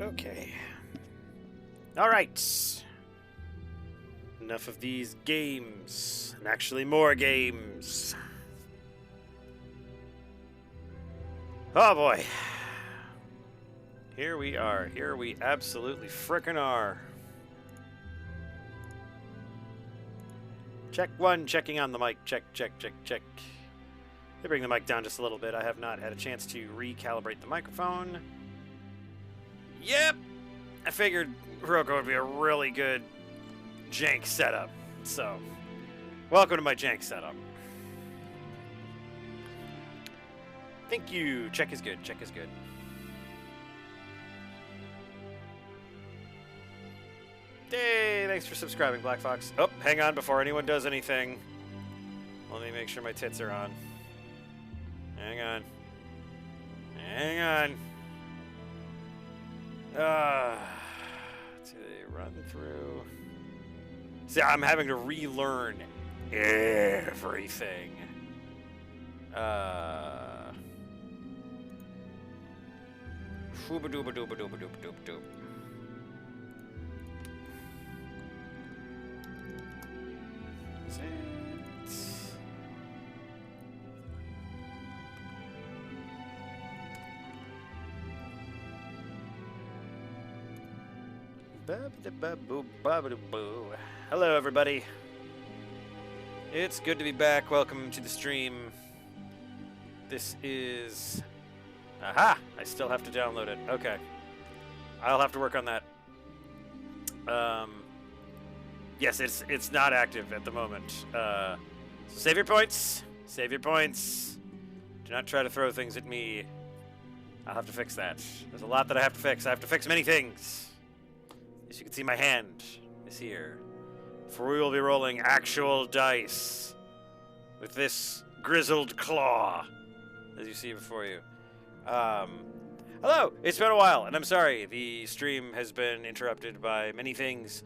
Okay. Alright. Enough of these games. And actually more games. Oh boy. Here we are. Here we absolutely frickin' are. Check one, checking on the mic. Check, check, check, check. They bring the mic down just a little bit. I have not had a chance to recalibrate the microphone. Yep! I figured Roku would be a really good jank setup. So, welcome to my jank setup. Thank you. Check is good. Check is good. Hey, thanks for subscribing, Black Fox. Oh, hang on before anyone does anything. Let me make sure my tits are on. Hang on. Hang on. Let's see, run through. See, I'm having to relearn everything. Shooba dooba dooba dooba dooba dooba doop. Hello, everybody. It's good to be back. Welcome to the stream. This is... Aha! I still have to download it. Okay. I'll have to work on that. Yes, it's not active at the moment. So save your points. Save your points. Do not try to throw things at me. I'll have to fix that. There's a lot that I have to fix. I have to fix many things. As you can see, my hand is here. For we will be rolling actual dice with this grizzled claw, as you see before you. Hello! It's been a while, and I'm sorry. The stream has been interrupted by many things,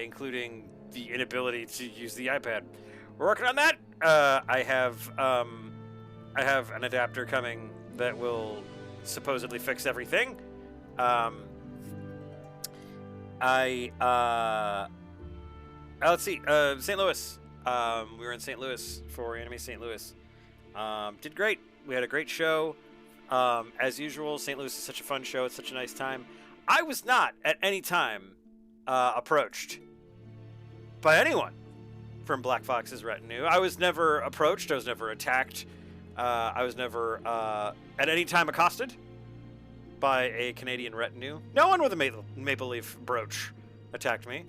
including the inability to use the iPad. We're working on that. I have an adapter coming that will supposedly fix everything. Let's see. St. Louis. We were in St. Louis for Anime St. Louis. Did great. We had a great show. As usual, St. Louis is such a fun show. It's such a nice time. I was not at any time approached by anyone from Black Fox's retinue. I was never approached. I was never attacked. I was never at any time accosted by a Canadian retinue. No one with a maple leaf brooch attacked me.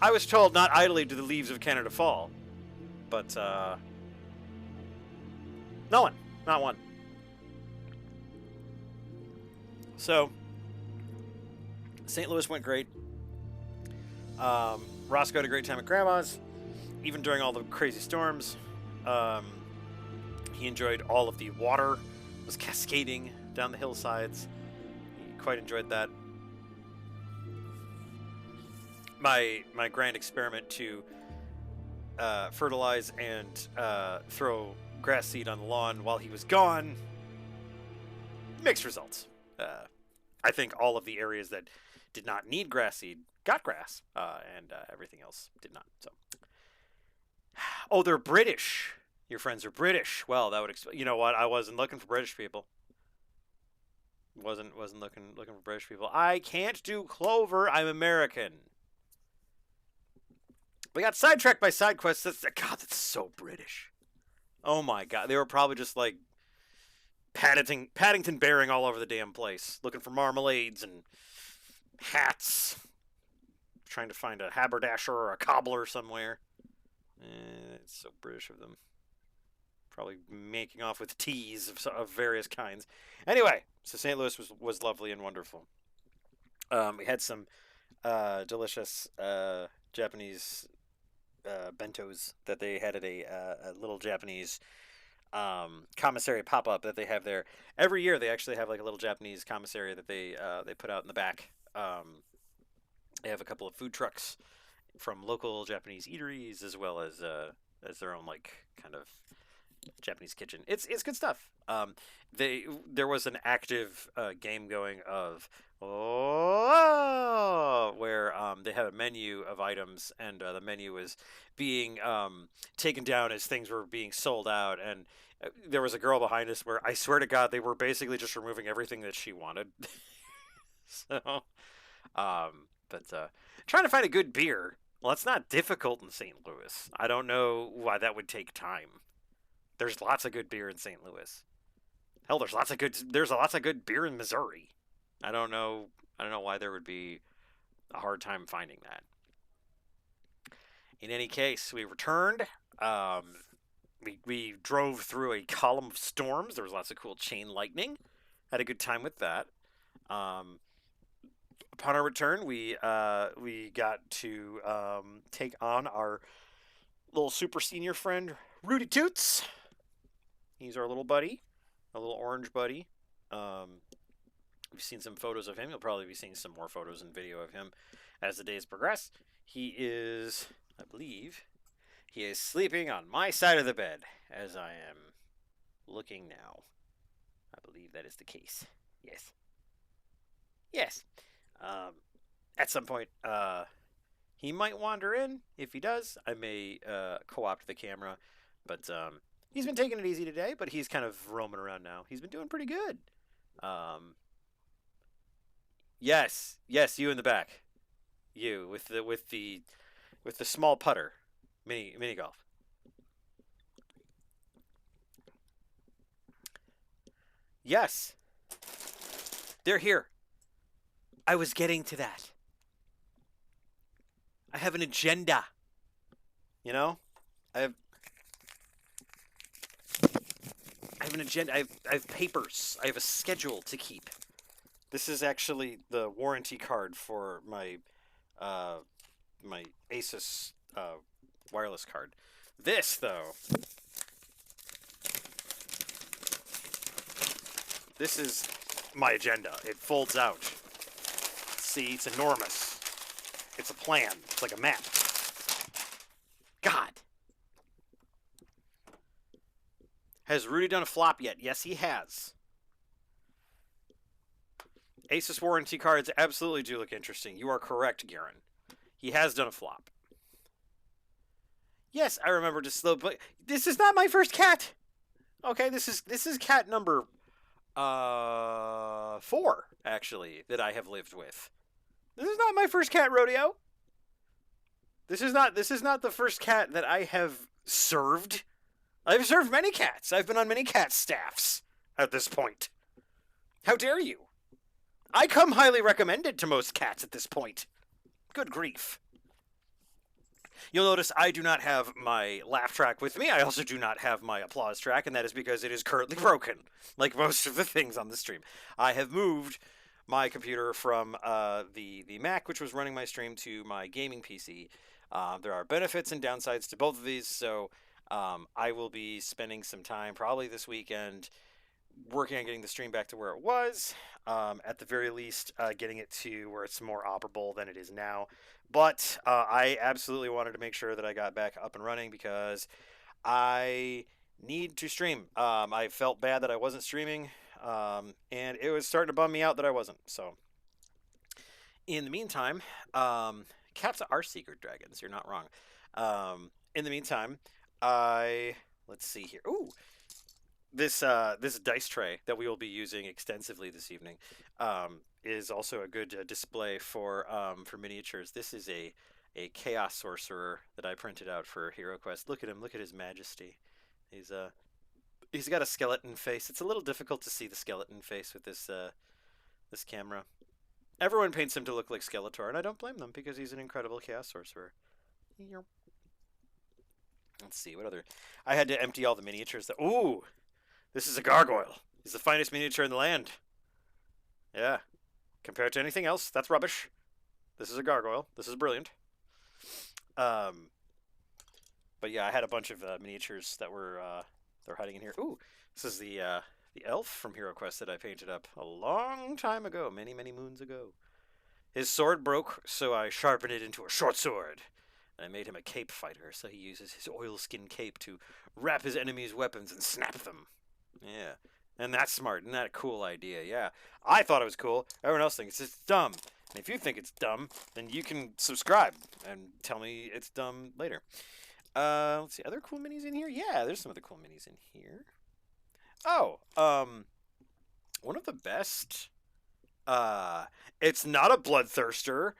I was told not idly do the leaves of Canada fall, but no one, not one. So St. Louis went great. Roscoe had a great time at Grandma's, even during all the crazy storms. He enjoyed all of the water. It was cascading down the hillsides. He quite enjoyed that. My grand experiment to fertilize and throw grass seed on the lawn while he was gone, mixed results. I think all of the areas that did not need grass seed got grass, and everything else did not. So, oh, they're British. Your friends are British. Well, that would you know what? I wasn't looking for British people. Wasn't looking for British people. I can't do Clover. I'm American. We got sidetracked by side quests. God, that's so British. Oh my God, they were probably just like Paddington Bearing all over the damn place, looking for marmalades and hats, trying to find a haberdasher or a cobbler somewhere. It's so British of them. Probably making off with teas of various kinds. Anyway, so St. Louis was lovely and wonderful. We had some delicious Japanese bentos that they had at a little Japanese commissary pop-up that they have there. Every year they actually have like a little Japanese commissary that they put out in the back. They have a couple of food trucks from local Japanese eateries as well as their own like kind of Japanese kitchen. It's good stuff. There was an active game going of where they had a menu of items, and the menu was being taken down as things were being sold out, and there was a girl behind us where I swear to God they were basically just removing everything that she wanted. So, but trying to find a good beer. Well, it's not difficult in St. Louis. I don't know why that would take time. There's lots of good beer in St. Louis. Hell, there's lots of good beer in Missouri. I don't know why there would be a hard time finding that. In any case, we returned. We drove through a column of storms. There was lots of cool chain lightning. Had a good time with that. Upon our return, we got to take on our little super senior friend Rudy Toots. He's our little buddy, a little orange buddy. We've seen some photos of him. You'll probably be seeing some more photos and video of him as the days progress. He is, I believe, he is sleeping on my side of the bed as I am looking now. I believe that is the case. Yes. Yes. At some point, he might wander in. If he does, I may co-opt the camera. But he's been taking it easy today, but he's kind of roaming around now. He's been doing pretty good. Yes, you in the back. You with the small putter, mini golf. Yes, they're here. I was getting to that. I have an agenda. You know, I have an agenda. I have papers. I have a schedule to keep. This is actually the warranty card for my my Asus wireless card. This, though, this is my agenda. It folds out. See, it's enormous. It's a plan. It's like a map. God. Has Rudy done a flop yet? Yes, he has. Asus warranty cards absolutely do look interesting. You are correct, Garen. He has done a flop. Yes, I remember to slow play. This is not my first cat. Okay, this is cat number 4 actually that I have lived with. This is not my first cat rodeo. This is not the first cat that I have served. I've served many cats. I've been on many cat staffs at this point. How dare you? I come highly recommended to most cats at this point. Good grief. You'll notice I do not have my laugh track with me. I also do not have my applause track, and that is because it is currently broken, like most of the things on the stream. I have moved my computer from the Mac, which was running my stream, to my gaming PC. There are benefits and downsides to both of these, so I will be spending some time, probably this weekend, working on getting the stream back to where it was. At the very least, getting it to where it's more operable than it is now. But I absolutely wanted to make sure that I got back up and running because I need to stream. I felt bad that I wasn't streaming, and it was starting to bum me out that I wasn't. So, in the meantime, cats are secret dragons. You're not wrong. In the meantime, let's see here. Ooh. This dice tray that we will be using extensively this evening is also a good display for miniatures. This is a chaos sorcerer that I printed out for HeroQuest. Look at him! Look at his majesty. He's got a skeleton face. It's a little difficult to see the skeleton face with this this camera. Everyone paints him to look like Skeletor, and I don't blame them because he's an incredible chaos sorcerer. Let's see what other. I had to empty all the miniatures. Ooh. This is a gargoyle. He's the finest miniature in the land. Yeah. Compared to anything else, that's rubbish. This is a gargoyle. This is brilliant. But yeah, I had a bunch of miniatures that were they're hiding in here. Ooh, this is the elf from HeroQuest that I painted up a long time ago, many moons ago. His sword broke, so I sharpened it into a short sword. I made him a cape fighter, so he uses his oilskin cape to wrap his enemies' weapons and snap them. Yeah. And that's smart. Isn't that a cool idea? Yeah. I thought it was cool. Everyone else thinks it's dumb. And if you think it's dumb, then you can subscribe and tell me it's dumb later. Let's see. Other cool minis in here? Yeah, there's some other cool minis in here. Oh, one of the best. It's not a bloodthirster.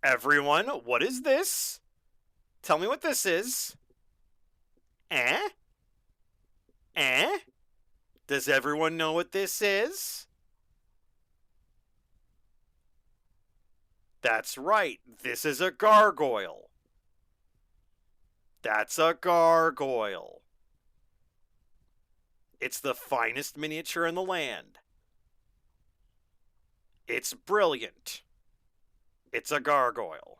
Everyone, what is this? Tell me what this is. Eh? Eh? Does everyone know what this is? That's right. This is a gargoyle. That's a gargoyle. It's the finest miniature in the land. It's brilliant. It's a gargoyle.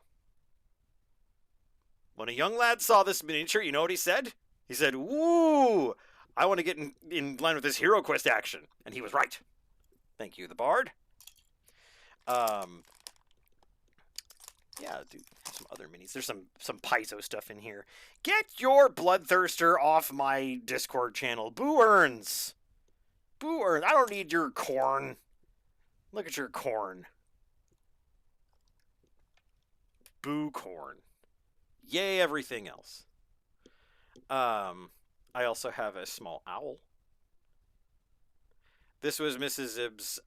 When a young lad saw this miniature, you know what he said? He said, "Woo! I want to get in line with this Hero Quest action." And he was right. Thank you, the Bard. Yeah, dude, some other minis. There's some Paizo stuff in here. Get your Bloodthirster off my Discord channel. Boo Earns. Boo Earns. I don't need your corn. Look at your corn. Boo corn. Yay everything else. I also have a small owl. This was Mrs. Zibb's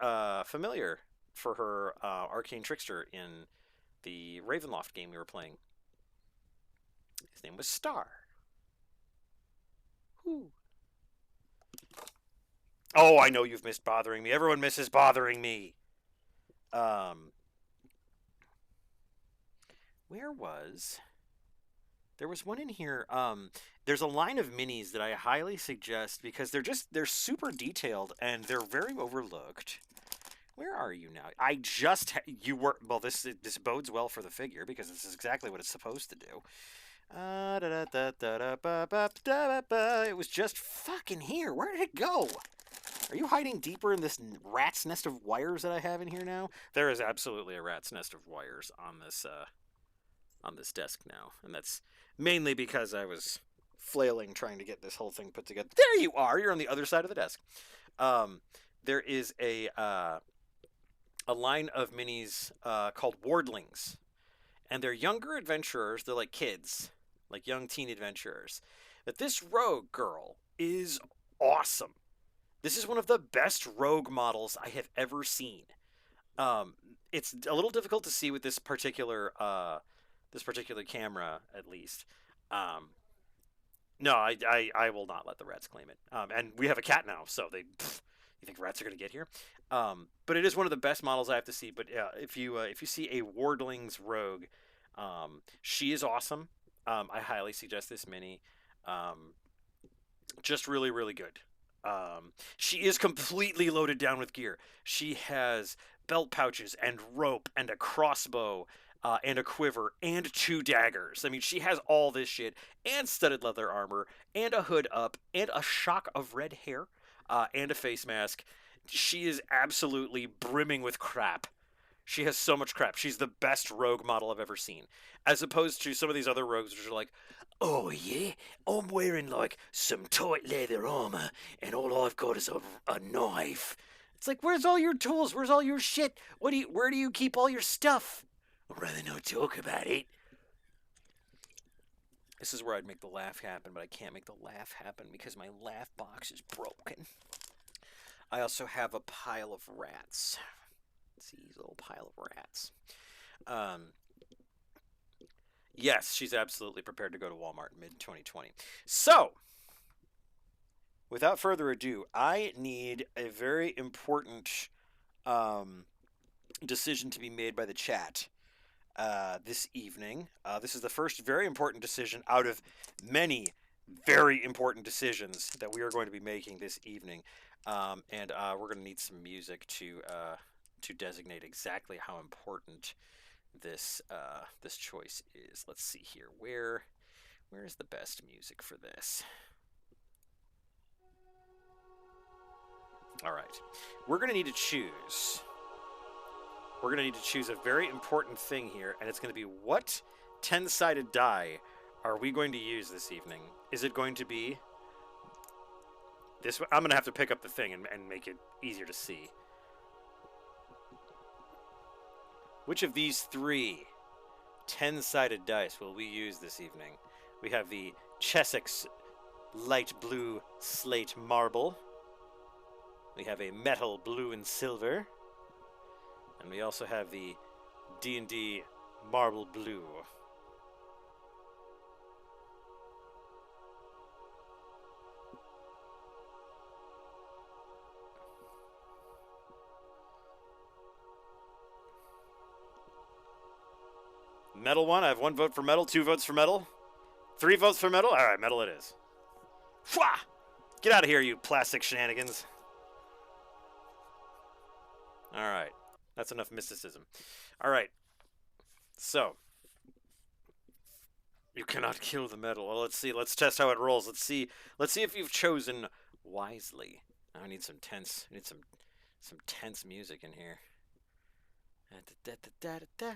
familiar for her Arcane Trickster in the Ravenloft game we were playing. His name was Star. Whew. Oh, I know you've missed bothering me. Everyone misses bothering me. Where was... There was one in here. There's a line of minis that I highly suggest because they're super detailed and they're very overlooked. Where are you now? You were, well, this bodes well for the figure because this is exactly what it's supposed to do. It was just fucking here. Where did it go? Are you hiding deeper in this rat's nest of wires that I have in here now? There is absolutely a rat's nest of wires on this desk now, and that's mainly because I was flailing trying to get this whole thing put together. There you are. You're on the other side of the desk. There is a line of minis called Wardlings, and they're younger adventurers. They're like kids, like young teen adventurers. But this rogue girl is awesome. This is one of the best rogue models I have ever seen. It's a little difficult to see with this particular camera, at least. No, I will not let the rats claim it. And we have a cat now, so you think rats are going to get here? But it is one of the best models I have to see. But if you see a Wardlings rogue, she is awesome. I highly suggest this mini. Just really, really good. She is completely loaded down with gear. She has belt pouches and rope and a crossbow and a quiver and 2 daggers. I mean, she has all this shit and studded leather armor and a hood up and a shock of red hair and a face mask. She is absolutely brimming with crap. She has so much crap. She's the best rogue model I've ever seen. As opposed to some of these other rogues which are like, "Oh yeah, I'm wearing like some tight leather armor and all I've got is a knife." It's like, where's all your tools? Where's all your shit? Where do you keep all your stuff? I'd rather not talk about it. This is where I'd make the laugh happen, but I can't make the laugh happen because my laugh box is broken. I also have a pile of rats. See, these little pile of rats. Yes, she's absolutely prepared to go to Walmart mid-2020. So, without further ado, I need a very important decision to be made by the chat this evening. This is the first very important decision out of many very important decisions that we are going to be making this evening. And we're going to need some music to designate exactly how important this choice is. Let's see here. Where is the best music for this? All right. We're going to need to choose. We're going to need to choose a very important thing here, and it's going to be what 10-sided die are we going to use this evening? Is it going to be this? I'm going to have to pick up the thing and make it easier to see. Which of these 3 10-sided dice will we use this evening? We have the Chessex light blue slate marble. We have a metal blue and silver. And we also have the D&D marble blue. Metal one. I have 1 vote for metal, 2 votes for metal, 3 votes for metal. All right, metal it is. Fwah! Get out of here, you plastic shenanigans. All right, that's enough mysticism. All right, so you cannot kill the metal. Well, let's see. Let's test how it rolls. Let's see if you've chosen wisely. I need some tense. I need some tense music in here. Da, da, da, da, da.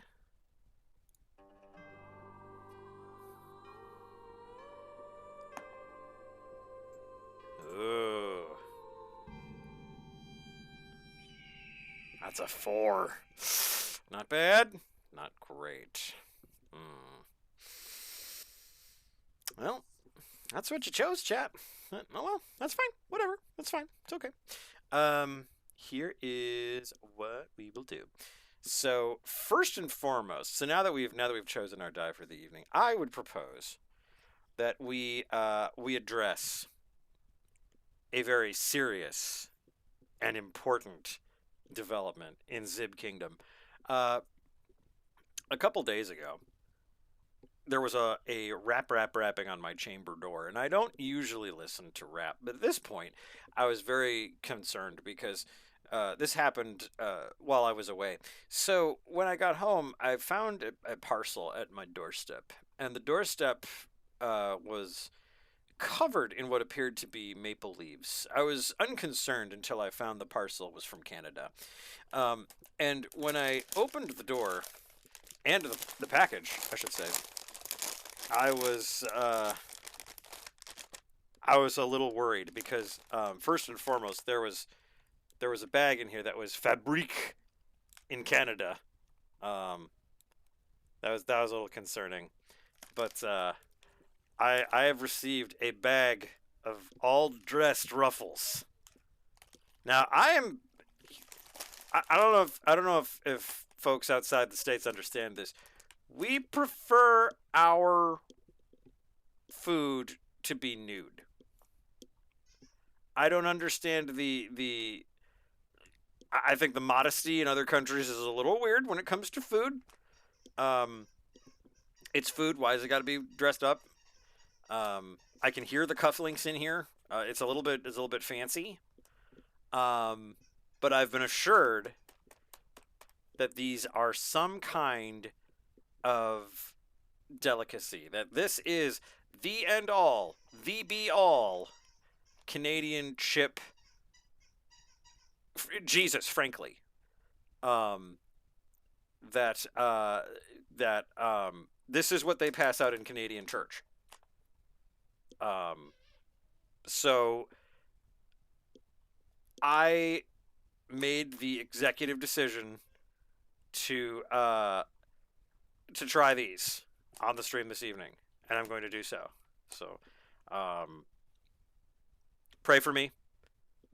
Ooh. That's a 4. Not bad. Not great. Well, that's what you chose, chat. Oh well, that's fine. Whatever. That's fine. It's okay. Here is what we will do. So first and foremost, so now that we've chosen our die for the evening, I would propose that we address a very serious and important development in Zibb Kingdom. A couple days ago, there was a rapping on my chamber door, and I don't usually listen to rap, but at this point, I was very concerned because this happened while I was away. So when I got home, I found a parcel at my doorstep, and the doorstep was covered in what appeared to be maple leaves. I was unconcerned until I found the parcel was from Canada. And when I opened the door, and the package, I should say, I was a little worried because first and foremost, there was a bag in here that was Fabrique in Canada. That was a little concerning, but I have received a bag of all dressed ruffles. Now I don't know if folks outside the States understand this. We prefer our food to be nude. I don't understand I think the modesty in other countries is a little weird when it comes to food. It's food. Why has it got to be dressed up? I can hear the cufflinks in here. It's a little bit fancy. But I've been assured that these are some kind of delicacy. That this is the end all, the be all Canadian chip. Jesus, frankly. This is what they pass out in Canadian church. So I made the executive decision to try these on the stream this evening, and I'm going to do so. So, pray for me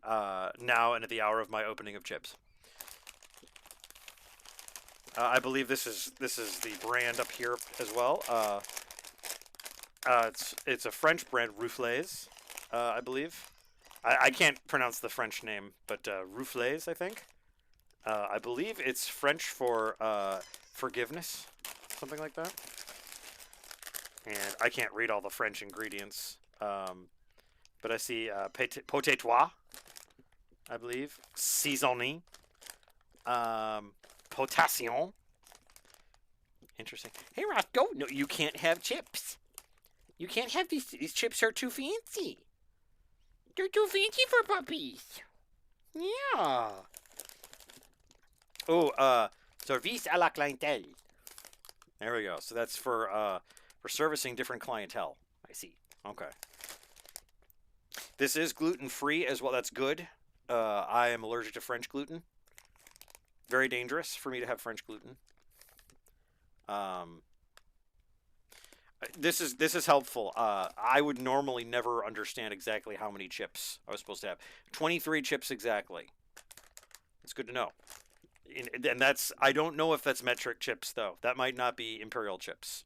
now and at the hour of my opening of chips. I believe this is the brand up here as well. It's a French brand, Rouflays, I believe. I can't pronounce the French name, but Rouflays, I think. I believe it's French for forgiveness, something like that. And I can't read all the French ingredients, but I see potatoire, I believe, seasoning, potation. Interesting. Hey, Roscoe, no, you can't have chips. You can't have these. These chips are too fancy. They're too fancy for puppies. Yeah. Oh, service à la clientèle. There we go. So that's for servicing different clientele. I see. Okay. This is gluten-free as well. That's good. I am allergic to French gluten. Very dangerous for me to have French gluten. Um, this is helpful. I would normally never understand exactly how many chips I was supposed to have. 23 chips exactly. It's good to know. And that's I don't know if that's metric chips though. That might not be imperial chips.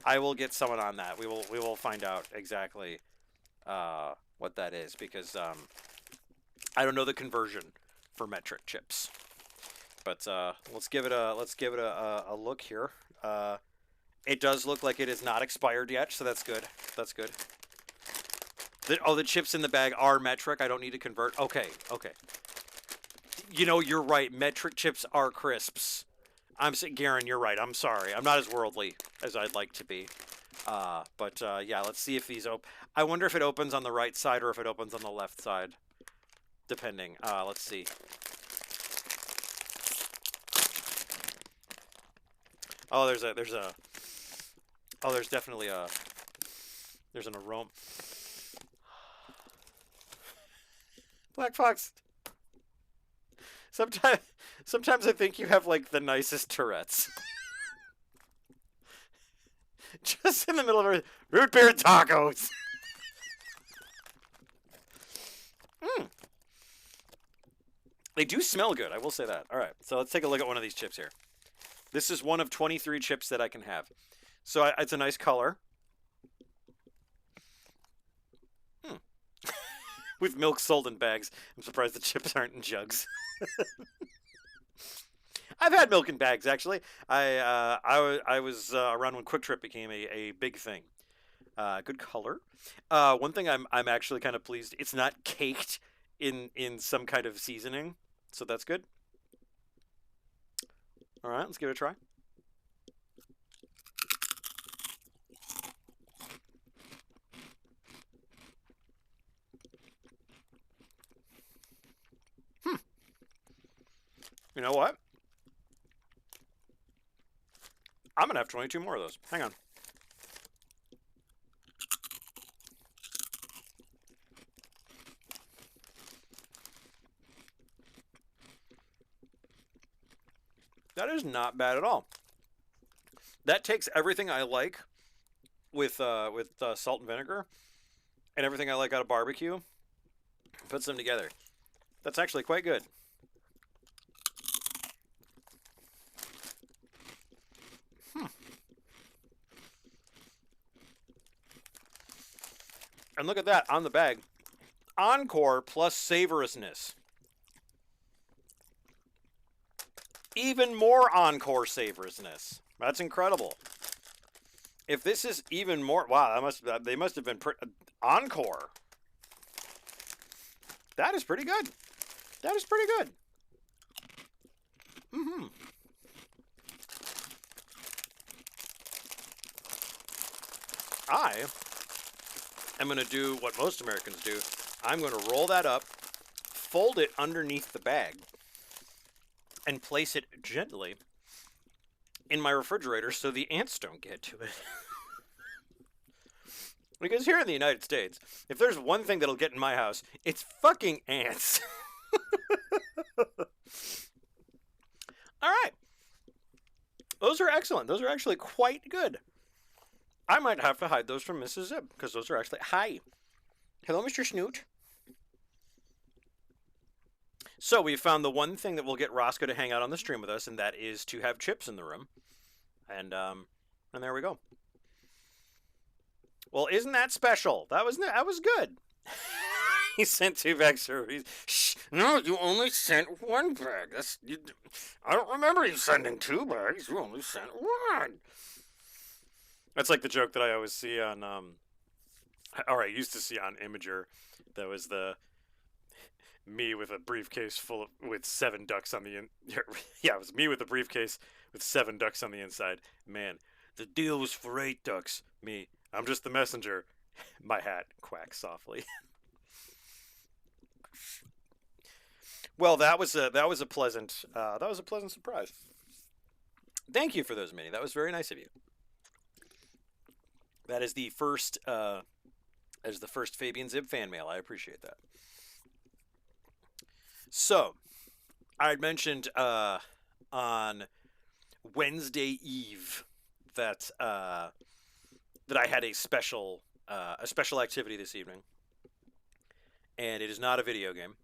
I will get someone on that. We will find out exactly what that is because I don't know the conversion for metric chips. But let's give it a look here. It does look like it is not expired yet, so that's good. That's good. The chips in the bag are metric. I don't need to convert. Okay, okay. You know, you're right. Metric chips are crisps. I'm saying, Garen, you're right. I'm sorry. I'm not as worldly as I'd like to be. But yeah, let's see if these open. I wonder if it opens on the right side or if it opens on the left side, depending. Let's see. Oh, there's definitely there's an aroma. Black Fox. Sometimes I think you have like the nicest Tourette's. Just in the middle of root beer tacos. They do smell good, I will say that. All right, so let's take a look at one of these chips here. This is one of 23 chips that I can have. So it's a nice color. With milk sold in bags. I'm surprised the chips aren't in jugs. I've had milk in bags, actually. I was around when Quick Trip became a big thing. Good color. One thing I'm actually kind of pleased. It's not caked in some kind of seasoning, so that's good. All right, let's give it a try. You know what? I'm going to have 22 more of those. Hang on. That is not bad at all. That takes everything I like with salt and vinegar and everything I like out of barbecue, puts them together. That's actually quite good. And look at that on the bag. Encore plus savorousness. Even more encore savorousness. That's incredible. If this is even more, wow, they must have been encore. That is pretty good. That is pretty good. I am going to do what most Americans do. I'm going to roll that up, fold it underneath the bag, and place it gently in my refrigerator so the ants don't get to it. Because here in the United States, if there's one thing that'll get in my house, it's fucking ants. All right. Those are excellent. Those are actually quite good. I might have to hide those from Mrs. Zibb, because those are actually... Hi. Hello, Mr. Snoot. So we found the one thing that will get Roscoe to hang out on the stream with us, and that is to have chips in the room. And there we go. Well, isn't that special? That was good. He sent 2 bags of Rubies. Shh, no, you only sent 1 bag. I don't remember you sending 2 bags. You only sent 1. That's like the joke that I always see on, or I used to see on Imager. That was me with a briefcase with 7 ducks on the yeah, it was me with a briefcase with 7 ducks on the inside. Man, the deal was for 8 ducks. Me, I'm just the messenger. My hat quacks softly. Well, that was a pleasant surprise. Thank you for those, Minnie. That was very nice of you. That is the first Fabian Zibb fan mail. I appreciate that. So I had mentioned on Wednesday Eve that that I had a special activity this evening, and it is not a video game,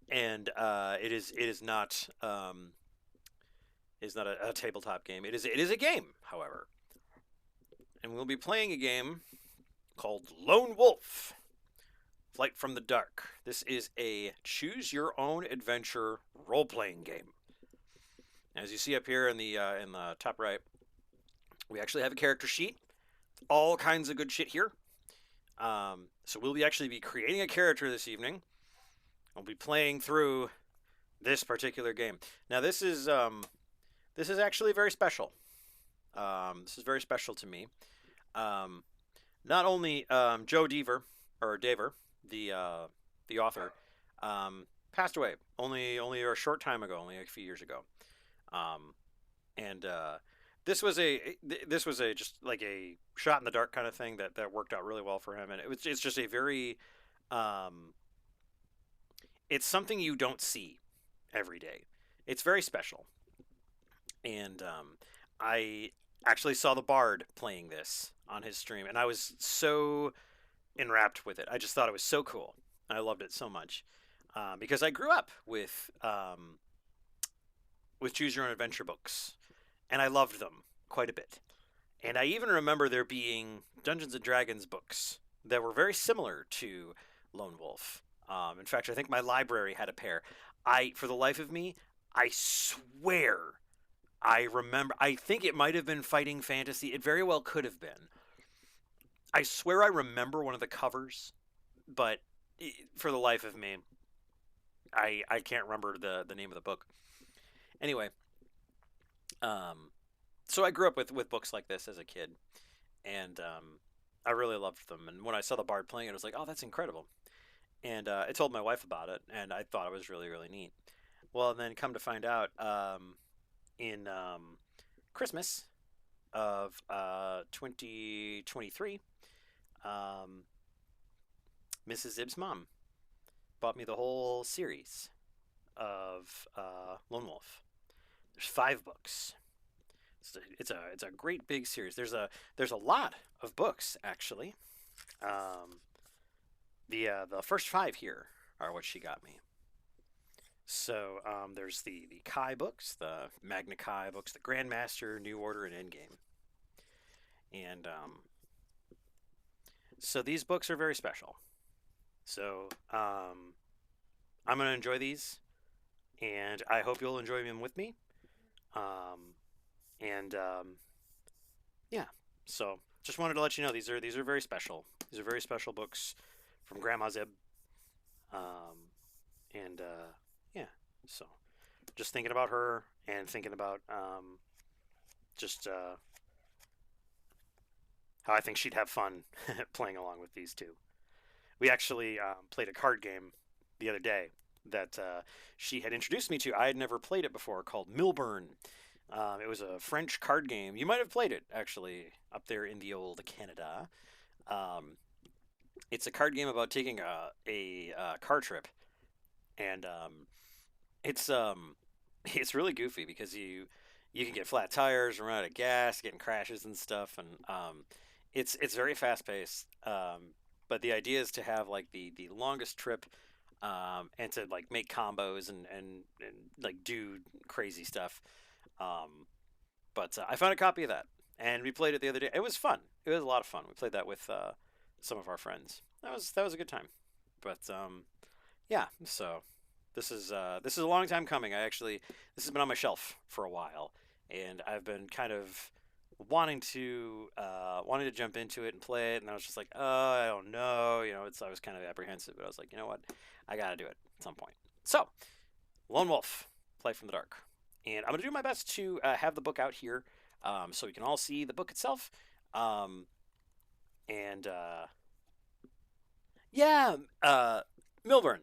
and it is not a tabletop game. It is a game, however, and we'll be playing a game called Lone Wolf: Flight from the Dark. This is a choose your own adventure role playing game. As you see up here in the top right, we actually have a character sheet. All kinds of good shit here. So we'll actually be creating a character this evening. We'll be playing through this particular game. Now this is actually very special. This is very special to me. Um, Not only Joe Dever, the author, passed away only a short time ago, only a few years ago. Um, and this was a just like a shot in the dark kind of thing that worked out really well for him, and it's just a very um, it's something you don't see every day. It's very special, and I actually saw the Bard playing this on his stream, and I was so enwrapped with it. I just thought it was so cool. I loved it so much because I grew up with Choose Your Own Adventure books, and I loved them quite a bit. And I even remember there being Dungeons and Dragons books that were very similar to Lone Wolf. In fact, I think my library had a pair. For the life of me, I swear I remember. I think it might have been Fighting Fantasy. It very well could have been. I swear I remember one of the covers, but for the life of me, I can't remember the name of the book. Anyway, um, so I grew up with books like this as a kid, and I really loved them. And when I saw the Bard playing it, I was like, "Oh, that's incredible!" And I told my wife about it, and I thought it was really really neat. Well, and then come to find out, in Christmas of 2023, um, Mrs. Zibb's mom bought me the whole series of Lone Wolf. There's 5 books. It's a great big series. There's a lot of books actually. Um, the first 5 here are what she got me. So there's the Kai books, the Magna Kai books, the Grandmaster, New Order, and Endgame. And so these books are very special. So I'm gonna enjoy these, and I hope you'll enjoy them with me. Um, and yeah, so just wanted to let you know these are very special. These are very special books from Grandma Zeb. Um, and yeah, so just thinking about her and thinking about just how I think she'd have fun playing along with these two. We actually played a card game the other day that she had introduced me to. I had never played it before, called Milburn. It was a French card game. You might have played it actually up there in the old Canada. Um, it's a card game about taking a car trip, and it's it's really goofy because you can get flat tires, run out of gas, getting crashes and stuff, and it's very fast paced. But the idea is to have like the longest trip, and to like make combos and like do crazy stuff. Um, but I found a copy of that, and we played it the other day. It was fun. It was a lot of fun. We played that with some of our friends. That was a good time. But yeah, so this is a long time coming. This has been on my shelf for a while, and I've been kind of wanting to jump into it and play it, and I was just like, oh, I don't know, I was kind of apprehensive, but I was like, you know what, I gotta do it at some point. So, Lone Wolf, Flight from the Dark, and I'm gonna do my best to have the book out here, so we can all see the book itself, um, and yeah, Milburn,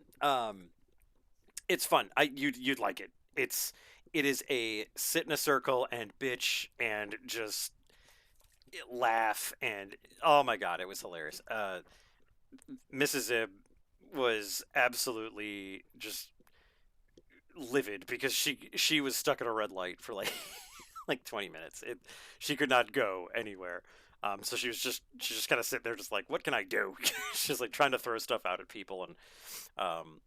it's fun. You'd like it. it is a sit in a circle and bitch and just laugh, and oh my god, it was hilarious. Mrs. Zibb was absolutely just livid because she was stuck at a red light for like like 20 minutes. She could not go anywhere. So she just kind of sitting there, just like, what can I do? She's like trying to throw stuff out at people, and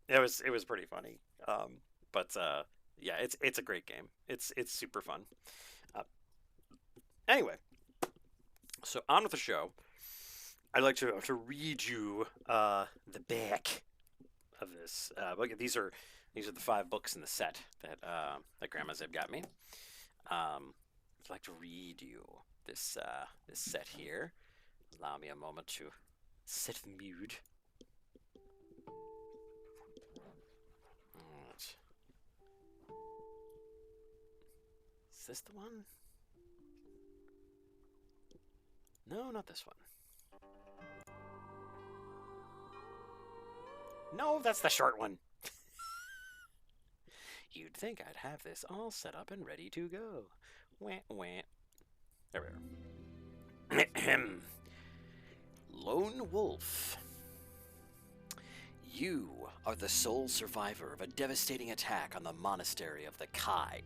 it was pretty funny. But yeah, it's a great game. It's super fun. Uh, anyway, so on with the show. I'd like to read you the back of this. These are the 5 books in the set that Grandma Zibb got me. I'd like to read you this set here. Allow me a moment to set the mood. Right. Is this the one? No, not this one. No, that's the short one. You'd think I'd have this all set up and ready to go. Wah, wah. There we are. Lone Wolf. You are the sole survivor of a devastating attack on the monastery of the Kai,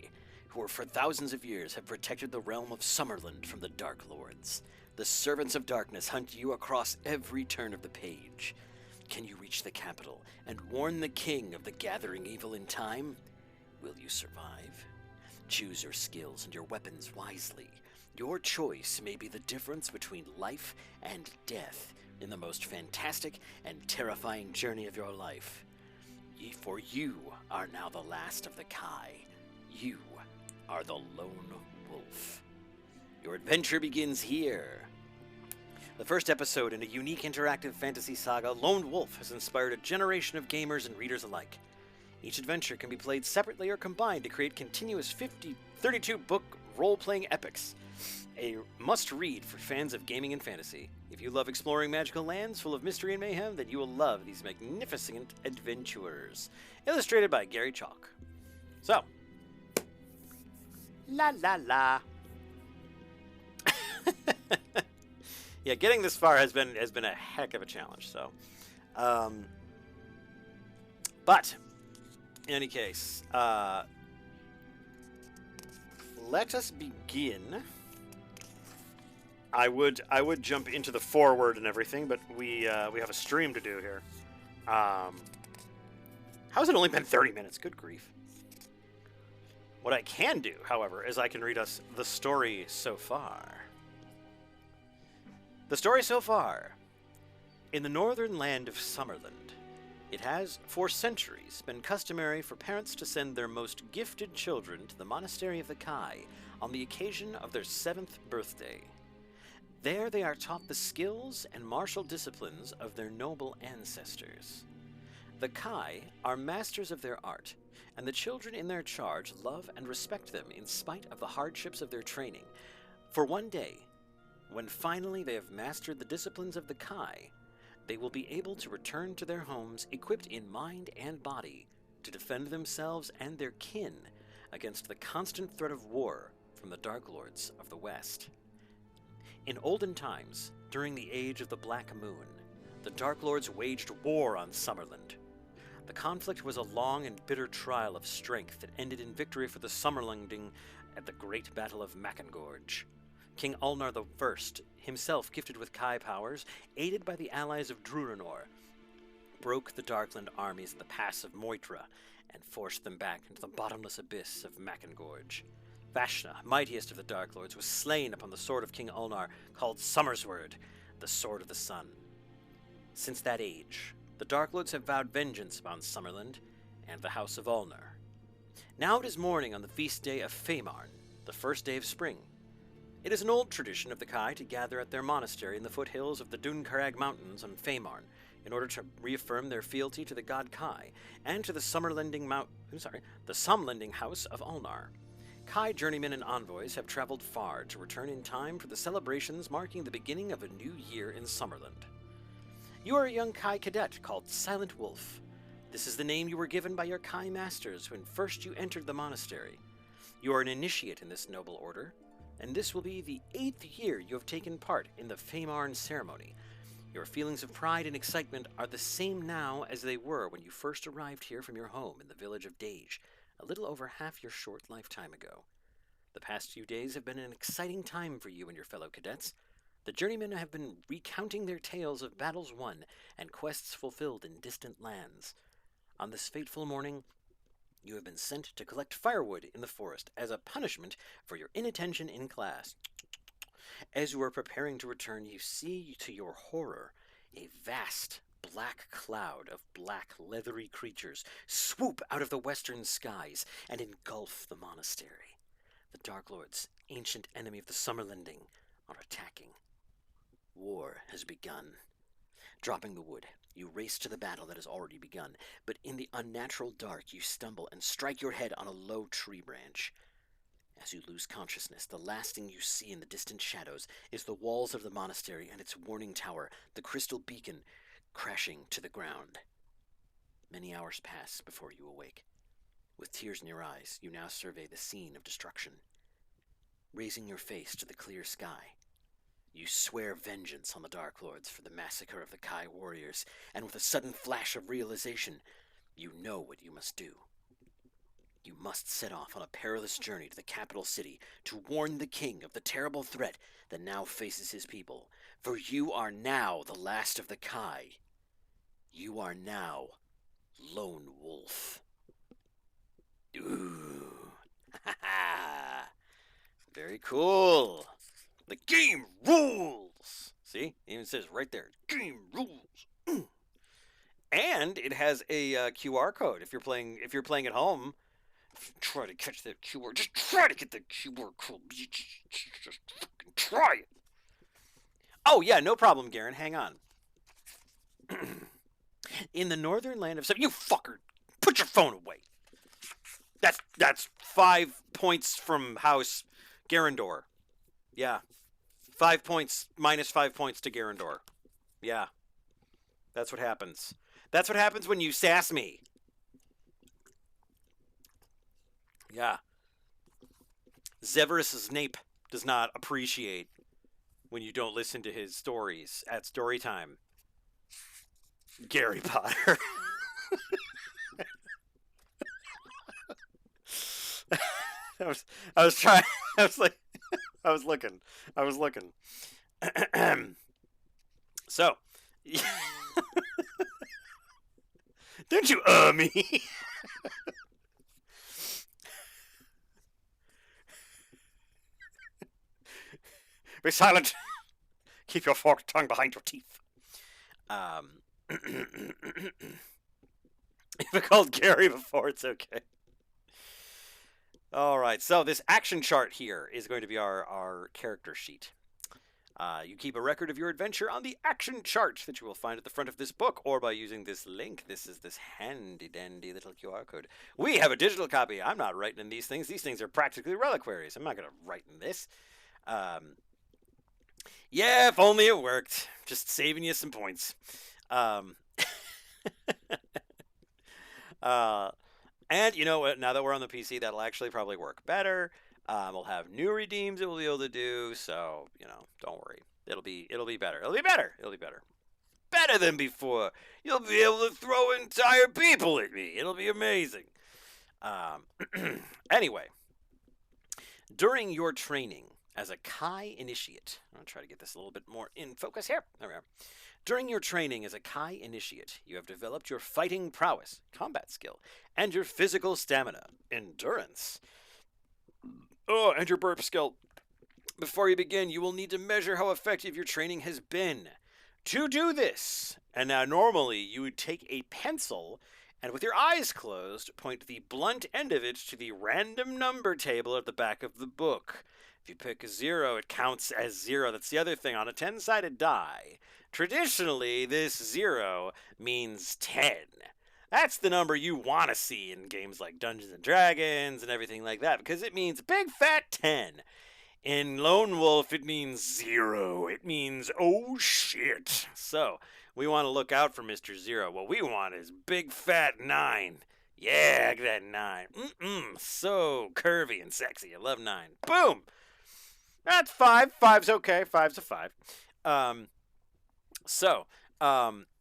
who for thousands of years have protected the realm of Summerland from the Dark Lords. The servants of darkness hunt you across every turn of the page. Can you reach the capital and warn the king of the gathering evil in time? Will you survive? Choose your skills and your weapons wisely. Your choice may be the difference between life and death in the most fantastic and terrifying journey of your life. For you are now the last of the Kai. You are the Lone Wolf. Your adventure begins here. The first episode in a unique interactive fantasy saga, Lone Wolf has inspired a generation of gamers and readers alike. Each adventure can be played separately or combined to create continuous 32-book role-playing epics. A must-read for fans of gaming and fantasy. If you love exploring magical lands full of mystery and mayhem, then you will love these magnificent adventurers. Illustrated by Gary Chalk. So, la la la. Yeah, getting this far has been a heck of a challenge. So, but in any case, let us begin. I would jump into the foreword and everything, but we have a stream to do here. How has it only been 30 minutes? Good grief. What I can do, however, is I can read us the story so far. The story so far. In the northern land of Summerland, it has, for centuries, been customary for parents to send their most gifted children to the monastery of the Kai on the occasion of their 7th birthday. There they are taught the skills and martial disciplines of their noble ancestors. The Kai are masters of their art, and the children in their charge love and respect them in spite of the hardships of their training. For one day, when finally they have mastered the disciplines of the Kai, they will be able to return to their homes equipped in mind and body to defend themselves and their kin against the constant threat of war from the Dark Lords of the West. In olden times, during the age of the Black Moon, the Dark Lords waged war on Summerland. The conflict was a long and bitter trial of strength that ended in victory for the Summerlanding at the Great Battle of Macengorge. King Ulnar I, himself gifted with Kai powers, aided by the allies of Druranor, broke the Darkland armies in the pass of Moitra and forced them back into the bottomless abyss of Macengorge. Vashna, mightiest of the Dark Lords, was slain upon the sword of King Ulnar, called Summersword, the Sword of the Sun. Since that age, the Dark Lords have vowed vengeance upon Summerland and the House of Ulnar. Now it is morning on the feast day of Feimarn, the first day of spring. It is an old tradition of the Kai to gather at their monastery in the foothills of the Dunkarag Mountains on Feimarn in order to reaffirm their fealty to the god Kai and to the Summerlending House of Ulnar. Kai journeymen and envoys have traveled far to return in time for the celebrations marking the beginning of a new year in Summerland. You are a young Kai cadet called Silent Wolf. This is the name you were given by your Kai masters when first you entered the monastery. You are an initiate in this noble order, and this will be the 8th year you have taken part in the Feymarn ceremony. Your feelings of pride and excitement are the same now as they were when you first arrived here from your home in the village of Dage, a little over half your short lifetime ago. The past few days have been an exciting time for you and your fellow cadets. The journeymen have been recounting their tales of battles won and quests fulfilled in distant lands. On this fateful morning, you have been sent to collect firewood in the forest as a punishment for your inattention in class. As you are preparing to return, you see, to your horror, a vast black cloud of black, leathery creatures swoop out of the western skies and engulf the monastery. The Dark Lords, ancient enemy of the Summerlending, are attacking. War has begun. Dropping the wood, you race to the battle that has already begun, but in the unnatural dark you stumble and strike your head on a low tree branch. As you lose consciousness, the last thing you see in the distant shadows is the walls of the monastery and its warning tower, the crystal beacon, crashing to the ground. Many hours pass before you awake. With tears in your eyes, you now survey the scene of destruction. Raising your face to the clear sky, you swear vengeance on the Dark Lords for the massacre of the Kai warriors, and with a sudden flash of realization, you know what you must do. You must set off on a perilous journey to the capital city to warn the king of the terrible threat that now faces his people, for you are now the last of the Kai. You are now Lone Wolf. Ooh. Ha ha. Very cool. The game rules! See? It even says right there, game rules. And it has a QR code. If you're playing at home, try to catch that QR. Just try to get the QR code. Just fucking try it. Oh yeah, no problem, Garen. Hang on. In the northern land of you fucker, put your phone away. That's 5 points from House Garandor. Yeah. 5 points, minus 5 points to Garandor. Yeah. That's what happens. That's what happens when you sass me. Yeah. Severus Snape does not appreciate when you don't listen to his stories at story time. Gary Potter. I was trying. I was like, I was looking. So, don't you me? Be silent. Keep your forked tongue behind your teeth. If I called Gary before, it's okay. All right, so this action chart here is going to be our character sheet. You keep a record of your adventure on the action chart that you will find at the front of this book, or by using this link. This is this handy-dandy little QR code. We have a digital copy. I'm not writing in these things. These things are practically reliquaries. I'm not going to write in this. Yeah, if only it worked. Just saving you some points. And you know what? Now that we're on the PC, that'll actually probably work better. We'll have new redeems that we'll be able to do. So don't worry. It'll be better. It'll be better. Better than before. You'll be able to throw entire people at me. It'll be amazing. Anyway, during your training as a Kai initiate, I'm gonna try to get this a little bit more in focus here. There we are. During your training as a Kai initiate, you have developed your fighting prowess, combat skill, and your physical stamina, endurance. Oh, and your burp skill. Before you begin, you will need to measure how effective your training has been. To do this, and now normally you would take a pencil and with your eyes closed, point the blunt end of it to the random number table at the back of the book. If you pick a 0, it counts as 0. That's the other thing. On a 10-sided die, traditionally, this 0 means 10. That's the number you want to see in games like Dungeons & Dragons and everything like that, because it means big fat 10. In Lone Wolf, it means 0. It means, oh shit. So, we want to look out for Mr. 0. What we want is big fat 9. Yeah, look at that 9. So curvy and sexy. I love 9. Boom. That's 5. Five's okay. Five's a 5. Um, so,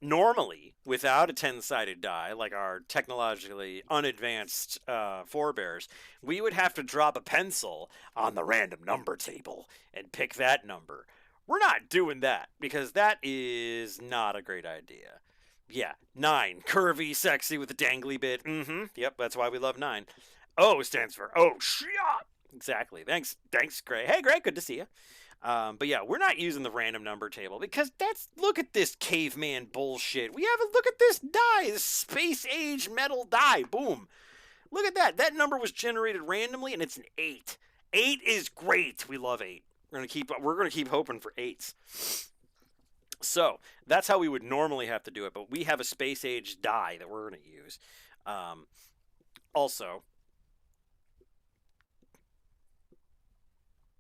normally, without a 10-sided die, like our technologically unadvanced forebears, we would have to drop a pencil on the random number table and pick that number. We're not doing that because that is not a great idea. Yeah, 9. Curvy, sexy with a dangly bit. Yep, that's why we love 9. O stands for oh shit. Exactly. Thanks, Gray. Hey, Gray, good to see you. But yeah, we're not using the random number table because look at this caveman bullshit. We have a look at this die, this space age metal die. Boom. Look at that. That number was generated randomly and it's an 8. 8 is great. We love 8. We're gonna keep hoping for 8s. So that's how we would normally have to do it, but we have a space age die that we're gonna use. Also,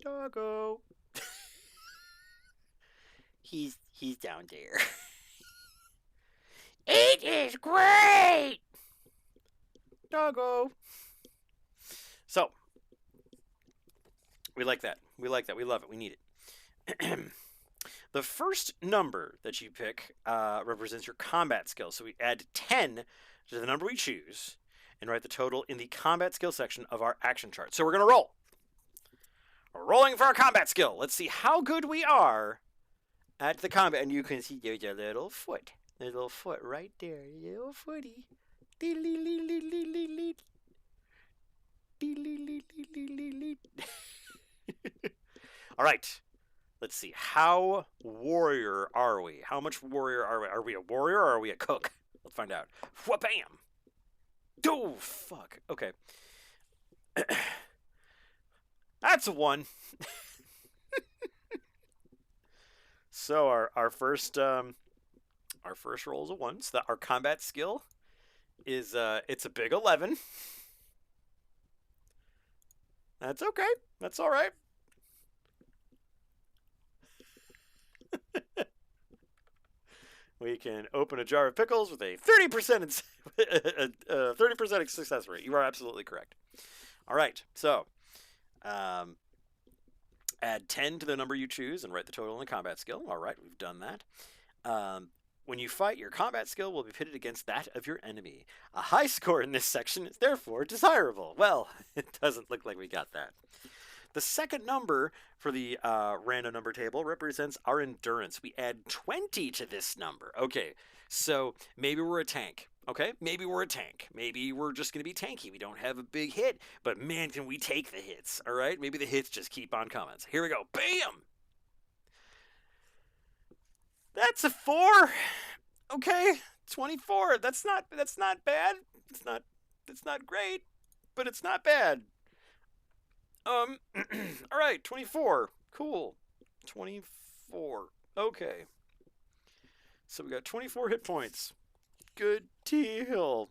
doggo. He's down there. 8 is great. Doggo. So we like that. We like that. We love it. We need it. The first number that you pick represents your combat skill. So we add 10 to the number we choose and write the total in the combat skill section of our action chart. So we're going to roll. We're rolling for our combat skill. Let's see how good we are at the combat. And you can see there's a little foot. There's a little foot right there. A little footy. All right. Let's see. How warrior are we? How much warrior are we? Are we a warrior or are we a cook? Let's find out. Wha-bam! Oh, fuck. Okay. That's a 1. So our first roll is a 1. So that our combat skill is it's a big 11. That's okay. That's all right. We can open a jar of pickles with a 30% 30% success rate. You are absolutely correct. All right. So, add 10 to the number you choose and write the total in the combat skill. All right, we've done that. When you fight, your combat skill will be pitted against that of your enemy. A high score in this section is therefore desirable. Well, it doesn't look like we got that. The second number for the random number table represents our endurance. We add 20 to this number. Okay, so maybe we're a tank. Okay, maybe we're a tank. Maybe we're just going to be tanky. We don't have a big hit, but man, can we take the hits, all right? Maybe the hits just keep on coming. So here we go. Bam! That's a 4. Okay, 24. That's not bad. It's not great, but it's not bad. All right, 24. Cool. 24. Okay. So we got 24 hit points. Good deal.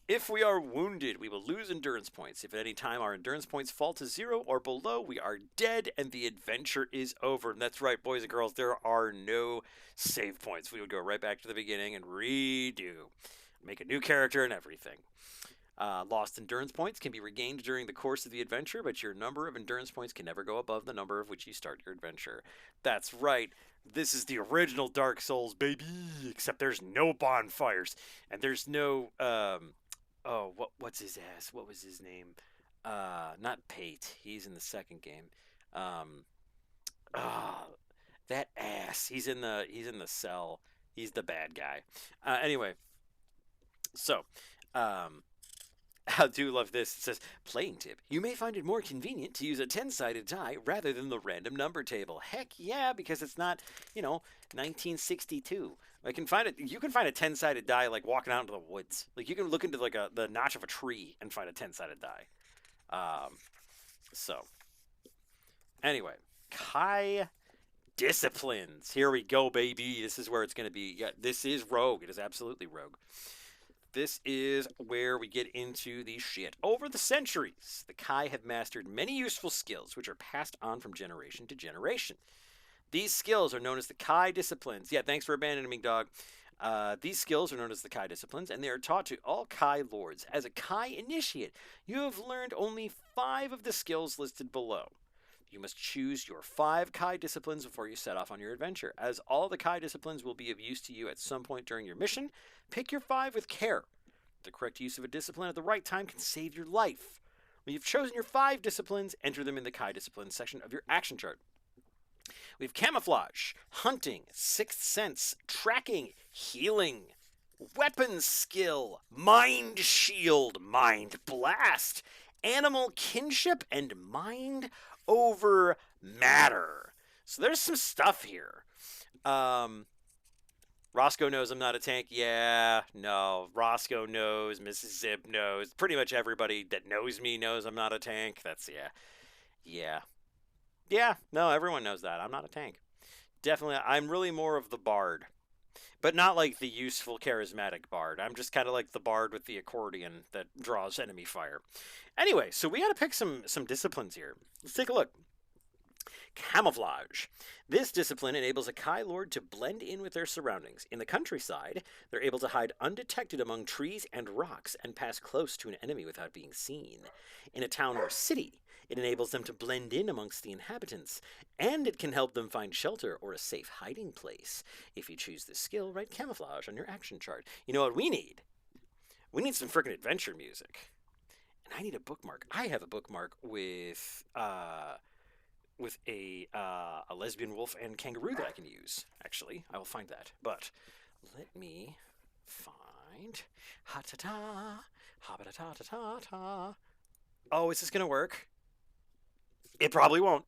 If we are wounded, we will lose endurance points. If at any time our endurance points fall to 0 or below, we are dead and the adventure is over. And that's right, boys and girls, there are no save points. We would go right back to the beginning and redo. Make a new character and everything. Lost endurance points can be regained during the course of the adventure, but your number of endurance points can never go above the number of which you start your adventure. That's right. This is the original Dark Souls, baby. Except there's no bonfires. And there's no, what's his ass? What was his name? Not Pate. He's in the second game. That ass. He's in the cell. He's the bad guy. Anyway. So, I do love this. It says, playing tip. You may find it more convenient to use a 10-sided die rather than the random number table. Heck yeah, because it's not, 1962. You can find a 10-sided die like walking out into the woods. Like you can look into like the notch of a tree and find a 10-sided die. So, anyway, Kai disciplines. Here we go, baby. This is where it's going to be. Yeah, this is Rogue. It is absolutely Rogue. This is where we get into the shit. Over the centuries, the Kai have mastered many useful skills which are passed on from generation to generation. These skills are known as the Kai disciplines. Yeah, thanks for abandoning me, dog. These skills are known as the Kai disciplines, and they are taught to all Kai lords. As a Kai initiate, you have learned only 5 of the skills listed below. You must choose your 5 Kai disciplines before you set off on your adventure. As all the Kai disciplines will be of use to you at some point during your mission, pick your 5 with care. The correct use of a discipline at the right time can save your life. When you've chosen your 5 disciplines, enter them in the Kai disciplines section of your action chart. We have camouflage, hunting, sixth sense, tracking, healing, weapons skill, mind shield, mind blast, animal kinship, and mind over matter. So there's some stuff here. Roscoe knows I'm not a tank. Yeah, no. Roscoe knows. Mrs. Zibb knows. Pretty much everybody that knows me knows I'm not a tank. That's, yeah. Yeah. Yeah, no, everyone knows that. I'm not a tank. Definitely, I'm really more of the bard. But not like the useful, charismatic bard. I'm just kind of like the bard with the accordion that draws enemy fire. Anyway, so we got to pick some disciplines here. Let's take a look. Camouflage. This discipline enables a Kai Lord to blend in with their surroundings. In the countryside, they're able to hide undetected among trees and rocks and pass close to an enemy without being seen. In a town or city, it enables them to blend in amongst the inhabitants, and it can help them find shelter or a safe hiding place. If you choose this skill, write camouflage on your action chart. You know what we need? We need some frickin' adventure music. And I need a bookmark. I have a bookmark with a lesbian wolf and kangaroo that I can use. Actually, I will find that. But let me find ha-ta-ta, ha-ba-da-ta-ta-ta-ta. Oh, is this gonna work? It probably won't.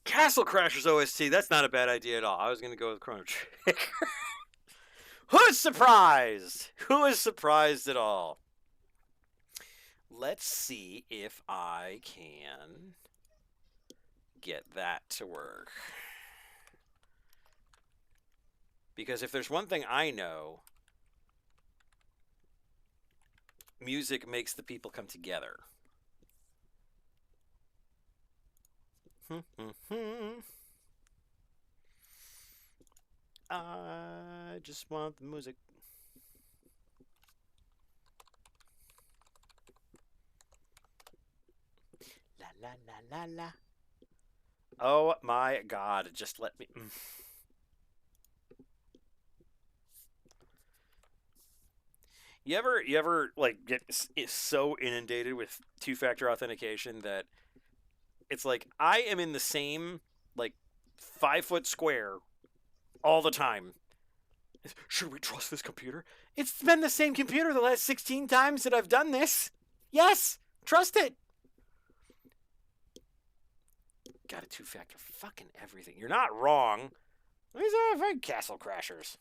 Castle Crashers OST. That's not a bad idea at all. I was gonna go with Chrono Trigger. Who's surprised? Who is surprised at all? Let's see if I can get that to work. Because if there's one thing I know, music makes the people come together. I just want the music. La la la la la. Oh my god, just let me. You ever like get so inundated with two-factor authentication that it's like I am in the same like 5-foot square all the time. Should we trust this computer? It's been the same computer the last 16 times that I've done this. Yes, trust it. Got a two-factor fucking everything. You're not wrong. These are Castle Crashers.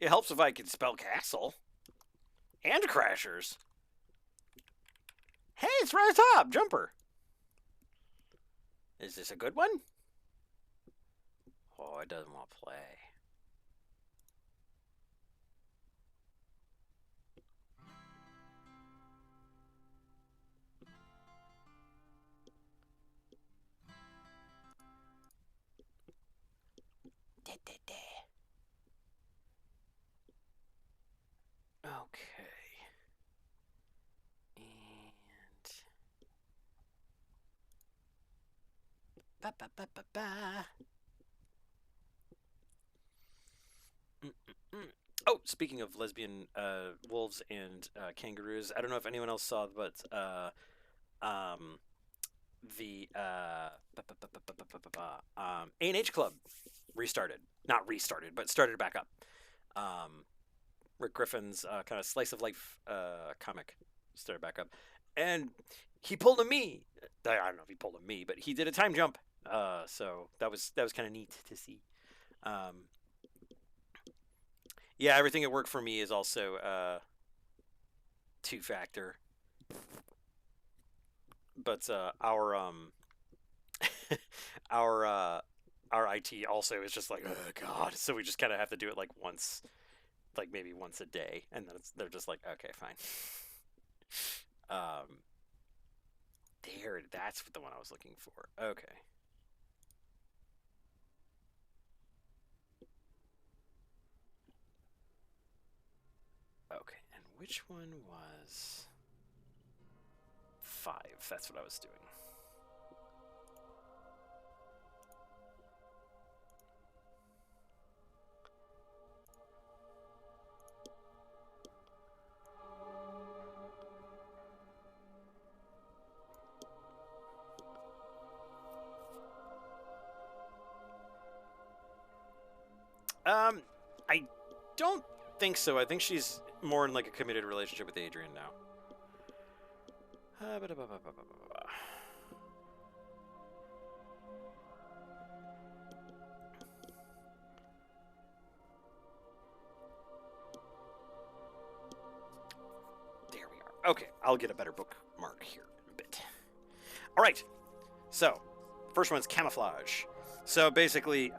It helps if I can spell castle. And Crashers. Hey, it's right at the top. Jumper. Is this a good one? Oh, it doesn't want to play. Okay. And ba ba ba ba ba. Oh, speaking of lesbian wolves and kangaroos, I don't know if anyone else saw, but the A&H Club restarted. Not restarted, but started back up. Rick Griffin's kind of slice of life comic started back up, and he pulled a me. I don't know if he pulled a me, but he did a time jump. So that was kind of neat to see. Yeah, everything that worked for me is also two-factor. But our our IT also is just like, oh god, so we just kind of have to do it like once, like maybe once a day, and then they're just like, okay, fine. There, that's the one I was looking for. Okay. which one was 5? That's what I was doing. I don't think so. I think she's more in like a committed relationship with Adrian now. There we are. Okay, I'll get a better bookmark here in a bit. All right. So, first one's camouflage. So basically,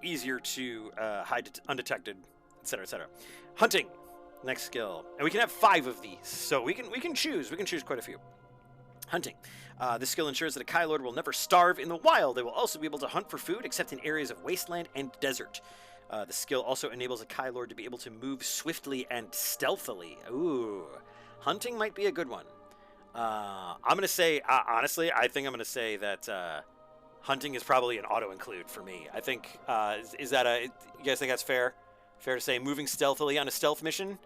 easier to hide undetected, etc., etc. Hunting, next skill, and we can have 5 of these. So we can choose. We can choose quite a few. Hunting. This skill ensures that a Kai Lord will never starve in the wild. They will also be able to hunt for food, except in areas of wasteland and desert. The skill also enables a Kai Lord to be able to move swiftly and stealthily. Ooh, hunting might be a good one. I'm gonna say, honestly, I think I'm gonna say that. Hunting is probably an auto-include for me. I think, is that you guys think that's fair? Fair to say moving stealthily on a stealth mission?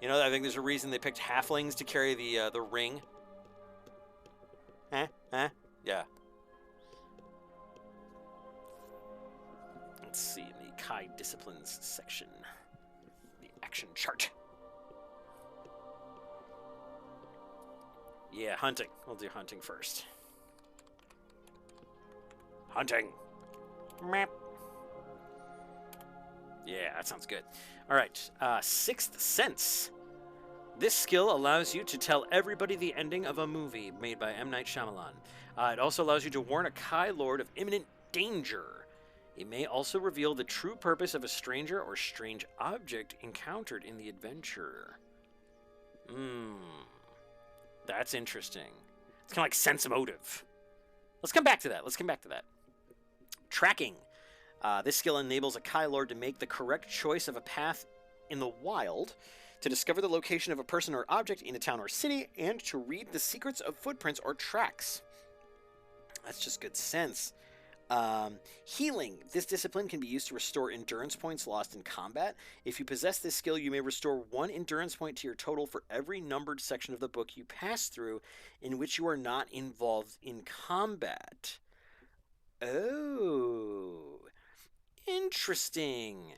You know, I think there's a reason they picked halflings to carry the ring. Yeah. Let's see, in the Kai Disciplines section. The action chart. Yeah, hunting. We'll do hunting first. Hunting. Map. Yeah, that sounds good. All right, Sixth Sense. This skill allows you to tell everybody the ending of a movie made by M. Night Shyamalan. It also allows you to warn a Kai Lord of imminent danger. It may also reveal the true purpose of a stranger or strange object encountered in the adventure. That's interesting. It's kind of like sense motive. Let's come back to that. Tracking. This skill enables a Kai Lord to make the correct choice of a path in the wild, to discover the location of a person or object in a town or city, and to read the secrets of footprints or tracks. That's just good sense. Healing. This discipline can be used to restore endurance points lost in combat. If you possess this skill, you may restore 1 endurance point to your total for every numbered section of the book you pass through in which you are not involved in combat. Oh, interesting.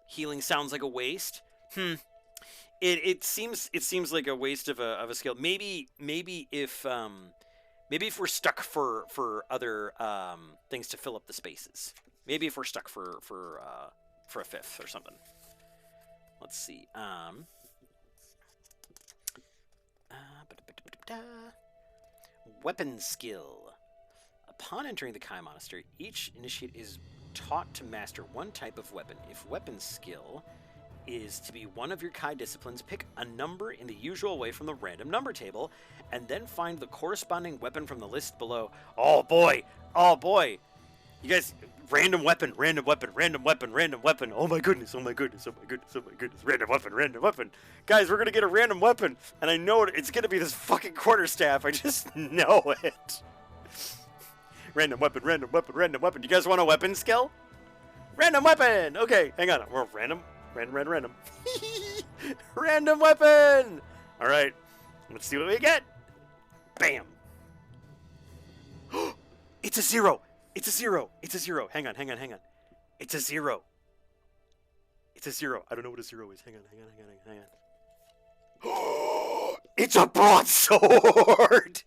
Healing sounds like a waste. It seems like a waste of a skill. Maybe if we're stuck for other things to fill up the spaces. Maybe if we're stuck for a 5th or something. Let's see. Weapon skill. Upon entering the Kai Monastery, each initiate is taught to master one type of weapon. If weapon skill is to be one of your Kai disciplines, pick a number in the usual way from the random number table, and then find the corresponding weapon from the list below. Oh boy! You guys, random weapon. Oh my goodness. Random weapon. Guys, we're gonna get a random weapon, and I know it's gonna be this fucking quarterstaff. I just know it. Random weapon. You guys want a weapon skill? Random weapon! Okay, hang on. We're random. Random weapon! Alright, let's see what we get. Bam! It's a 0! It's a 0! Hang on. It's a 0. I don't know what a 0 is. Hang on. It's a broadsword!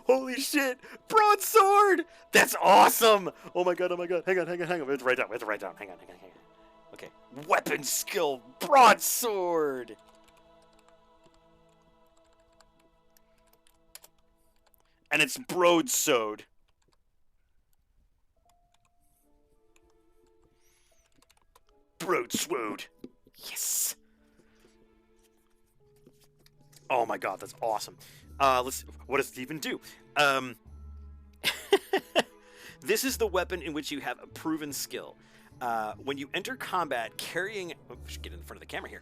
Holy shit! Broadsword! That's awesome! Oh my god. Hang on. We have to write down. Hang on. Okay. Weapon skill, broadsword! And it's broadsword. Broadsword. Yes! Oh my god, that's awesome. What does it even do? This is the weapon in which you have a proven skill. When you enter combat carrying, should get in front of the camera here.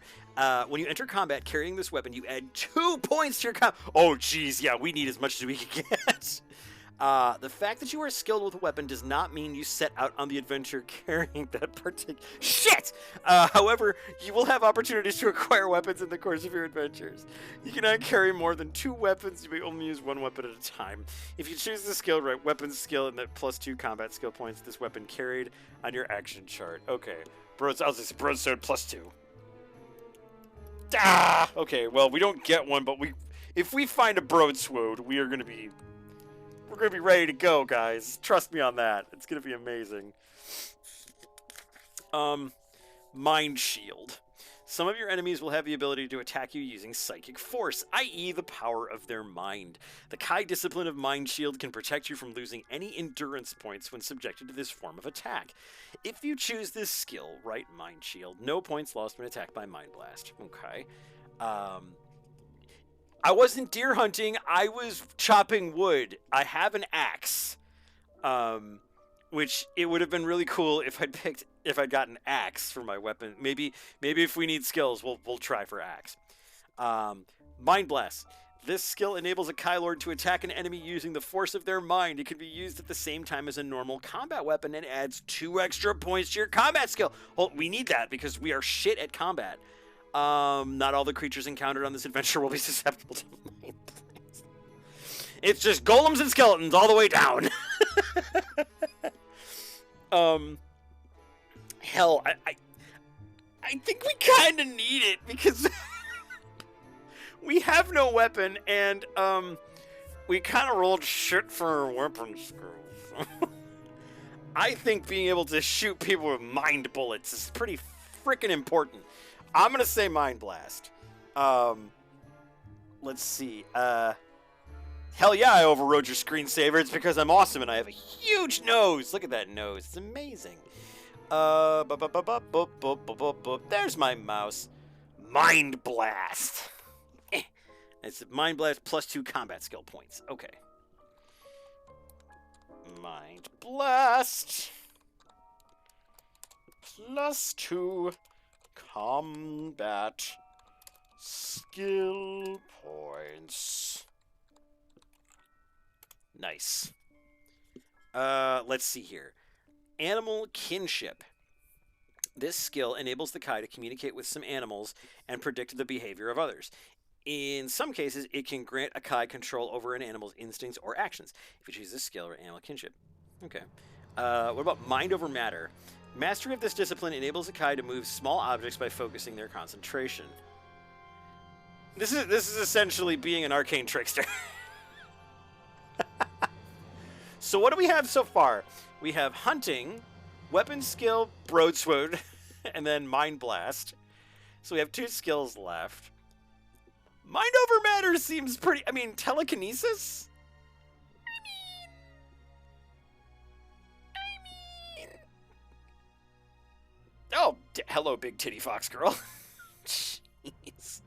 When you enter combat carrying this weapon, you add 2 points to your combat. Oh, geez, yeah, we need as much as we can get. The fact that you are skilled with a weapon does not mean you set out on the adventure carrying that particular shit. However, you will have opportunities to acquire weapons in the course of your adventures. You cannot carry more than 2 weapons. You may only use 1 weapon at a time. If you choose the skill right, weapons skill and that +2 combat skill points, this weapon carried on your action chart. Okay, broadsword +2. Ah, okay. Well, we don't get one, but if we find a broadsword, we're gonna be ready to go, guys. Trust me on that. It's gonna be amazing. Mind Shield. Some of your enemies will have the ability to attack you using psychic force, i.e. the power of their mind. The Kai discipline of Mind Shield can protect you from losing any endurance points when subjected to this form of attack. If you choose this skill, right, Mind Shield, no points lost when attacked by Mind Blast. Okay. I wasn't deer hunting, I was chopping wood. I have an axe. Which it would have been really cool if I'd got an axe for my weapon. Maybe if we need skills, we'll try for axe. Mind Blast. This skill enables a Kai Lord to attack an enemy using the force of their mind. It can be used at the same time as a normal combat weapon and adds 2 extra points to your combat skill. Well, we need that because we are shit at combat. Not all the creatures encountered on this adventure will be susceptible to Mind Blast. It's just golems and skeletons all the way down. Hell, I think we kind of need it because we have no weapon and, we kind of rolled shit for weapon skills. I think being able to shoot people with mind bullets is pretty freaking important. I'm gonna say Mind Blast. Let's see. Hell yeah, I overrode your screensaver. It's because I'm awesome and I have a huge nose. Look at that nose. It's amazing. There's my mouse. Mind Blast. It's Mind Blast +2 combat skill points. Okay. Mind Blast. +2 combat skill points. Nice. Let's see here. Animal kinship. This skill enables the Kai to communicate with some animals and predict the behavior of others. In some cases, it can grant a Kai control over an animal's instincts or actions. If you choose this skill or animal kinship. Okay. What about mind over matter? Mastery of this discipline enables a Kai to move small objects by focusing their concentration. This is essentially being an arcane trickster. So what do we have so far? We have hunting, weapon skill, broadsword, and then mind blast. So we have 2 skills left. Mind over matter seems pretty... I mean, telekinesis? Oh, hello, big titty fox girl. Jeez.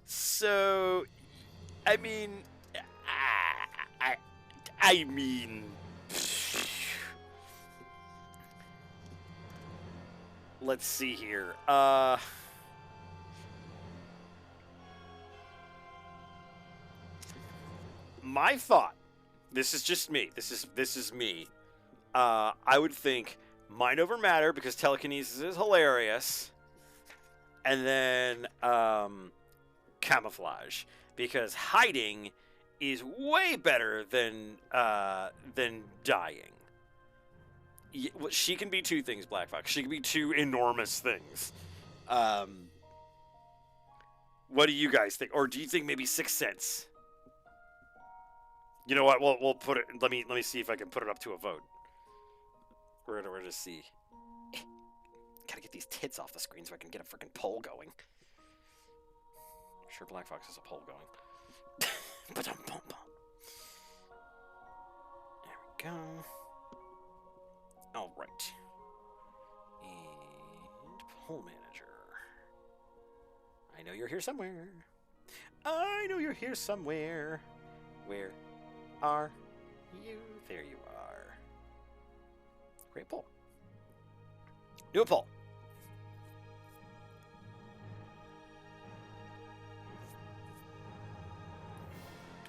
So, I mean... I mean... Let's see here. My thought, this is just me. This is me. I would think mind over matter because telekinesis is hilarious, and then camouflage because hiding is way better than dying. She can be 2 things, Black Fox. She can be 2 enormous things. What do you guys think? Or do you think maybe 6th Sense? You know what? We'll put it. Let me see if I can put it up to a vote. We're gonna see. Gotta get these tits off the screen so I can get a freaking poll going. I'm sure Black Fox has a poll going. There we go. All right. And poll manager. I know you're here somewhere. I know you're here somewhere. Where are you? There you are. Great pull. New pull.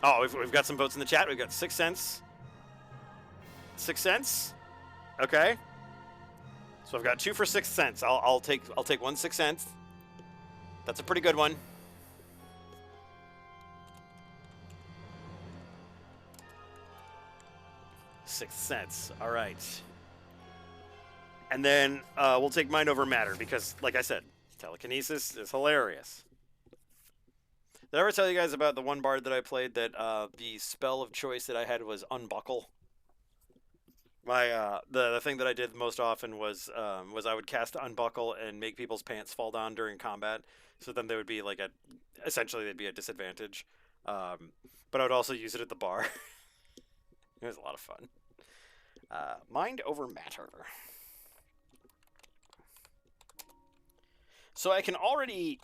Oh, we've got some votes in the chat. We've got 6 cents. 6 cents. Okay. So I've got 2 for 6 cents. I'll take 1 6 cents. That's a pretty good one. $0.06. All right. And then we'll take mind over matter because, like I said, telekinesis is hilarious. Did I ever tell you guys about the one bard that I played that the spell of choice that I had was unbuckle? My the thing that I did most often was I would cast unbuckle and make people's pants fall down during combat, so then they would be like essentially they'd be at disadvantage. But I would also use it at the bar. It was a lot of fun. Mind over matter. So I can already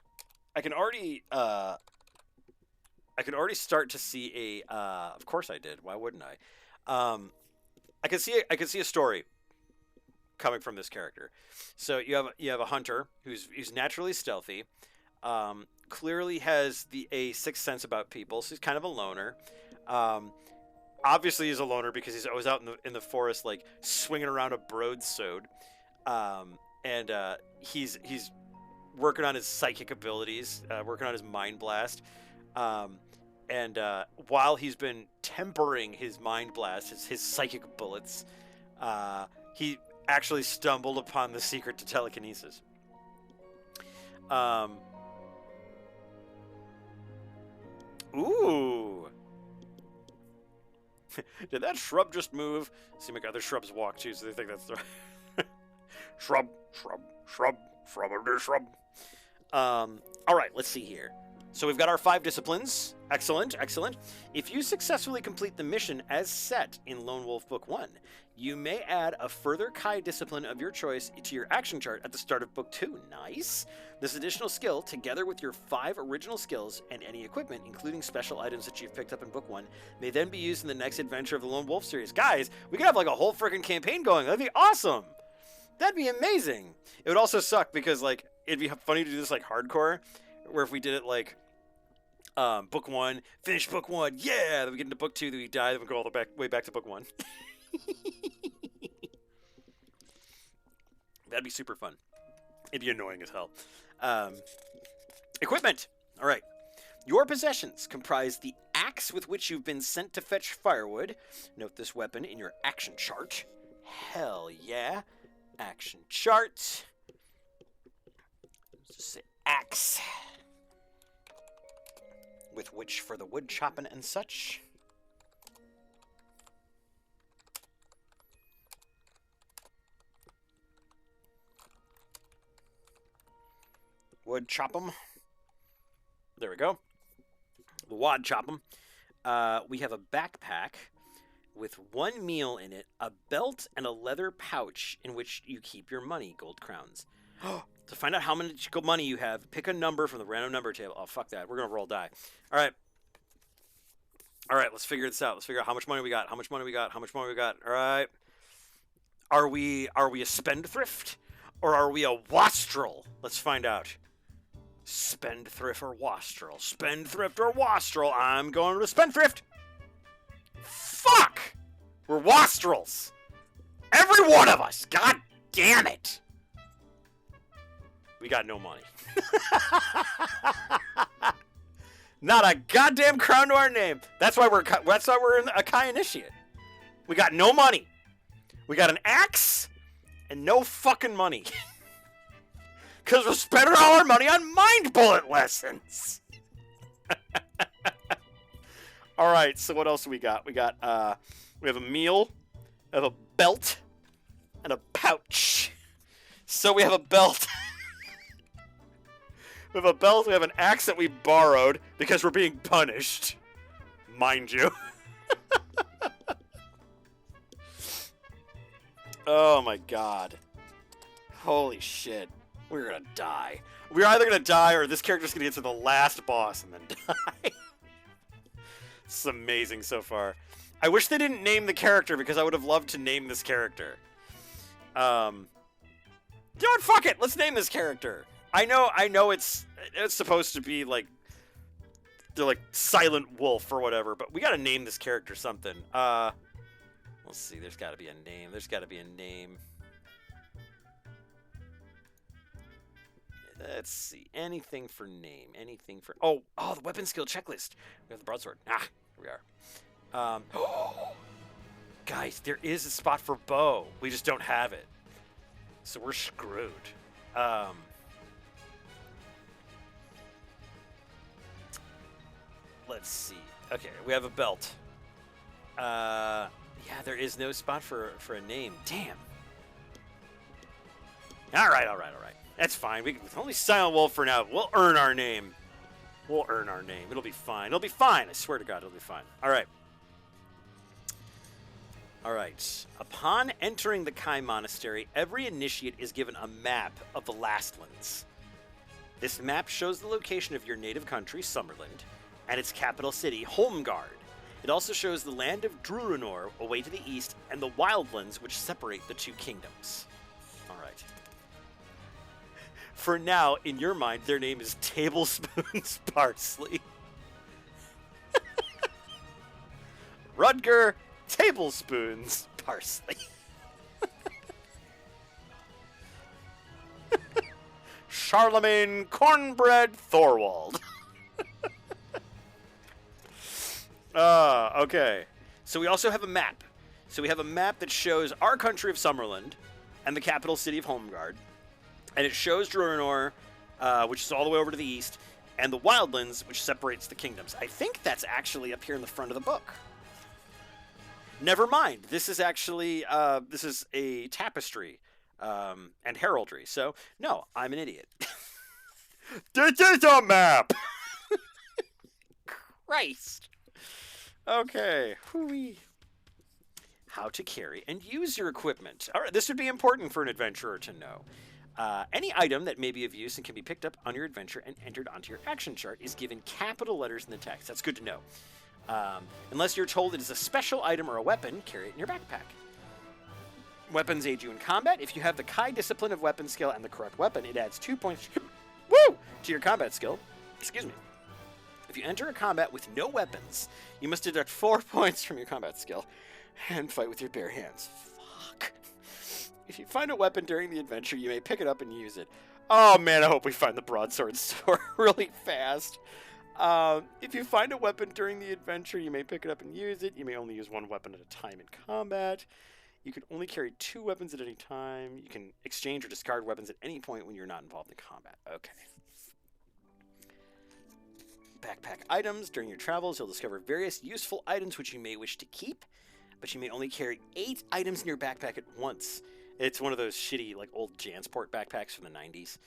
start to see a. Of course I did. Why wouldn't I? I can see a story coming from this character. So you have a hunter who's naturally stealthy, clearly has a sixth sense about people. So he's kind of a loner. Obviously he's a loner because he's always out in the forest, like swinging around a broadsword, and he's working on his psychic abilities, working on his mind blast. And while he's been tempering his mind blast, his psychic bullets, he actually stumbled upon the secret to telekinesis. Ooh. Did that shrub just move? Seem like other shrubs walk too, so they think that's the shrub. All right, let's see here. So we've got our 5 disciplines. Excellent, excellent. If you successfully complete the mission as set in Lone Wolf Book 1, you may add a further Kai discipline of your choice to your action chart at the start of Book 2. Nice. This additional skill, together with your 5 original skills and any equipment, including special items that you've picked up in Book 1, may then be used in the next adventure of the Lone Wolf series. Guys, we could have like a whole freaking campaign going. That'd be awesome. That'd be amazing. It would also suck because like it'd be funny to do this like hardcore, where if we did it like Book 1, finish Book 1, yeah, then we get into Book 2, then we die, then we go all the way back to Book 1. That'd be super fun. It'd be annoying as hell. Equipment. All right. Your possessions comprise the axe with which you've been sent to fetch firewood. Note this weapon in your action chart. Hell yeah. Action chart. Let's just say axe. With which for the wood chopping and such. Wood chop 'em. There we go. The wad chop 'em. We have a backpack with 1 meal in it, a belt, and a leather pouch in which you keep your money, gold crowns. To find out how much money you have, pick a number from the random number table. Oh, fuck that. We're going to roll die. All right. All right, let's figure this out. Let's figure out how much money we got. How much money we got. How much money we got. All right. Are we a spendthrift or are we a wastrel? Let's find out. Spendthrift or wastrel? Spendthrift or wastrel? I'm going with spendthrift. Fuck! We're wastrels. Every one of us. God damn it. We got no money. Not a goddamn crown to our name. That's why we're in a Kai initiate. We got no money. We got an axe and no fucking money. Because we're spending all our money on mind bullet lessons. All right, so what else do we got? We got we have a meal, we have a belt, and a pouch. So we have a belt. We have a belt, we have an axe that we borrowed because we're being punished. Mind you. Oh my god. Holy shit. We're gonna die. We're either gonna die or this character's gonna get to the last boss and then die. It's amazing so far. I wish they didn't name the character because I would have loved to name this character. You know what? Fuck it. Let's name this character. I know it's supposed to be like they're like Silent Wolf or whatever, but we gotta name this character something. Let's see. There's got to be a name. Let's see. Anything for name. Anything for... Oh, the weapon skill checklist. We have the broadsword. Here we are. Guys, there is a spot for bow. We just don't have it. So we're screwed. Let's see. Okay, we have a belt. Yeah, there is no spot for a name. Damn. All right. That's fine. We can only Silent Wolf for now. We'll earn our name. It'll be fine. I swear to God, it'll be fine. All right. Upon entering the Kai Monastery, every initiate is given a map of the Lastlands. This map shows the location of your native country, Summerland, and its capital city, Holmgard. It also shows the land of Druranor away to the east and the Wildlands which separate the two kingdoms. Alright. For now, in your mind, their name is Tablespoons Parsley. Rudger Tablespoons Parsley. Charlemagne Cornbread Thorwald. Okay. So we also have a map. So we have a map that shows our country of Summerland and the capital city of Holmgard. And it shows Druranor, which is all the way over to the east, and the Wildlands, which separates the kingdoms. I think that's actually up here in the front of the book. Never mind. This is actually, this is a tapestry and heraldry. So, no, I'm an idiot. This is a map! Christ. Okay. Hoo-wee. How to carry and use your equipment. All right, this would be important for an adventurer to know. Any item that may be of use and can be picked up on your adventure and entered onto your action chart is given capital letters in the text. That's good to know. Unless you're told it is a special item or a weapon, carry it in your backpack. Weapons aid you in combat. If you have the Kai discipline of weapon skill and the correct weapon, it adds 2 points to your combat skill. Excuse me. If you enter a combat with no weapons, you must deduct 4 points from your combat skill and fight with your bare hands. Fuck. If you find a weapon during the adventure, you may pick it up and use it. Oh man, I hope we find the broadsword store really fast. If you find a weapon during the adventure, you may pick it up and use it. You may only use one weapon at a time in combat. You can only carry 2 weapons at any time. You can exchange or discard weapons at any point when you're not involved in combat. Okay. Backpack items. During your travels, you'll discover various useful items which you may wish to keep, but you may only carry 8 items in your backpack at once. It's one of those shitty, like, old Jansport backpacks from the 90s.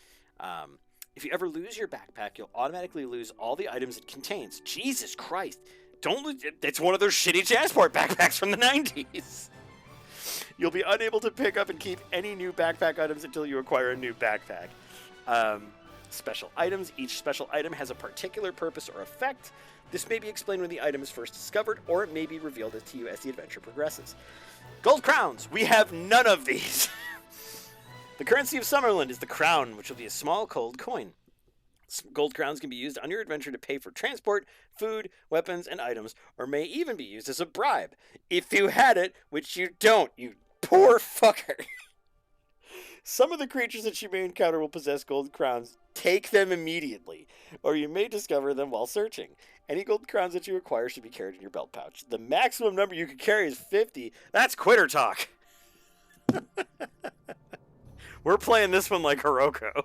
If you ever lose your backpack, you'll automatically lose all the items it contains. Jesus Christ. Don't lose it. It's one of those shitty Jansport backpacks from the 90s. You'll be unable to pick up and keep any new backpack items until you acquire a new backpack. Special items. Each special item has a particular purpose or effect. This may be explained when the item is first discovered, or it may be revealed to you as the adventure progresses. Gold crowns. We have none of these. The currency of Summerland is the crown, which will be a small gold coin. Gold crowns can be used on your adventure to pay for transport, food, weapons, and items, or may even be used as a bribe. If you had it, which you don't, you poor fucker. Some of the creatures that you may encounter will possess gold crowns. Take them immediately, or you may discover them while searching. Any gold crowns that you acquire should be carried in your belt pouch. The maximum number you can carry is 50. That's quitter talk. We're playing this one like Hiroko.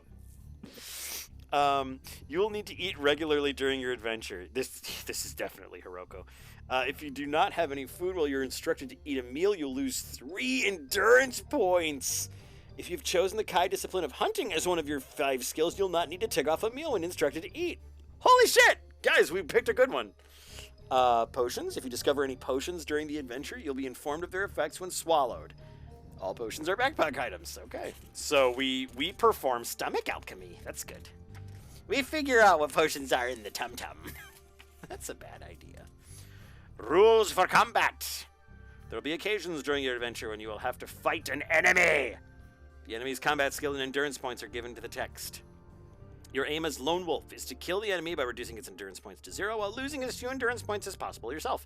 You will need to eat regularly during your adventure. This is definitely Hiroko. If you do not have any food while you're instructed to eat a meal, you'll lose 3 endurance points. If you've chosen the Kai discipline of hunting as one of your 5 skills, you'll not need to tick off a meal when instructed to eat. Holy shit! Guys, we picked a good one. Potions. If you discover any potions during the adventure, you'll be informed of their effects when swallowed. All potions are backpack items. Okay. So we perform stomach alchemy. That's good. We figure out what potions are in the tum-tum. That's a bad idea. Rules for combat. There will be occasions during your adventure when you will have to fight an enemy. The enemy's combat skill and endurance points are given to the text. Your aim as Lone Wolf is to kill the enemy by reducing its endurance points to 0 while losing as few endurance points as possible yourself.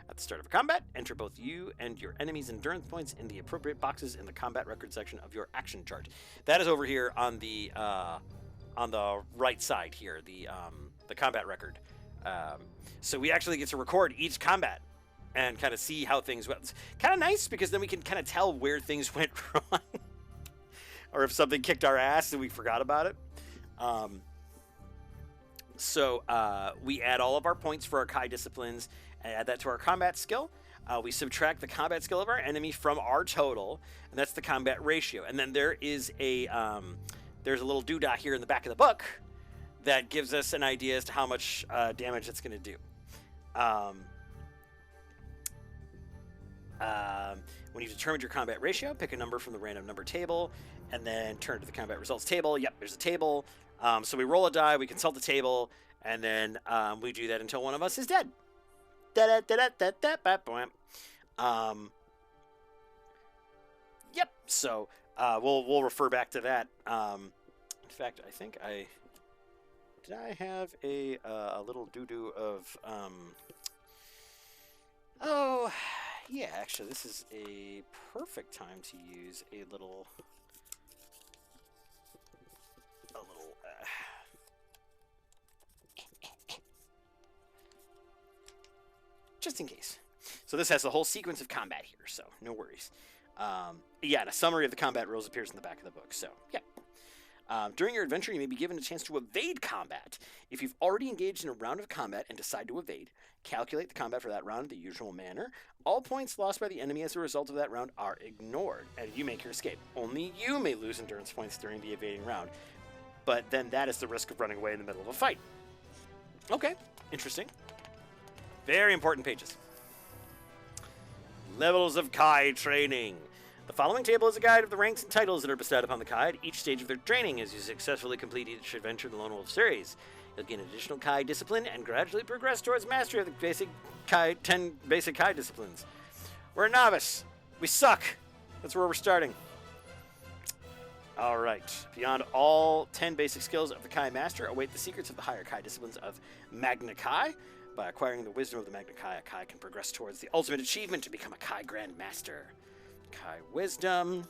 At the start of a combat, enter both you and your enemy's endurance points in the appropriate boxes in the combat record section of your action chart. That is over here on the right side here, the combat record. So we actually get to record each combat and kind of see how things went. It's kind of nice because then we can kind of tell where things went wrong, or if something kicked our ass and we forgot about it. So we add all of our points for our Kai disciplines and add that to our combat skill. We subtract the combat skill of our enemy from our total, and that's the combat ratio. And then there is there's a little doodah here in the back of the book that gives us an idea as to how much damage it's going to do. When you've determined your combat ratio, pick a number from the random number table, and then turn to the combat results table. Yep, there's a table. So we roll a die, we consult the table, and then we do that until one of us is dead. Yep. So we'll refer back to that. In fact, I think did I have a little doo-doo of oh yeah, actually this is a perfect time to use a little just in case. So this has the whole sequence of combat here, so no worries. Yeah, and a summary of the combat rules appears in the back of the book, so yeah. During your adventure, you may be given a chance to evade combat. If you've already engaged in a round of combat and decide to evade, calculate the combat for that round in the usual manner. All points lost by the enemy as a result of that round are ignored, and you make your escape. Only you may lose endurance points during the evading round, but then that is the risk of running away in the middle of a fight. Okay, interesting. Very important pages. Levels of Kai training. The following table is a guide of the ranks and titles that are bestowed upon the Kai at each stage of their training as you successfully complete each adventure in the Lone Wolf series. You'll gain additional Kai discipline and gradually progress towards mastery of the basic Kai 10 basic Kai disciplines. We're a novice. We suck. That's where we're starting. Alright. Beyond all 10 basic skills of the Kai Master, await the secrets of the higher Kai disciplines of Magna Kai. By acquiring the wisdom of the Magna Kai, a Kai can progress towards the ultimate achievement to become a Kai Grand Master. Kai Wisdom.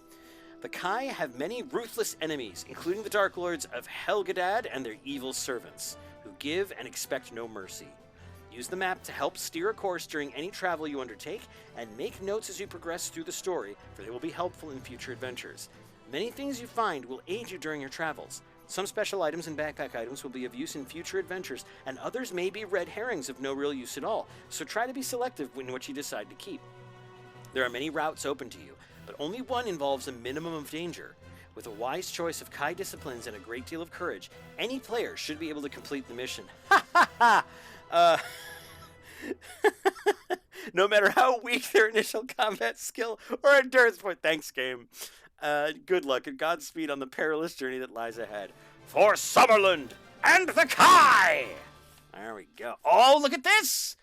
The Kai have many ruthless enemies, including the Dark Lords of Helgadad and their evil servants, who give and expect no mercy. Use the map to help steer a course during any travel you undertake, and make notes as you progress through the story, for they will be helpful in future adventures. Many things you find will aid you during your travels. Some special items and backpack items will be of use in future adventures, and others may be red herrings of no real use at all, so try to be selective in what you decide to keep. There are many routes open to you, but only one involves a minimum of danger. With a wise choice of Kai disciplines and a great deal of courage, any player should be able to complete the mission. Ha ha ha! No matter how weak their initial combat skill or endurance point. Thanks, game. Good luck and Godspeed on the perilous journey that lies ahead. For Summerland and the Kai! There we go. Oh, look at this!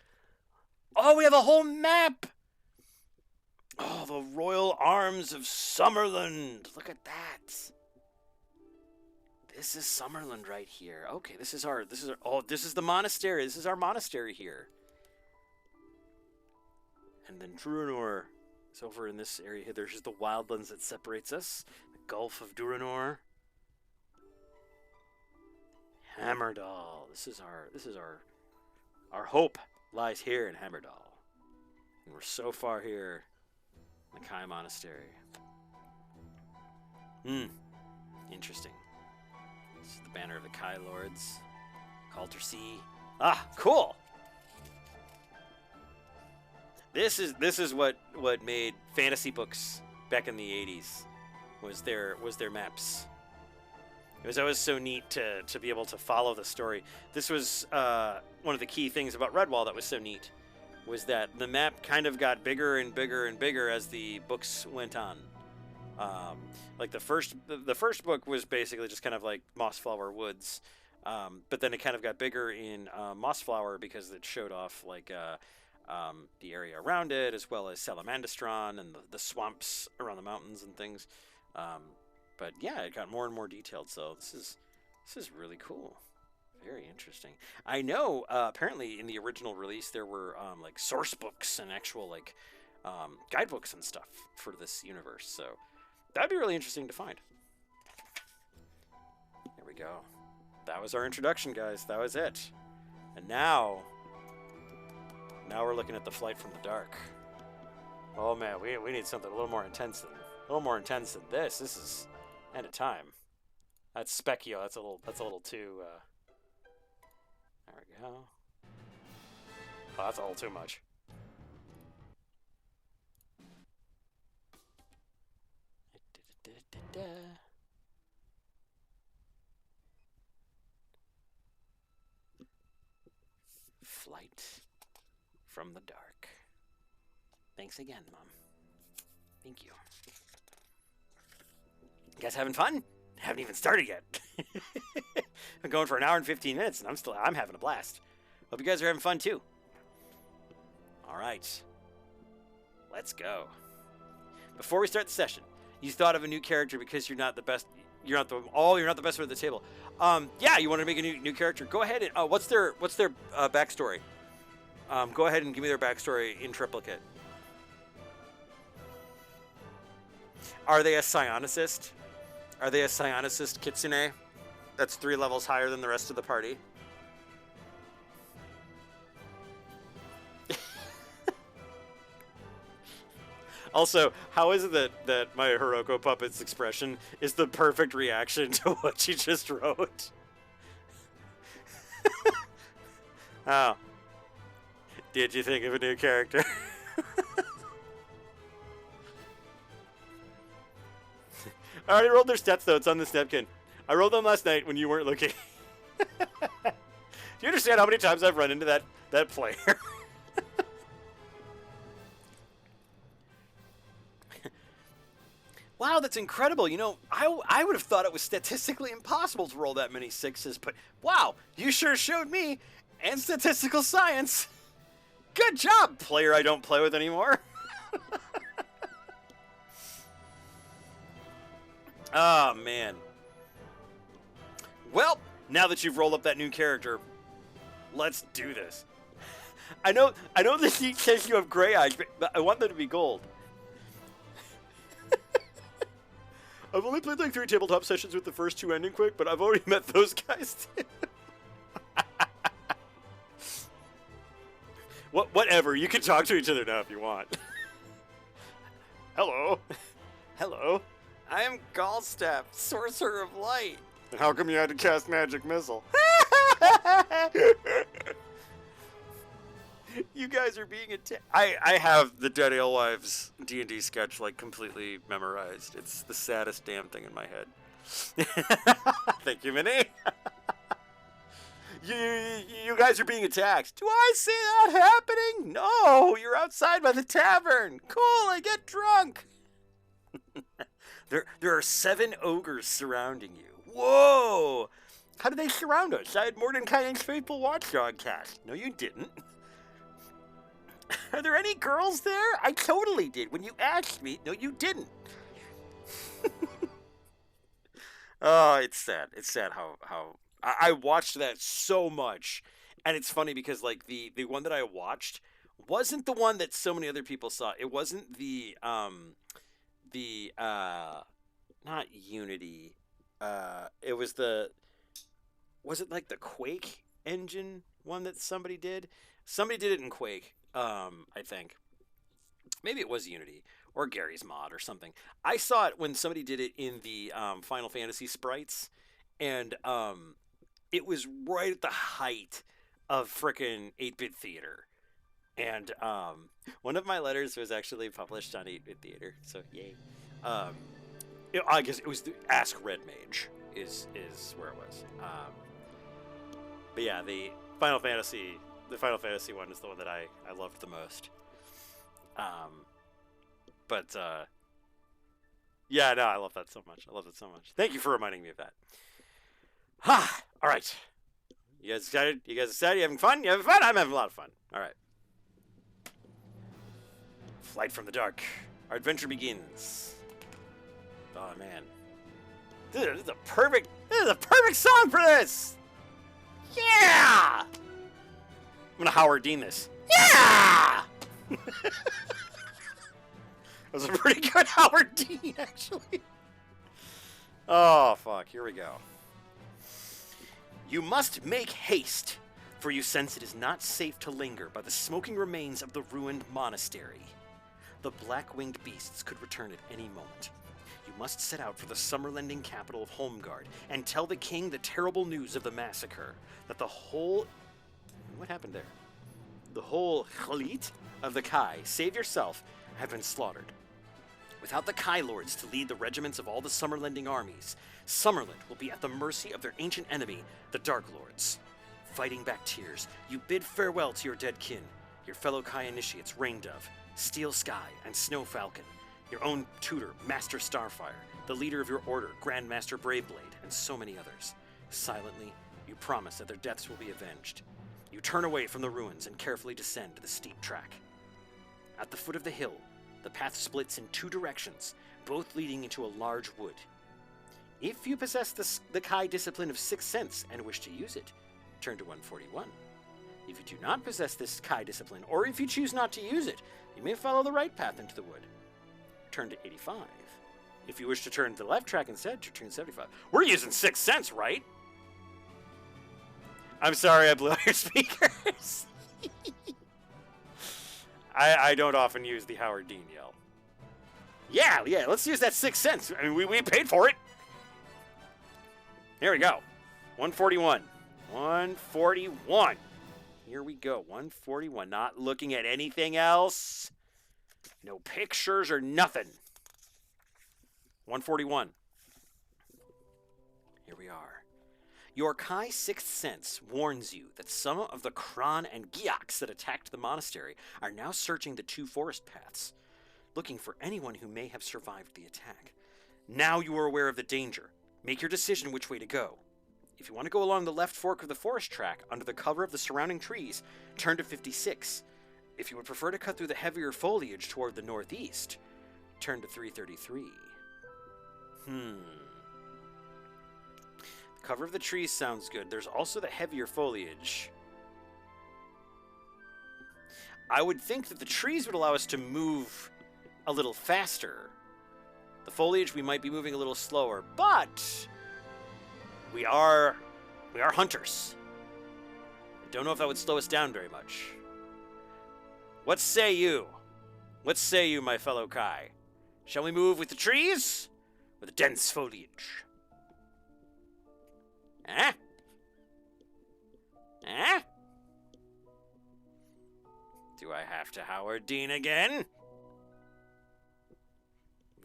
Oh, we have a whole map! Oh, the royal arms of Summerland. Look at that. This is Summerland right here. Okay, this is the monastery. This is our monastery here. And then Duranor is over in this area here. There's just the wildlands that separates us. The Gulf of Duranor. Hammerdal. This is our hope lies here in Hammerdal. And we're so far here. The Kai Monastery. Interesting. This is the banner of the Kai Lords. Calter Sea. Ah, cool! This is what made fantasy books back in the 80s. Was their maps. It was always so neat to be able to follow the story. This was one of the key things about Redwall that was so neat. Was that the map kind of got bigger and bigger and bigger as the books went on. Like the first book was basically just kind of like Mossflower Woods, but then it kind of got bigger in Mossflower because it showed off like the area around it, as well as Salamandastron and the swamps around the mountains and things. But yeah, it got more and more detailed. So this is really cool. Very interesting. I know. Apparently, in the original release, there were like source books and actual like guidebooks and stuff for this universe. So that'd be really interesting to find. There we go. That was our introduction, guys. That was it. And now we're looking at the Flight from the Dark. Oh man, we need something a little more intense than this. This is end of time. That's Specchio. That's a little too. There we go. Oh, that's a little too much. Flight from the Dark. Thanks again, Mom. Thank you. You guys having fun? Haven't even started yet. I'm going for an hour and 15 minutes, and I'm having a blast. Hope you guys are having fun too. All right, let's go. Before we start the session, you thought of a new character because you're not the best. You're not the best one at the table. Yeah, you want to make a new character? Go ahead and what's their backstory? Go ahead and give me their backstory in triplicate. Are they a psionicist? Are they a psionicist kitsune? That's 3 levels higher than the rest of the party. Also, how is it that my Hiroko puppet's expression is the perfect reaction to what she just wrote? Oh. Did you think of a new character? I already rolled their stats, though. It's on this napkin. I rolled them last night when you weren't looking. Do you understand how many times I've run into that player? Wow, that's incredible. You know, I would have thought it was statistically impossible to roll that many 6s, but wow, you sure showed me. And statistical science. Good job, player I don't play with anymore. Oh, man. Well, now that you've rolled up that new character, let's do this. I know the sheet says you have gray eyes, but I want them to be gold. I've only played like 3 tabletop sessions with the first 2 ending quick, but I've already met those guys too. Whatever, you can talk to each other now if you want. Hello. Hello. I am Gallstaff, Sorcerer of Light. And how come you had to cast Magic Missile? You guys are being attacked. I have the Dead Alewives D&D sketch like completely memorized. It's the saddest damn thing in my head. Thank you, Minnie. You guys are being attacked. Do I see that happening? No, you're outside by the tavern. Cool, I get drunk. There are 7 ogres surrounding you. Whoa! How did they surround us? I had Mordenkainen's faithful watchdog cast. No, you didn't. Are there any girls there? I totally did. When you asked me, no, you didn't. Oh, it's sad. It's sad how I watched that so much, and it's funny because like the one that I watched wasn't the one that so many other people saw. It wasn't the not Unity. It was it like the Quake engine one that somebody did? Somebody did it in Quake, I think. Maybe it was Unity or Gary's mod or something. I saw it when somebody did it in the Final Fantasy sprites, and it was right at the height of frickin' 8-bit theater. And one of my letters was actually published on 8-bit theater, so yay. I guess it was the Ask Red Mage is where it was. But yeah, the Final Fantasy one is the one that I loved the most. Yeah, no, I love that so much. Thank you for reminding me of that. Ha! All right. You guys excited? You having fun? You having fun? I'm having a lot of fun. All right. Flight from the Dark. Our adventure begins. Oh, man. This is a perfect song for this! Yeah! I'm gonna Howard Dean this. Yeah! That was a pretty good Howard Dean, actually. Oh, fuck. Here we go. You must make haste, for you sense it is not safe to linger by the smoking remains of the ruined monastery. The black-winged beasts could return at any moment. You must set out for the summer-lending capital of Holmgard and tell the king the terrible news of the massacre, that the whole... What happened there? The whole Khalit of the Kai, save yourself, have been slaughtered. Without the Kai Lords to lead the regiments of all the Summerlending armies, Summerland will be at the mercy of their ancient enemy, the Dark Lords. Fighting back tears, you bid farewell to your dead kin, your fellow Kai initiates Raindove, Steel Sky, and Snow Falcon, your own tutor, Master Starfire, the leader of your order, Grandmaster Braveblade, and so many others. Silently, you promise that their deaths will be avenged. You turn away from the ruins and carefully descend the steep track. At the foot of the hill, the path splits in two directions, both leading into a large wood. If you possess the Kai discipline of Sixth Sense and wish to use it, turn to 141. If you do not possess this Kai discipline, or if you choose not to use it, you may follow the right path into the wood. Turn to 85. If you wish to turn to the left track instead, turn to 75. We're using Sixth Sense, right? I'm sorry I blew out your speakers. I don't often use the Howard Dean yell. Yeah, let's use that Sixth Sense. I mean, we paid for it. Here we go. 141. 141. Here we go. 141. Not looking at anything else. No pictures or nothing. 141. Here we are. Your Kai Sixth Sense warns you that some of the Kron and Gyaks that attacked the monastery are now searching the two forest paths, looking for anyone who may have survived the attack. Now you are aware of the danger. Make your decision which way to go. If you want to go along the left fork of the forest track under the cover of the surrounding trees, turn to 56. If you would prefer to cut through the heavier foliage toward the northeast, turn to 333. The cover of the trees sounds good. There's also the heavier foliage. I would think that the trees would allow us to move a little faster. The foliage we might be moving a little slower, but we are hunters. I don't know if that would slow us down very much. What say you? What say you, my fellow Kai? Shall we move with the trees or the dense foliage? Eh? Do I have to Howard Dean again?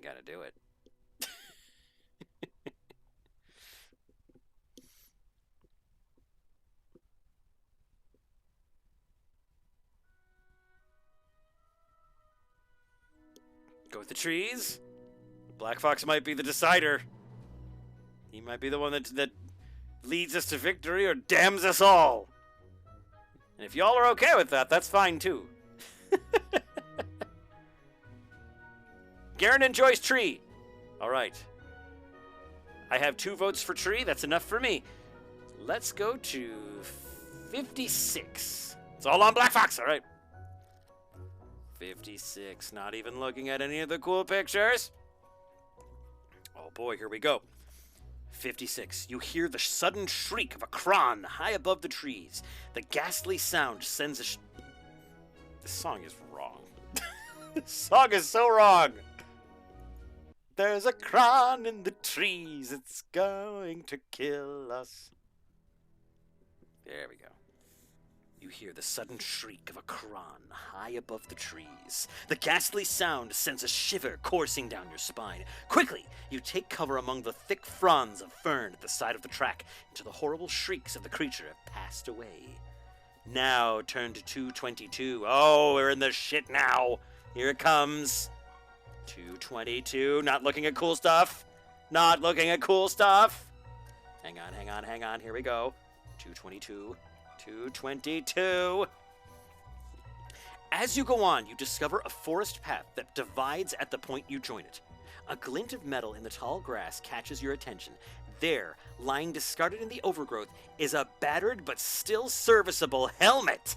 Gotta do it. Go with the trees. Black Fox might be the decider. He might be the one that leads us to victory or damns us all. And if y'all are okay with that, that's fine too. Garen enjoys tree. All right. I have 2 votes for tree. That's enough for me. Let's go to 56. It's all on Black Fox. All right. 56. Not even looking at any of the cool pictures. Oh boy, here we go. 56. You hear the sudden shriek of a Kron high above the trees. The ghastly sound sends a... This song is wrong. This song is so wrong. There's a Kron in the trees. It's going to kill us. There we go. You hear the sudden shriek of a Kron high above the trees. The ghastly sound sends a shiver coursing down your spine. Quickly, you take cover among the thick fronds of fern at the side of the track until the horrible shrieks of the creature have passed away. Now turn to 222. Oh, we're in the shit now. Here it comes. 222. Not looking at cool stuff. Not looking at cool stuff. Hang on. Here we go. 222. 222. As you go on, you discover a forest path that divides at the point you join it. A glint of metal in the tall grass catches your attention. There, lying discarded in the overgrowth, is a battered but still serviceable helmet.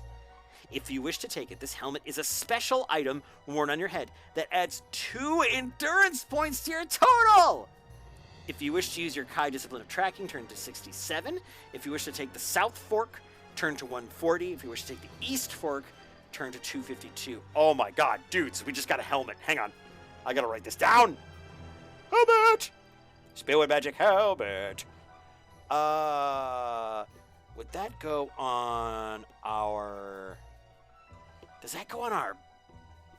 If you wish to take it, this helmet is a special item worn on your head that adds 2 endurance points to your total! If you wish to use your Kai Discipline of Tracking, turn to 67. If you wish to take the South Fork, turn to 140. If you wish to take the East Fork, turn to 252. Oh my god, dudes, we just got a helmet. Hang on. I gotta write this down. Helmet! Spillwood Magic helmet. Would that go on our... Does that go on our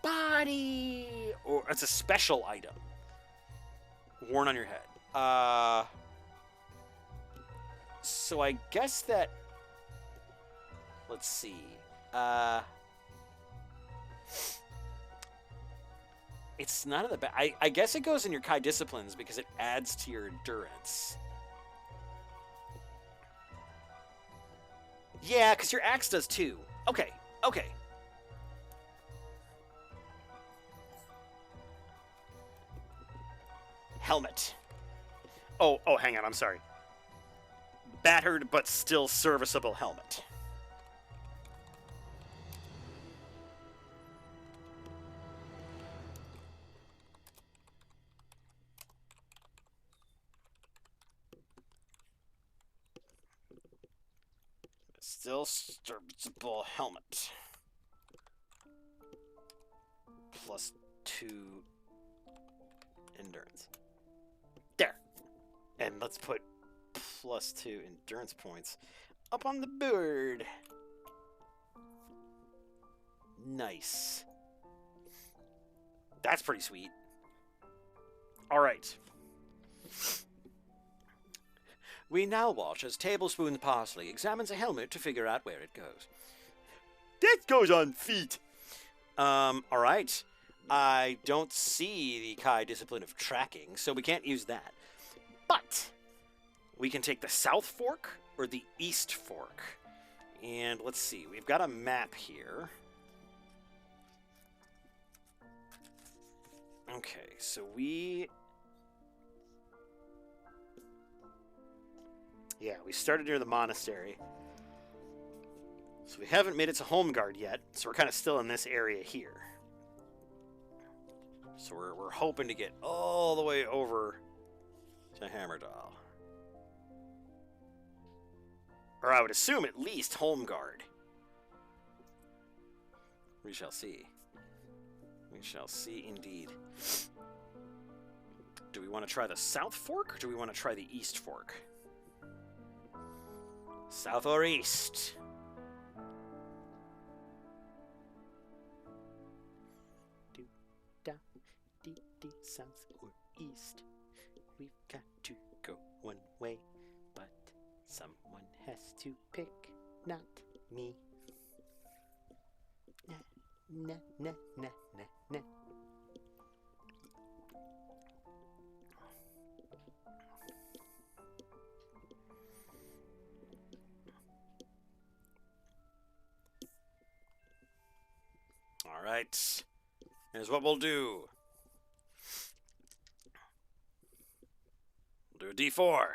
body? Or it's a special item. Worn on your head. So I guess that... Let's see. It's none of the bad. I guess it goes in your Kai Disciplines because it adds to your endurance. Yeah, because your axe does too. Okay, okay. Helmet. Oh, hang on, I'm sorry. Battered but still serviceable helmet. Still serviceable helmet. Plus 2 endurance. There. And let's put plus 2 endurance points up on the board. Nice. That's pretty sweet. All right. We now watch as Tablespoon Parsley examines a helmet to figure out where it goes. That goes on feet. All right. I don't see the Kai Discipline of Tracking, so we can't use that. But we can take the South Fork or the East Fork. And let's see. We've got a map here. Okay, so we... Yeah, we started near the monastery. So we haven't made it to Homeguard yet, so we're kind of still in this area here. So we're hoping to get all the way over to Hammerdal. Or I would assume at least Homeguard. We shall see. We shall see indeed. Do we want to try the South Fork, or do we want to try the East Fork? South or East? Do, da, dee, dee, South or East? We've got to go one way, but someone has to pick, not me. Na, na, na, na, na, na. All right, here's what we'll do. We'll do a D4.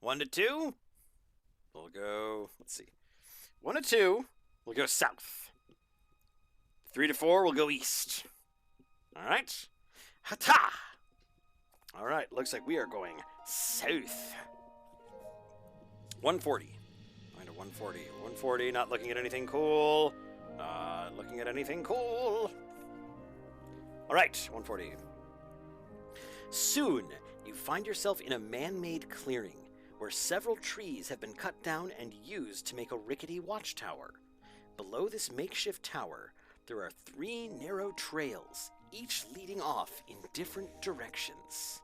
1 to 2, we'll go, let's see. 1 to 2, we'll go south. 3 to 4, we'll go east. All right. Ha-ta! All right, looks like we are going south. 140. Going to 140. 140, not looking at anything cool. Not looking at anything cool. All right, 140. Soon, you find yourself in a man-made clearing where several trees have been cut down and used to make a rickety watchtower. Below this makeshift tower, there are 3 narrow trails, each leading off in different directions.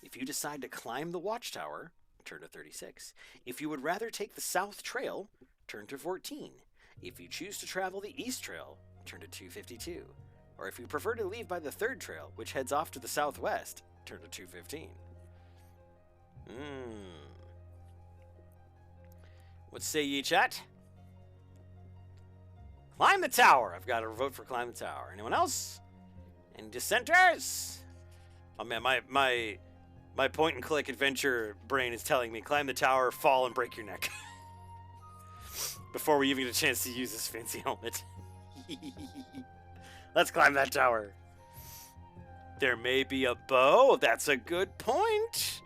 If you decide to climb the watchtower, turn to 36. If you would rather take the south trail, turn to 14. If you choose to travel the east trail, turn to 252. Or if you prefer to leave by the third trail, which heads off to the southwest, turn to 215. What say ye, chat? Climb the tower. I've got to vote for climb the tower. Anyone else? And dissenters! Oh man, my point and click adventure brain is telling me climb the tower, fall, and break your neck. Before we even get a chance to use this fancy helmet. Let's climb that tower. There may be a bow. That's a good point.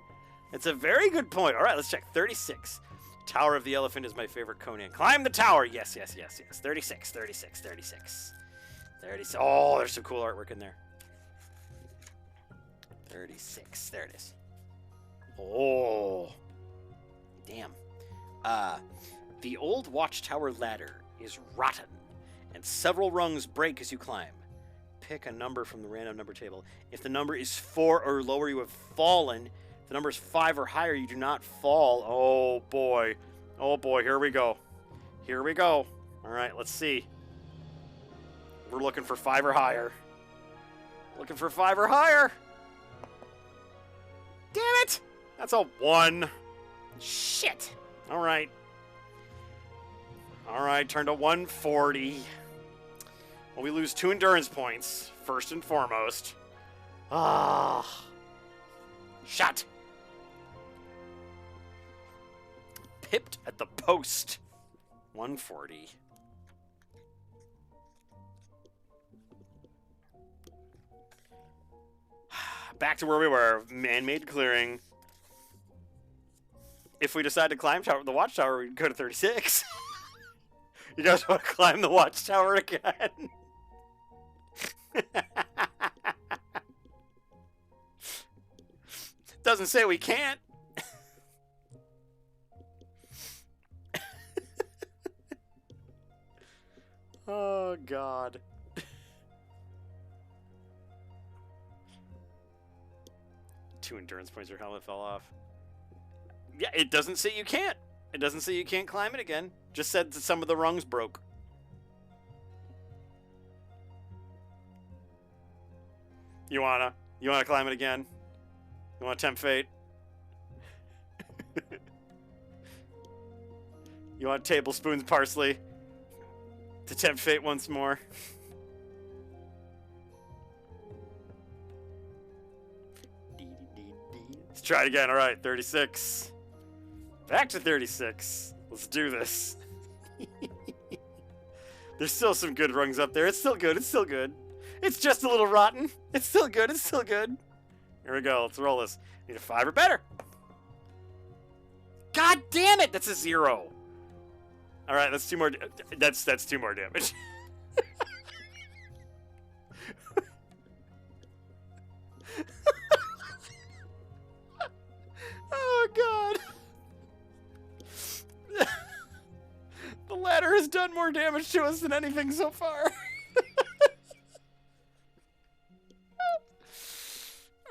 It's a very good point. All right, let's check. 36. Tower of the Elephant is my favorite Conan. Climb the tower. Yes, yes, yes, yes. 36, 36, 36. 36. Oh, there's some cool artwork in there. 36. There it is. Oh. Damn. The old watchtower ladder is rotten, and several rungs break as you climb. Pick a number from the random number table. If the number is 4 or lower, you have fallen. If the number is 5 or higher, you do not fall. Oh, boy. Oh, boy. Here we go. Here we go. All right, let's see. We're looking for 5 or higher. Looking for 5 or higher. Damn it! That's a 1. Shit. All right. All right, turn to 140. Well, we lose 2 endurance points, first and foremost. Ah. Shot. Pipped at the post. 140. Back to where we were. Man-made clearing. If we decide to climb the watchtower, we can go to 36. You guys want to climb the watchtower again? Doesn't say we can't. Oh, God. Two endurance points, your helmet fell off. Yeah, it doesn't say you can't. It doesn't say you can't climb it again. Just said that some of the rungs broke. You wanna climb it again? You wanna tempt fate? You want tablespoons parsley to tempt fate once more? Let's try it again. All right, 36. Back to 36. Let's do this. There's still some good rungs up there. It's still good. It's still good. It's just a little rotten. It's still good. It's still good. Here we go. Let's roll this. Need a 5 or better. God damn it! That's a 0. All right, that's 2 more. That's 2 more damage. Oh God. The ladder has done more damage to us than anything so far.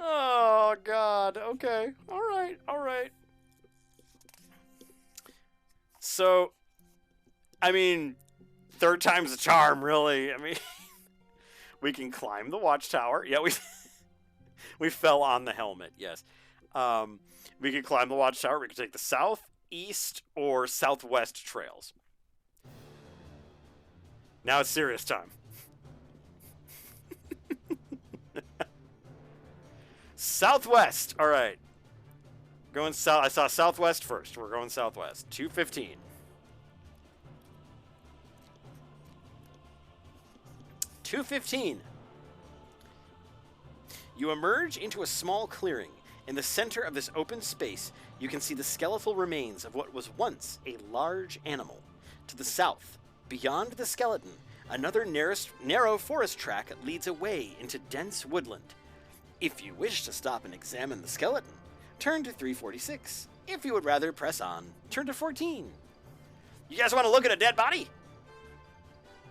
Oh, God. Okay. All right. All right. So, I mean, third time's a charm, really. I mean, we can climb the watchtower. Yeah, we fell on the helmet, yes. We can climb the watchtower. We can take the south, east, or southwest trails. Now it's serious time. Southwest. All right. Going south. I saw southwest first. We're going southwest. 215. 215. You emerge into a small clearing. In the center of this open space, you can see the skeletal remains of what was once a large animal. To the south, beyond the skeleton, another narrow forest track leads away into dense woodland. If you wish to stop and examine the skeleton, turn to 346. If you would rather press on, turn to 14. You guys want to look at a dead body?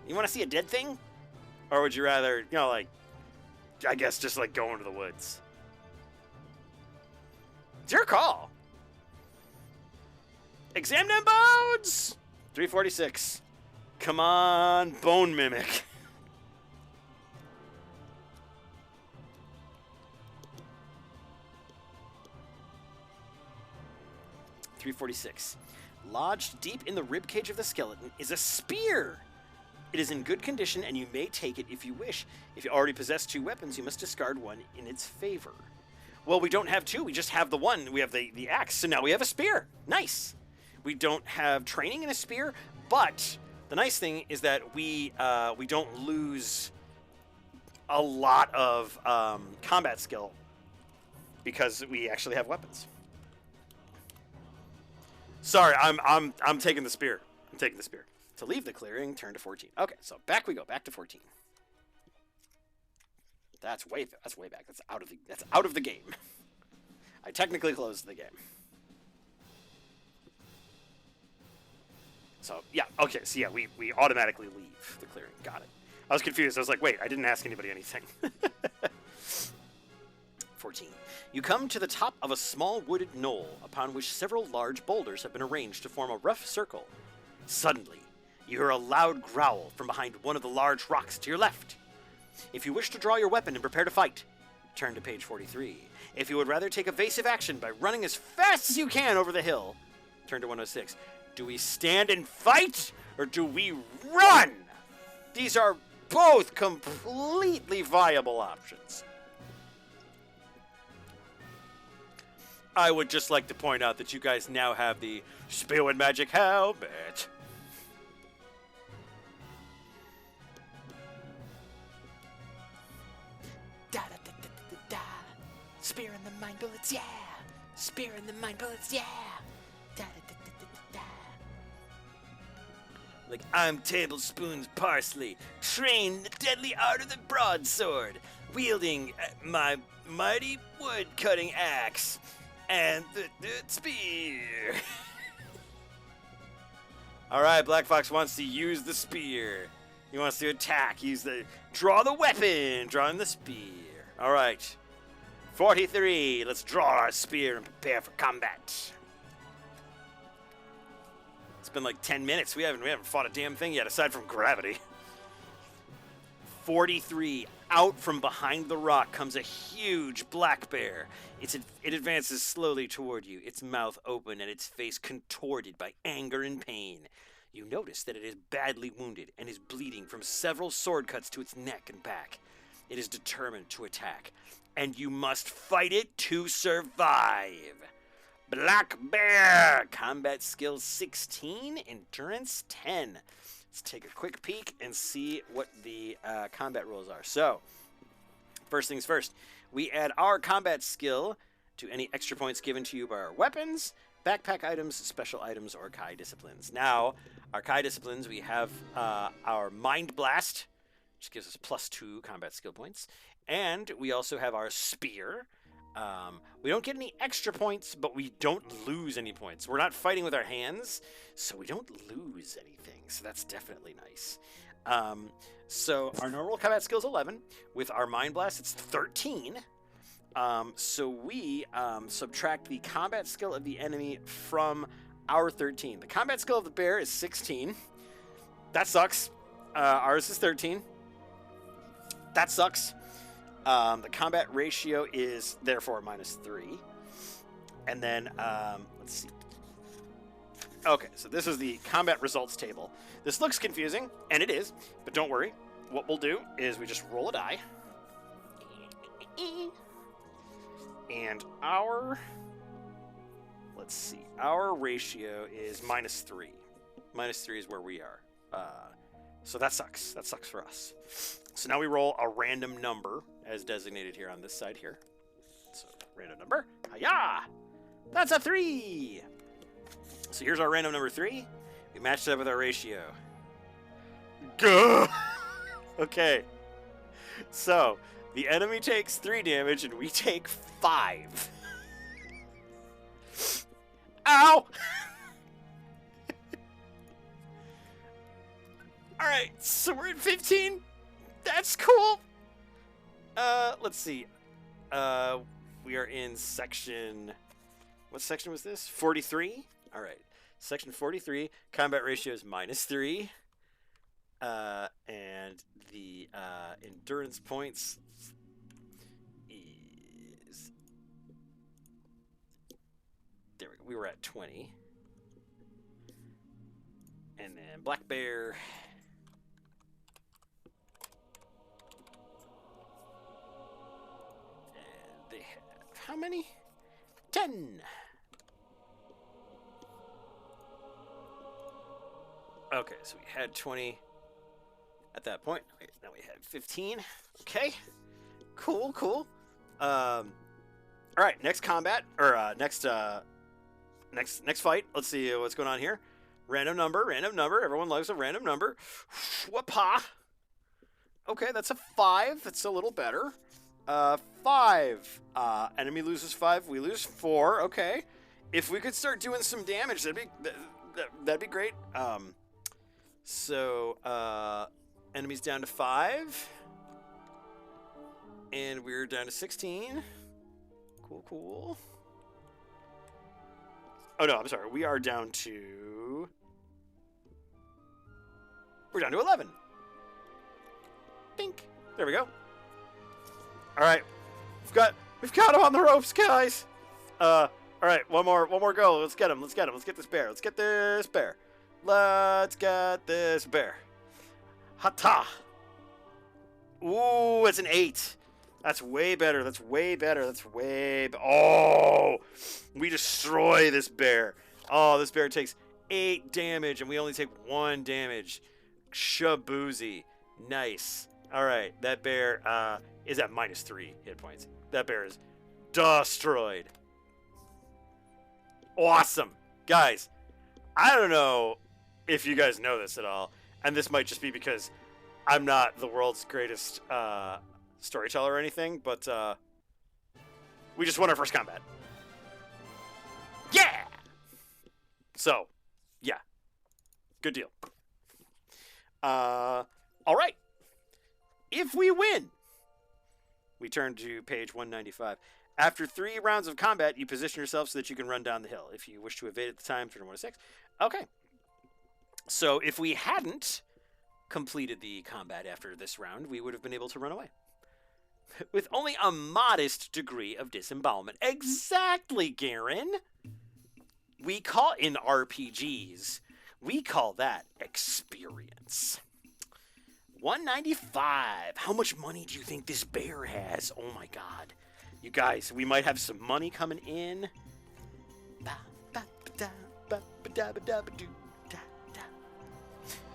You want to see a dead thing? Or would you rather, like, I guess just like go into the woods? It's your call. Examine them bones! 346. Come on, bone mimic. .346. Lodged deep in the ribcage of the skeleton is a spear. It is in good condition, and you may take it if you wish. If you already possess 2 weapons, you must discard one in its favor. Well, we don't have 2. We just have the one. We have the axe, so now we have a spear. Nice. We don't have training in a spear, but the nice thing is that we don't lose a lot of combat skill because we actually have weapons. Sorry, I'm taking the spear. I'm taking the spear. To leave the clearing, turn to 14. Okay, so back we go. Back to 14. That's way back. That's out of the game. I technically closed the game. So yeah, okay. So yeah, we automatically leave the clearing. Got it. I was confused. I was like, wait, I didn't ask anybody anything. 14. You come to the top of a small wooded knoll upon which several large boulders have been arranged to form a rough circle. Suddenly, you hear a loud growl from behind one of the large rocks to your left. If you wish to draw your weapon and prepare to fight, turn to page 43. If you would rather take evasive action by running as fast as you can over the hill, turn to 106. Do we stand and fight, or do we run? These are both completely viable options. I would just like to point out that you guys now have the Spear and Magic helmet. Da, da, da, da, da, da. Spear and the mind bullets, yeah. Spear and the mind bullets, yeah. Da, da, da, da, da, da. Like, I'm Tablespoon's Parsley, trained in the deadly art of the broadsword, wielding my mighty wood-cutting axe and the spear. All right, Black Fox wants to use the spear. He wants to attack. Draw the weapon, drawing the spear. All right, 43. Let's draw our spear and prepare for combat. It's been like 10 minutes. We haven't fought a damn thing yet, aside from gravity. 43. Out from behind the rock comes a huge black bear. It advances slowly toward you, its mouth open and its face contorted by anger and pain. You notice that it is badly wounded and is bleeding from several sword cuts to its neck and back. It is determined to attack, and you must fight it to survive. Black Bear! Combat skill 16, endurance 10. Let's take a quick peek and see what the combat rules are. So, first things first, we add our combat skill to any extra points given to you by our weapons, backpack items, special items, or Kai disciplines. Now, our Kai disciplines, we have our Mind Blast, which gives us +2 combat skill points, and we also have our Spear. We don't get any extra points, but we don't lose any points. We're not fighting with our hands, so we don't lose anything. So that's definitely nice. So our normal combat skill is 11. With our Mind Blast, it's 13. So we subtract the combat skill of the enemy from our 13. The combat skill of the bear is 16. That sucks. Ours is 13. That sucks. The combat ratio is therefore -3. And then, let's see. Okay, so this is the combat results table. This looks confusing, and it is, but don't worry. What we'll do is we just roll a die. And let's see, our ratio is -3. -3 is where we are. So that sucks. That sucks for us. So now we roll a random number, as designated here on this side here. So, random number. Hiya! That's a 3! So here's our random number 3. We matched it up with our ratio. Gah! Okay. So, the enemy takes 3 damage, and we take 5. Ow! Alright, so we're at 15. That's cool. Let's see. We are in section... What section was this? 43? Alright. Section 43. Combat ratio is -3. And the endurance points is... There we go. We were at 20. And then Black Bear... how many? 10. Okay, so we had 20 at that point. Now we had 15. Okay. Cool, cool. All right, next combat, or next fight. Let's see what's going on here. Random number. Everyone loves a random number. Whoop-ha. Okay, that's a 5. That's a little better. 5. Enemy loses 5. We lose 4. Okay. If we could start doing some damage, that'd be great. So, enemies down to 5. And we're down to 16. Cool, cool. Oh, no, I'm sorry. We are down to... We're down to 11. Dink. There we go. All right. We've got him on the ropes, guys. All right, one more go. Let's get him. Let's get this bear. Let's get this bear. Hata. Ooh, it's an 8. That's way better. Oh, we destroy this bear. Oh, this bear takes 8 damage, and we only take 1 damage. Shaboozy. Nice. All right, that bear is at -3 hit points. That bear is destroyed. Awesome. Guys, I don't know if you guys know this at all, and this might just be because I'm not the world's greatest storyteller or anything, but we just won our first combat. Yeah! So, yeah. Good deal. All right. If we win, we turn to page 195. After 3 rounds of combat, you position yourself so that you can run down the hill. If you wish to evade at the time, turn 1 to 6. Okay. So if we hadn't completed the combat after this round, we would have been able to run away. With only a modest degree of disembowelment. Exactly, Garen. We call, in RPGs, we call that experience. 195. How much money do you think this bear has? Oh my god. You guys, we might have some money coming in.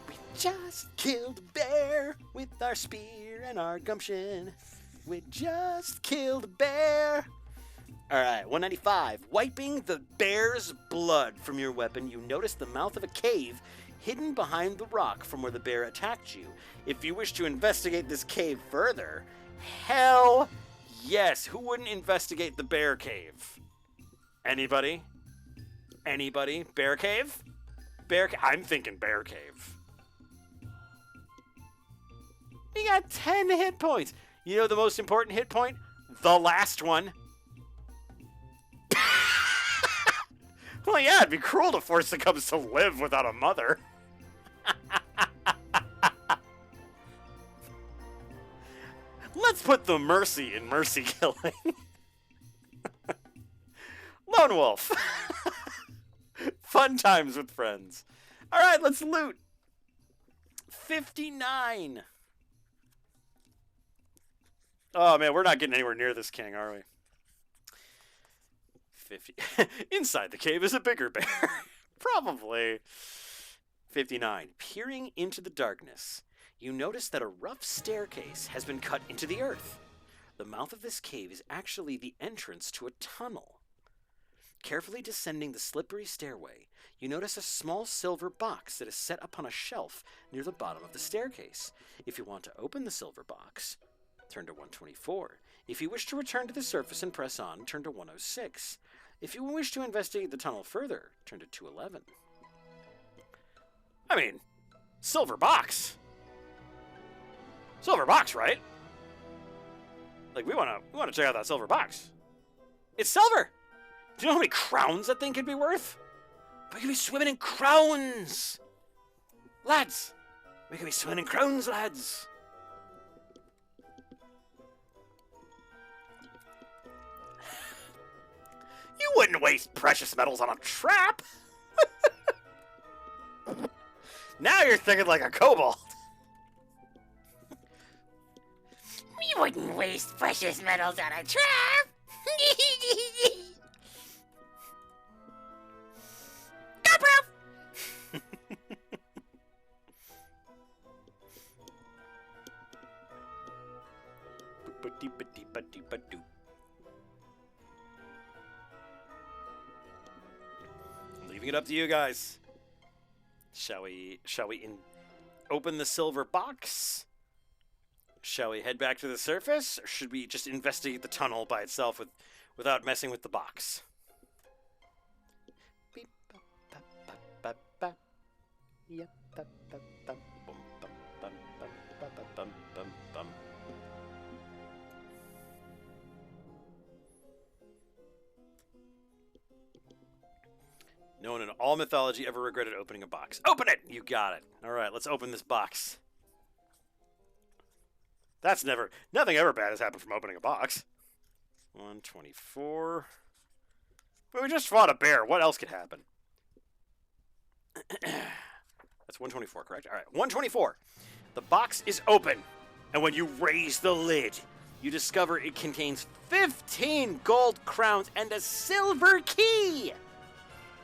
We just killed a bear with our spear and our gumption. We just killed a bear. Alright, 195. Wiping the bear's blood from your weapon, you notice the mouth of a cave hidden behind the rock from where the bear attacked you. If you wish to investigate this cave further, hell yes. Who wouldn't investigate the bear cave? Anybody? Anybody? Bear cave? I'm thinking bear cave. We got 10 hit points. You know the most important hit point? The last one. Well, yeah, it'd be cruel to force the cubs to live without a mother. Let's put the mercy in mercy killing. Lone wolf. Fun times with friends. All right, let's loot. 59. Oh, man, we're not getting anywhere near this king, are we? 50. Inside the cave is a bigger bear. Probably. 59. Peering into the darkness, you notice that a rough staircase has been cut into the earth. The mouth of this cave is actually the entrance to a tunnel. Carefully descending the slippery stairway, you notice a small silver box that is set upon a shelf near the bottom of the staircase. If you want to open the silver box, turn to 124. If you wish to return to the surface and press on, turn to 106. If you wish to investigate the tunnel further, turn to 211. I mean, silver box. Silver box, right? Like, we wanna check out that silver box. It's silver! Do you know how many crowns that thing could be worth? We could be swimming in crowns! Lads! We could be swimming in crowns, lads! You wouldn't waste precious metals on a trap! Now you're thinking like a kobold. We wouldn't waste precious metals on a trap. Leaving it up to you guys. Shall we open the silver box? Shall we head back to the surface, or should we just investigate the tunnel by itself without messing with the box? Beep, ba, ba, ba, ba, ba. Yep, ba, ba, ba, bum, bum, bum, bum, ba, ba, bum, bum, bum. No one in all mythology ever regretted opening a box. Open it! You got it. All right, let's open this box. Nothing ever bad has happened from opening a box. 124. But we just fought a bear. What else could happen? That's 124, correct? All right, 124. The box is open, and when you raise the lid, you discover it contains 15 gold crowns and a silver key.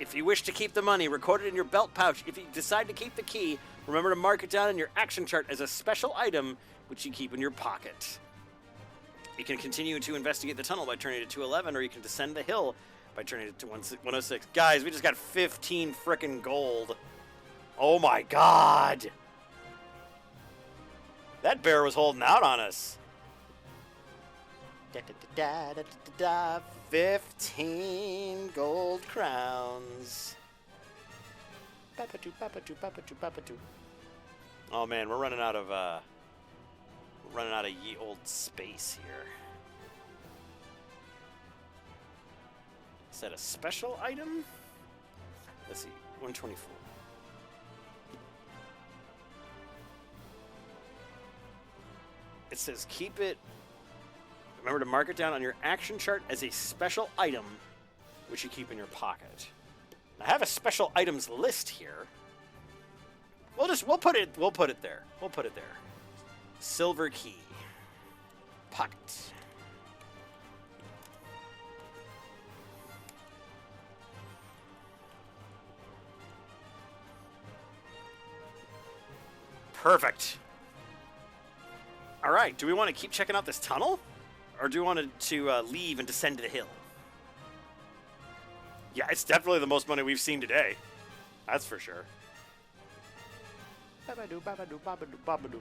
If you wish to keep the money, record it in your belt pouch. If you decide to keep the key, remember to mark it down in your action chart as a special item, which you keep in your pocket. You can continue to investigate the tunnel by turning to 211, or you can descend the hill by turning it to 106. Guys, we just got 15 frickin' gold. Oh my god! That bear was holding out on us. 15 gold crowns. Oh man, we're running out of ye old space here. Is that a special item? Let's see, 124. It says keep it. Remember to mark it down on your action chart as a special item, which you keep in your pocket. I have a special items list here. We'll put it there. We'll put it there. Silver key. Pocket. Perfect. All right, do we want to keep checking out this tunnel? Or do we want to leave and descend to the hill? Yeah, it's definitely the most money we've seen today. That's for sure. Babadoo, babadoo, babadoo, babadoo.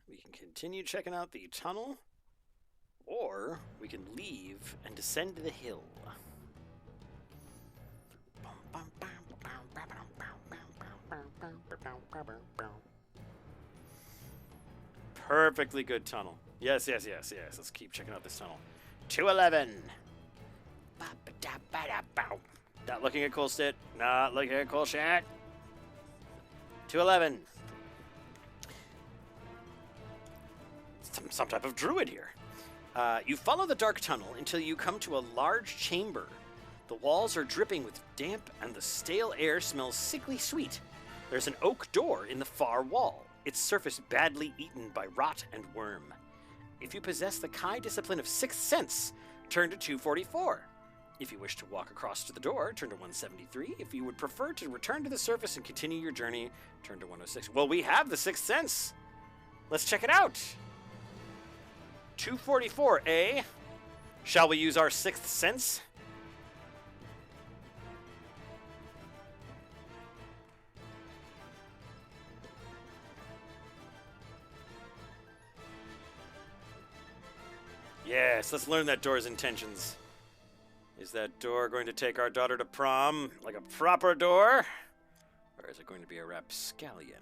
We can continue checking out the tunnel, or we can leave and descend to the hill. Perfectly good tunnel. Yes. Let's keep checking out this tunnel. 211. Not looking at cool shit. Not looking at cool shit. 211. Some type of druid here. You follow the dark tunnel until you come to a large chamber. The walls are dripping with damp and the stale air smells sickly sweet. There's an oak door in the far wall, its surface badly eaten by rot and worm. If you possess the Kai discipline of Sixth Sense, turn to 244. If you wish to walk across to the door, turn to 173. If you would prefer to return to the surface and continue your journey, turn to 106. Well, we have the Sixth Sense. Let's check it out. 244, eh? Shall we use our Sixth Sense? Yes, let's learn that door's intentions. Is that door going to take our daughter to prom like a proper door? Or is it going to be a rapscallion?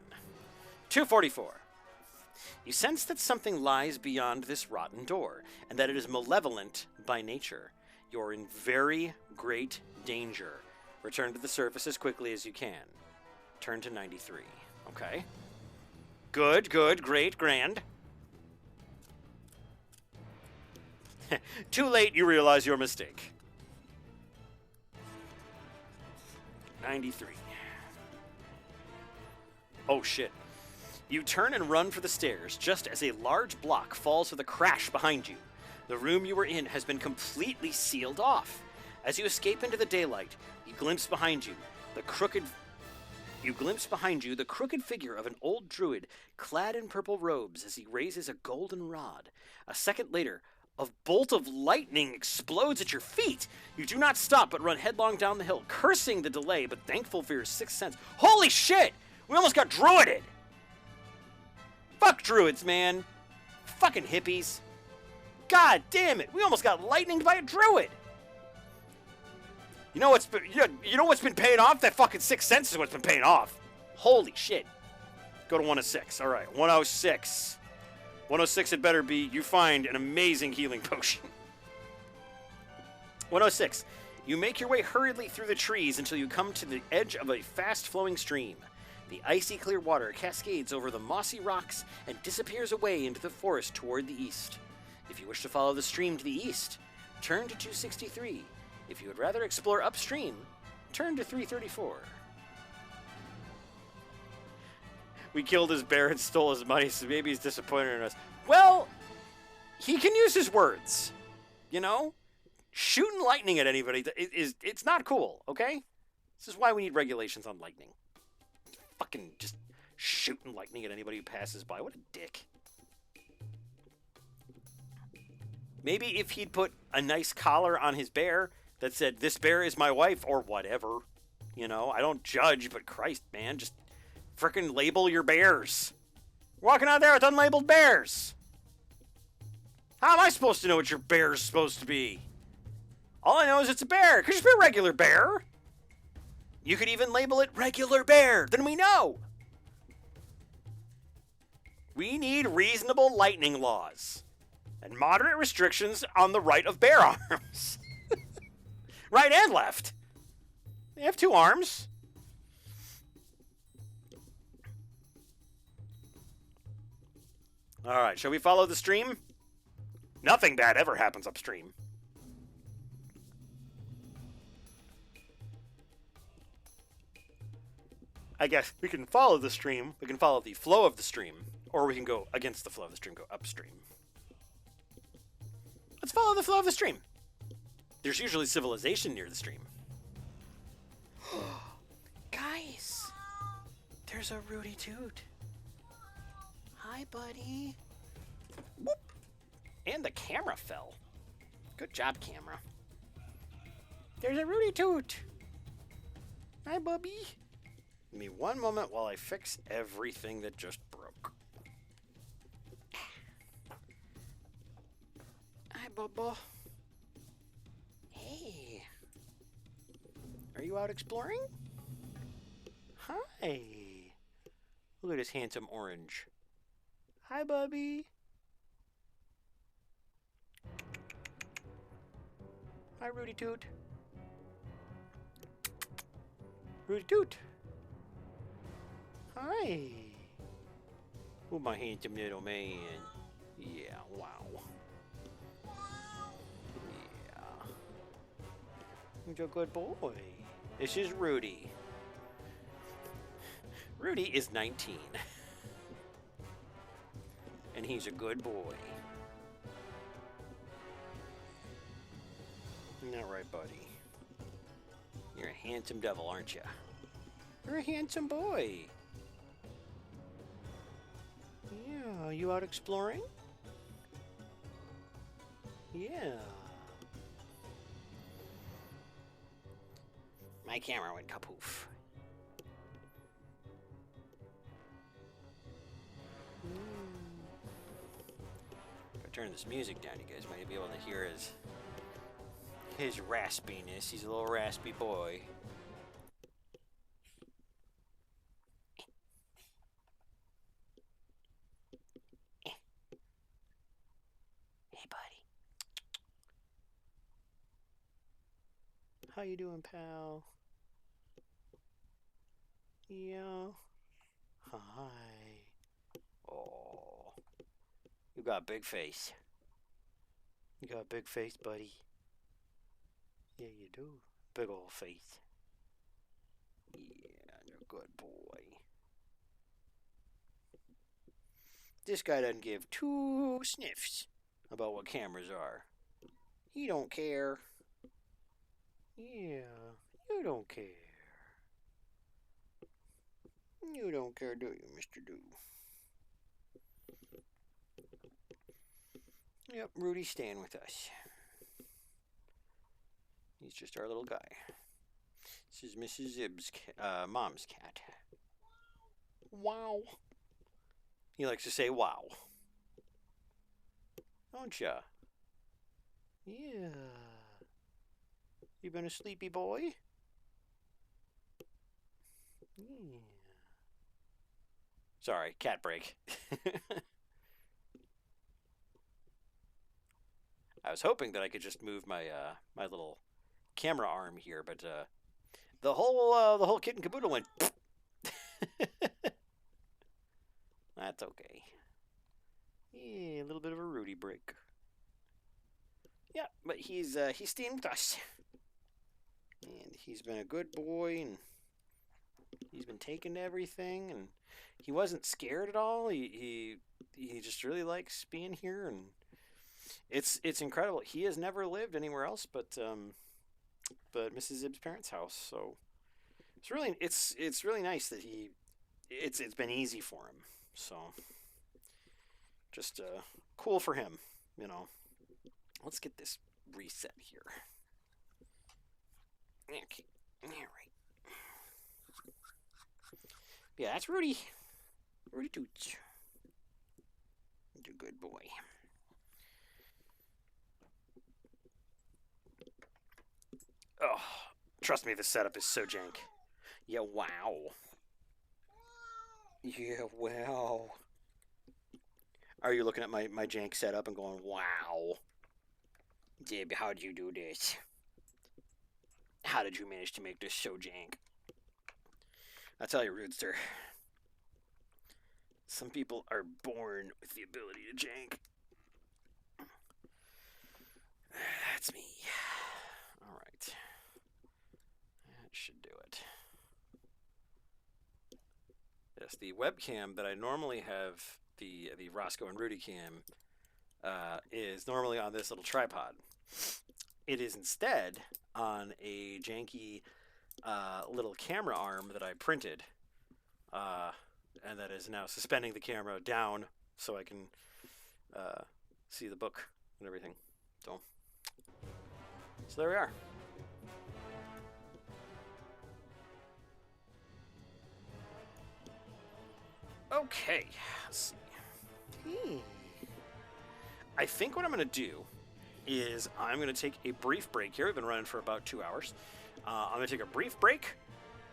244. You sense that something lies beyond this rotten door, and that it is malevolent by nature. You're in very great danger. Return to the surface as quickly as you can. Turn to 93. Okay. Good, great, grand. Too late, you realize your mistake. 93. Oh shit. You turn and run for the stairs just as a large block falls with a crash behind you. The room you were in has been completely sealed off. As you escape into the daylight, you glimpse behind you the crooked figure of an old druid clad in purple robes as he raises a golden rod. A second later, a bolt of lightning explodes at your feet. You do not stop but run headlong down the hill, cursing the delay but thankful for your sixth sense. Holy shit! We almost got druided! Fuck druids, man. Fucking hippies. God damn it! We almost got lightninged by a druid! You know what's been paying off? That fucking sixth sense is what's been paying off. Holy shit. Go to 106. Alright, 106. 106 it better be. You find an amazing healing potion. 106. You make your way hurriedly through the trees until you come to the edge of a fast-flowing stream. The icy clear water cascades over the mossy rocks and disappears away into the forest toward the east. If you wish to follow the stream to the east, turn to 263. If you would rather explore upstream, turn to 334. We killed his bear and stole his money, so maybe he's disappointed in us. Well, he can use his words. You know? Shooting lightning at anybody, it's not cool, okay? This is why we need regulations on lightning. Fucking just shooting lightning at anybody who passes by. What a dick. Maybe if he'd put a nice collar on his bear that said, "This bear is my wife," or whatever. You know, I don't judge, but Christ, man, just frickin' label your bears. Walking out there with unlabeled bears. How am I supposed to know what your bear's supposed to be? All I know is it's a bear. It could just be a regular bear. You could even label it regular bear. Then we know. We need reasonable lightning laws and moderate restrictions on the right of bear arms. Right and left. They have two arms. All right, shall we follow the stream? Nothing bad ever happens upstream. I guess we can follow the stream. We can follow the flow of the stream. Or we can go against the flow of the stream, go upstream. Let's follow the flow of the stream. There's usually civilization near the stream. Guys, there's a Rudy Toot. Hi, buddy. Whoop. And the camera fell. Good job, camera. There's a Rudy Toot. Hi, Bubby. Give me one moment while I fix everything that just broke. Hi, Bubba. Hey. Are you out exploring? Hi. Look at this handsome orange. Hi, Bubby. Hi, Rudy Toot. Rudy Toot. Hi. Oh, my handsome little man. Yeah, wow. Yeah. He's a good boy. This is Rudy. Rudy is 19. And he's a good boy. Isn't that right, buddy? You're a handsome devil, aren't you? You're a handsome boy. Yeah, you out exploring? Yeah. My camera went kapoof. If I turn this music down, you guys might be able to hear his raspiness. He's a little raspy boy. Hey, buddy. How you doing, pal? Yeah. Hi. Oh. You got a big face. You got a big face, buddy. Yeah, you do. Big old face. Yeah, you're a good boy. This guy doesn't give two sniffs about what cameras are. He don't care. Yeah, you don't care. You don't care, do you, Mr. Do? Yep, Rudy's staying with us. He's just our little guy. This is Mrs. Zibb's mom's cat. Wow. He likes to say wow. Don't ya? Yeah. You been a sleepy boy? Yeah. Sorry, cat break. I was hoping that I could just move my my little camera arm here, but the whole kit and caboodle went. That's okay. Yeah, a little bit of a Rudy break. Yeah, but he's staying with us, and he's been a good boy, and he's been taking to everything, and he wasn't scared at all. He just really likes being here, and it's incredible. He has never lived anywhere else but Mrs. Zibb's parents' house, so it's really nice that it's been easy for him. So just cool for him, you know. Let's get this reset here. Okay, all right. Yeah, that's Rudy. Rudy Toots. You're a good boy. Oh, trust me, this setup is so jank. Yeah, wow. Yeah, wow. Are you looking at my jank setup and going, wow? Zibb, how'd you do this? How did you manage to make this so jank? I'll tell you, Roodster. Some people are born with the ability to jank. That's me. Alright. That should do it. Yes, the webcam that I normally have, the Roscoe and Rudy cam, is normally on this little tripod. It is instead on a janky little camera arm that I printed, and that is now suspending the camera down so I can see the book and everything. So there we are. Okay, let's see. I think what I'm going to do is I'm going to take a brief break here. We've been running for about 2 hours. I'm going to take a brief break,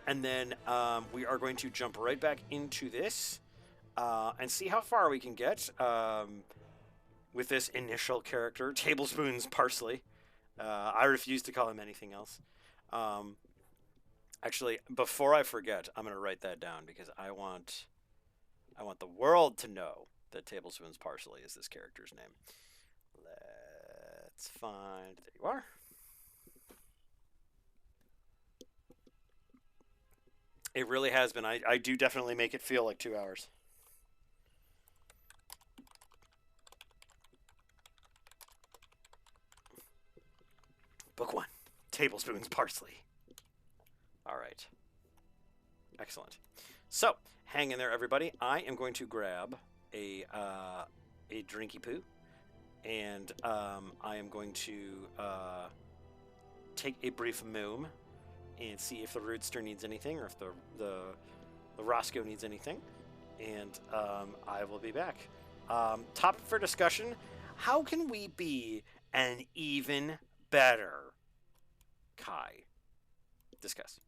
and then we are going to jump right back into this and see how far we can get with this initial character, Tablespoon's Parsley. I refuse to call him anything else. Actually, before I forget, I'm going to write that down because I want the world to know that Tablespoon's Parsley is this character's name. Let's find... There you are. It really has been. I do definitely make it feel like 2 hours. Book 1. Tablespoon's Parsley. All right. Excellent. So, hang in there, everybody. I am going to grab a drinky poo, and I am going to take a brief moom and see if the Roodster needs anything or if the Roscoe needs anything, and I will be back. Topic for discussion: how can we be an even better Kai? Discuss.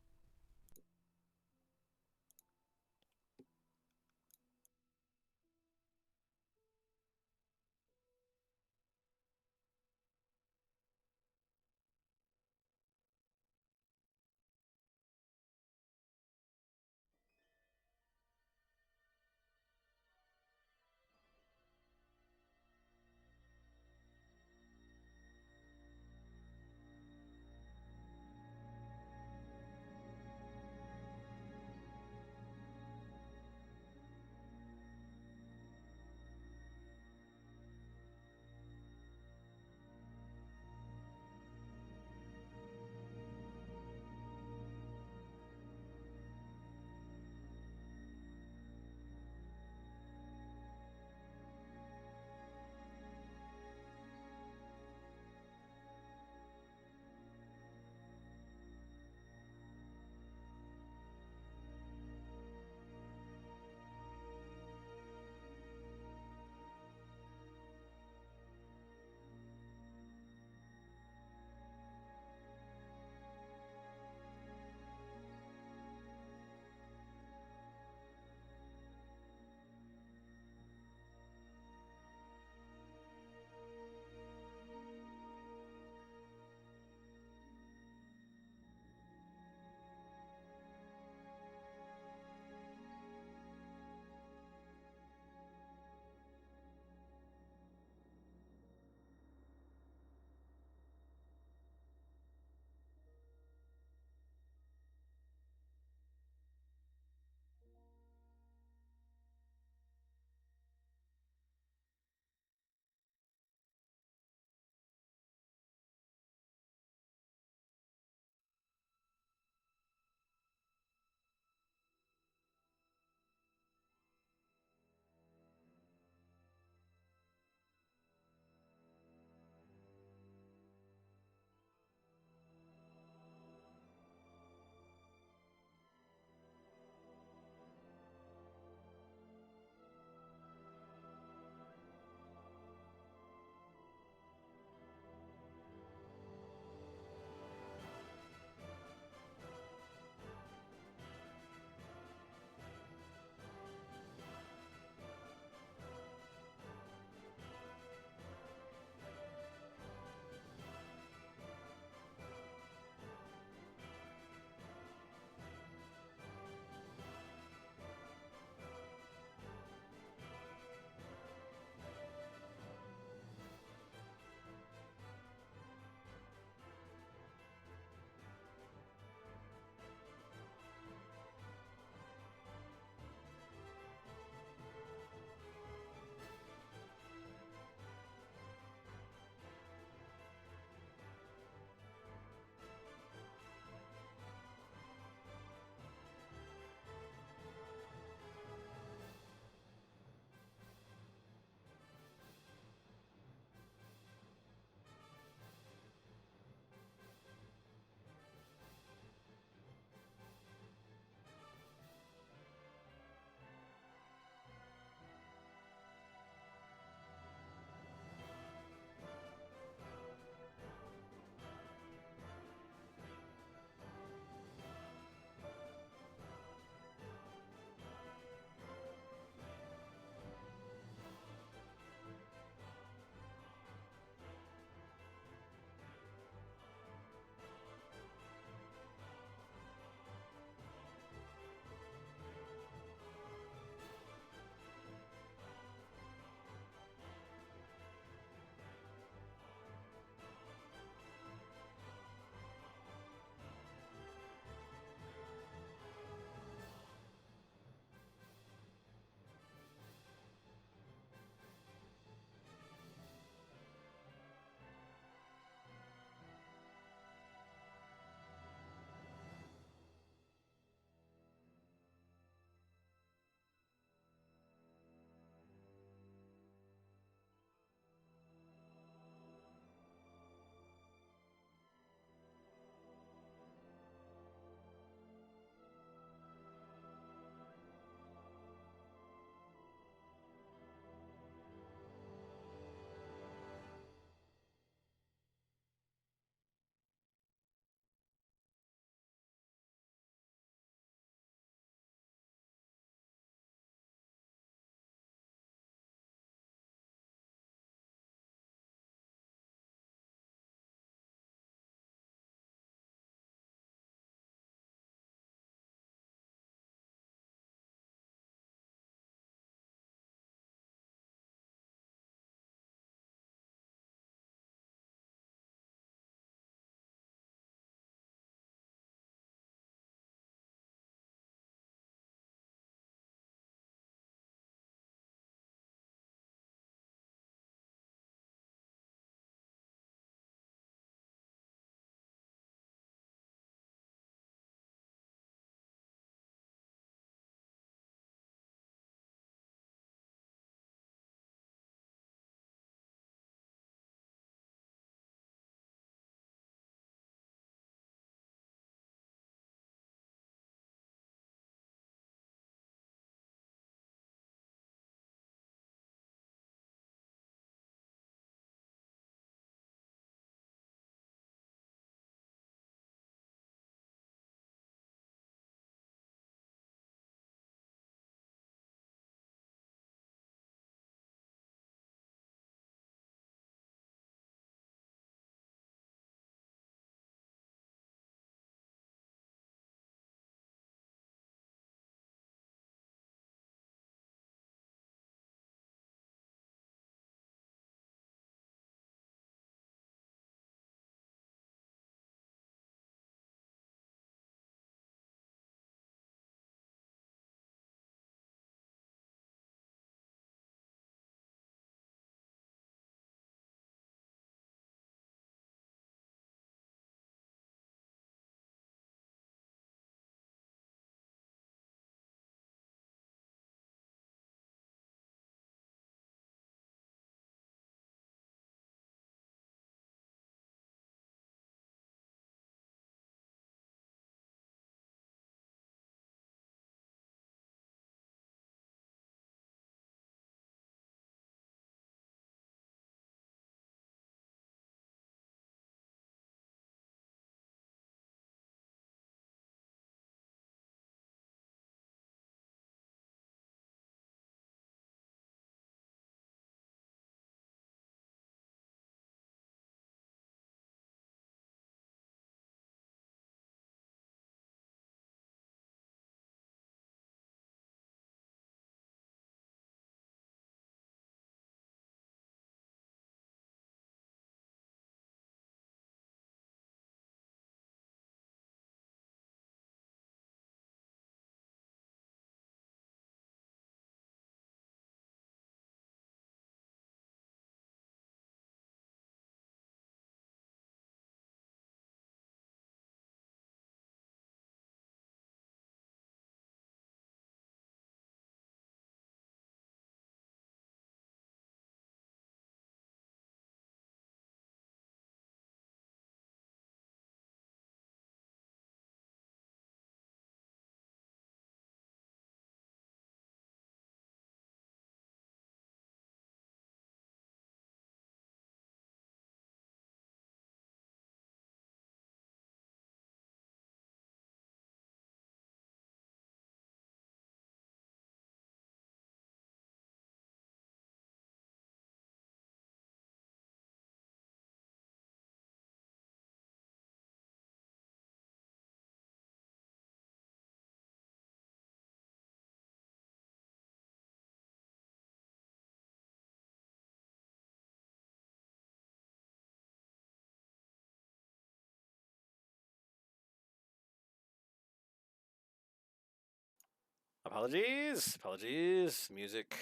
Apologies. Apologies. Music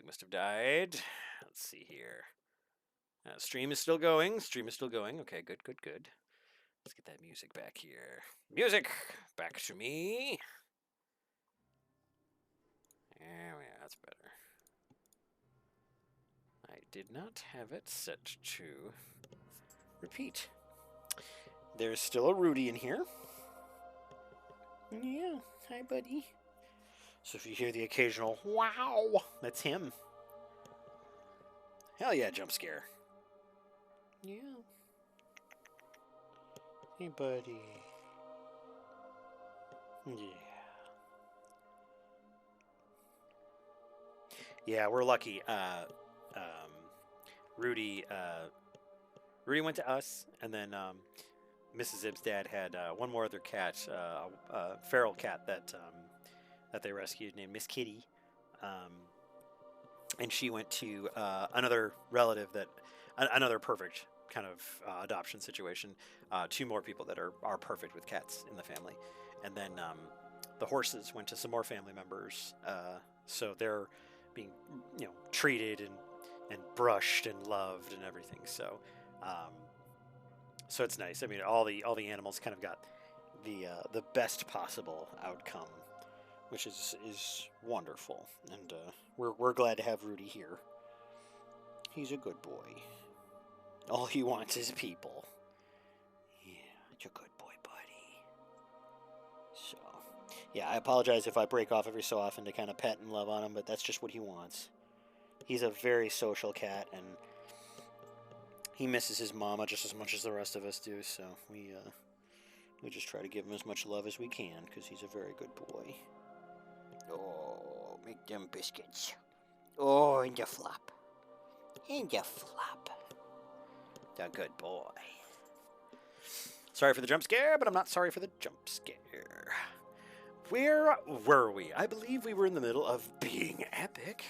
must have died. Let's see here. Stream is still going. Stream is still going. Okay, good, good, good. Let's get that music back here. Music! Back to me. There we are. That's better. I did not have it set to repeat. There's still a Rudy in here. Yeah. Hi, buddy. So if you hear the occasional wow, that's him. Hell yeah, jump scare. Yeah. Hey, buddy. Yeah. Yeah, we're lucky. Rudy went to us, and then Mrs. Zibb's dad had one more other cat, a feral cat that they rescued named Miss Kitty. And she went to another relative another perfect kind of adoption situation. Two more people that are perfect with cats in the family, and then the horses went to some more family members. So they're being treated and brushed and loved and everything. So so it's nice. I mean, all the animals kind of got the best possible outcome, which is wonderful, and we're glad to have Rudy here. He's a good boy. All he wants is people. Yeah, you're a good boy, buddy. So, yeah, I apologize if I break off every so often to kind of pet and love on him, but that's just what he wants. He's a very social cat, and he misses his mama just as much as the rest of us do, so we just try to give him as much love as we can, because he's a very good boy. Oh, make them biscuits. Oh, and you flop. And you flop. A good boy. Sorry for the jump scare, but I'm not sorry for the jump scare. Where were we? I believe we were in the middle of being epic.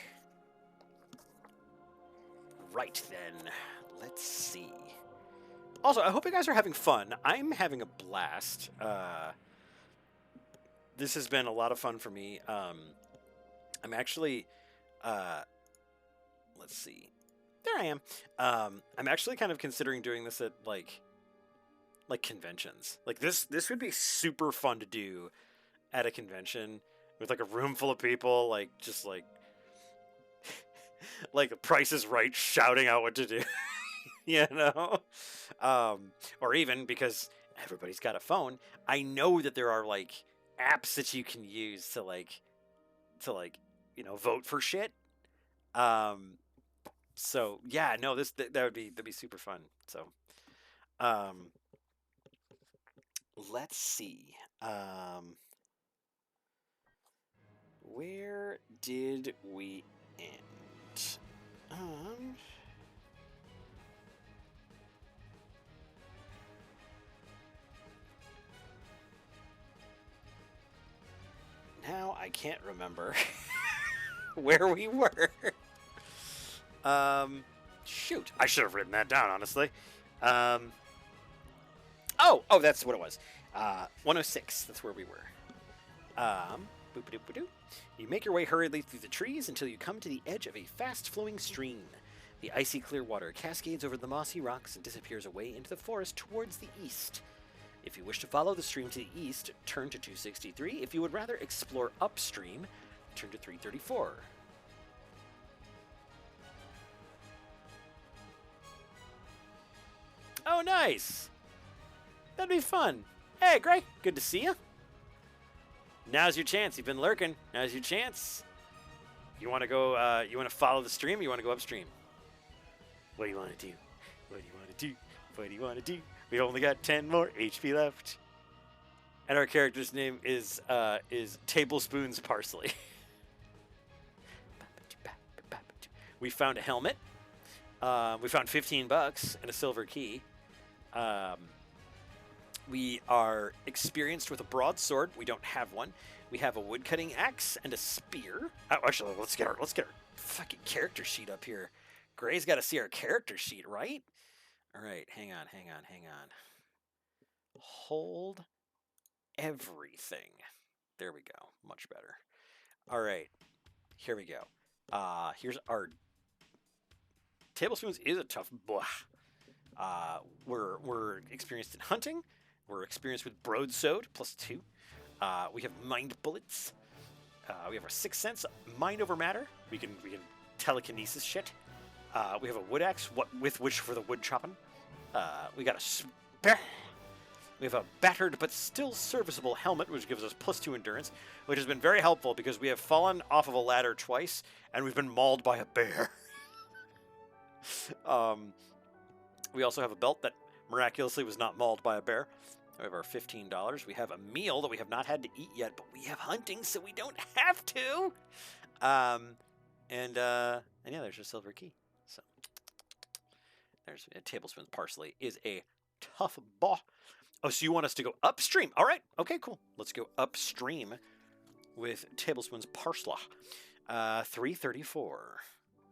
Right then. Let's see. Also, I hope you guys are having fun. I'm having a blast. This has been a lot of fun for me. I'm actually, let's see. There I am. I'm actually kind of considering doing this at like conventions. Like this would be super fun to do at a convention with like a room full of people, like just like like Price is Right shouting out what to do. You know? Or even because everybody's got a phone, I know that there are like apps that you can use to vote for shit. So yeah, no, that'd be super fun. So let's see. Where did we end? Now I can't remember where we were. Shoot, I should have written that down, honestly. Oh, that's what it was. 106, that's where we were. Boop-a-doop-a-doo. You make your way hurriedly through the trees until you come to the edge of a fast-flowing stream. The icy clear water cascades over the mossy rocks and disappears away into the forest towards the east. If you wish to follow the stream to the east, turn to 263. If you would rather explore upstream, turn to 334. Oh, nice! That'd be fun. Hey, Greg, good to see you. Now's your chance. You've been lurking. Now's your chance. You want to go, you want to follow the stream, or you want to go upstream? What do you want to do? What do you want to do? What do you want to do? We only got 10 more HP left. And our character's name is Tablespoons Parsley. We found a helmet. We found $15 and a silver key. We are experienced with a broadsword. We don't have one. We have a woodcutting axe and a spear. Oh, actually, let's get our fucking character sheet up here. Gray's got to see our character sheet, right? All right, hang on. Hold everything. There we go. Much better. All right. Here we go. Here's our Tablespoons is a tough blah. We're experienced in hunting. We're experienced with broadsword +2. We have mind bullets. We have our sixth sense, mind over matter. We can telekinesis shit. We have a wood axe, with which for the wood chopping. We got we have a battered but still serviceable helmet, which gives us +2 endurance, which has been very helpful because we have fallen off of a ladder twice and we've been mauled by a bear. We also have a belt that miraculously was not mauled by a bear. We have our $15. We have a meal that we have not had to eat yet, but we have hunting, so we don't have to. And yeah, there's a silver key. So there's a tablespoon parsley is a tough ball. Oh, so you want us to go upstream? All right. Okay, cool. Let's go upstream with tablespoons parsley. 334.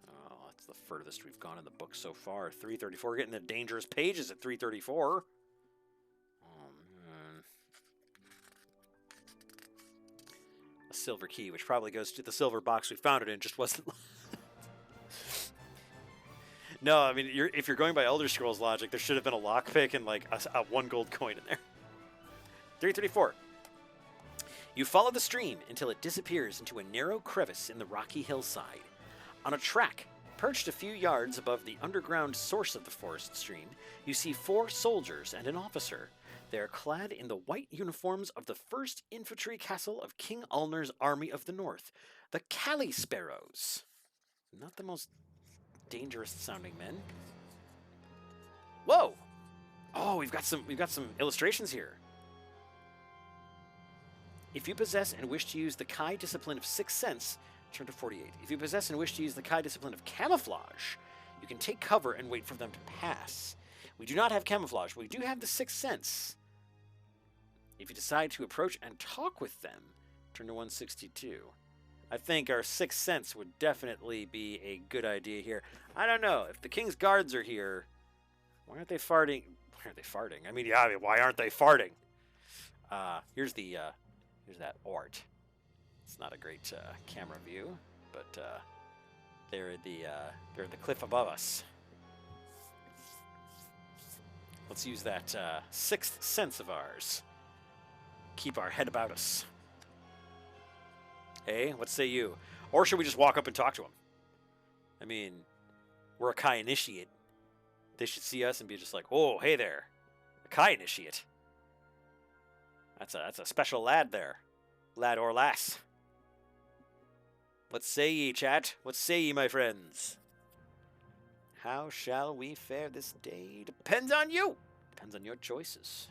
Oh, that's the furthest we've gone in the book so far. 334. Getting the dangerous pages at 334. A silver key, which probably goes to the silver box we found it in, just wasn't. No, I mean, if you're going by Elder Scrolls logic, there should have been a lockpick and like a 1 gold coin in there. 334. You follow the stream until it disappears into a narrow crevice in the rocky hillside. On a track, perched a few yards above the underground source of the forest stream, you see 4 soldiers and an officer. They are clad in the white uniforms of the 1st Infantry Castle of King Ulnar's Army of the North, the Cali Sparrows. Not the most dangerous sounding men. Whoa! Oh, we've got some illustrations here. If you possess and wish to use the Kai discipline of Sixth Sense, turn to 48. If you possess and wish to use the Kai discipline of Camouflage, you can take cover and wait for them to pass. We do not have Camouflage, but we do have the Sixth Sense. If you decide to approach and talk with them, turn to 162. I think our Sixth Sense would definitely be a good idea here. I don't know. If the King's Guards are here, why aren't they farting? Why aren't they farting? I mean, yeah, why aren't they farting? Here's that art. It's not a great camera view, but they're at the cliff above us. Let's use that Sixth Sense of ours. Keep our head about us. Hey, what say you? Or should we just walk up and talk to him? I mean, we're a Kai initiate. They should see us and be just like, "Oh, hey there, a Kai initiate. That's a special lad there, lad or lass." What say ye, chat? What say ye, my friends? How shall we fare this day? Depends on you. Depends on your choices.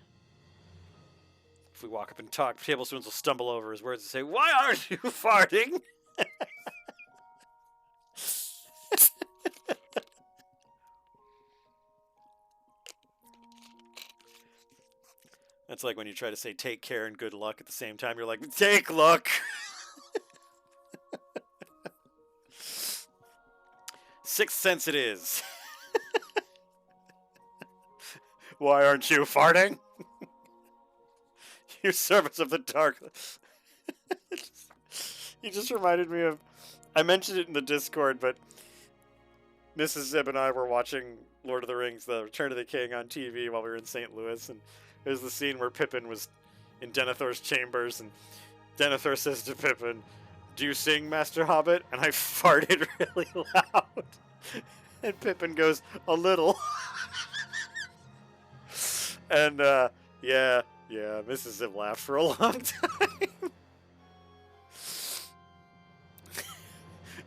If we walk up and talk, Tablespoons will stumble over his words and say, "Why aren't you farting?" That's like when you try to say take care and good luck at the same time. You're like, "Take luck." Sixth Sense it is. Why aren't you farting? You servants of the dark. He just reminded me of... I mentioned it in the Discord, but Mrs. Zibb and I were watching Lord of the Rings, The Return of the King on TV while we were in St. Louis, and it was the scene where Pippin was in Denethor's chambers, and Denethor says to Pippin, "Do you sing, Master Hobbit?" And I farted really loud. And Pippin goes, "A little." And, yeah, Mrs. Zibb laughed for a long time.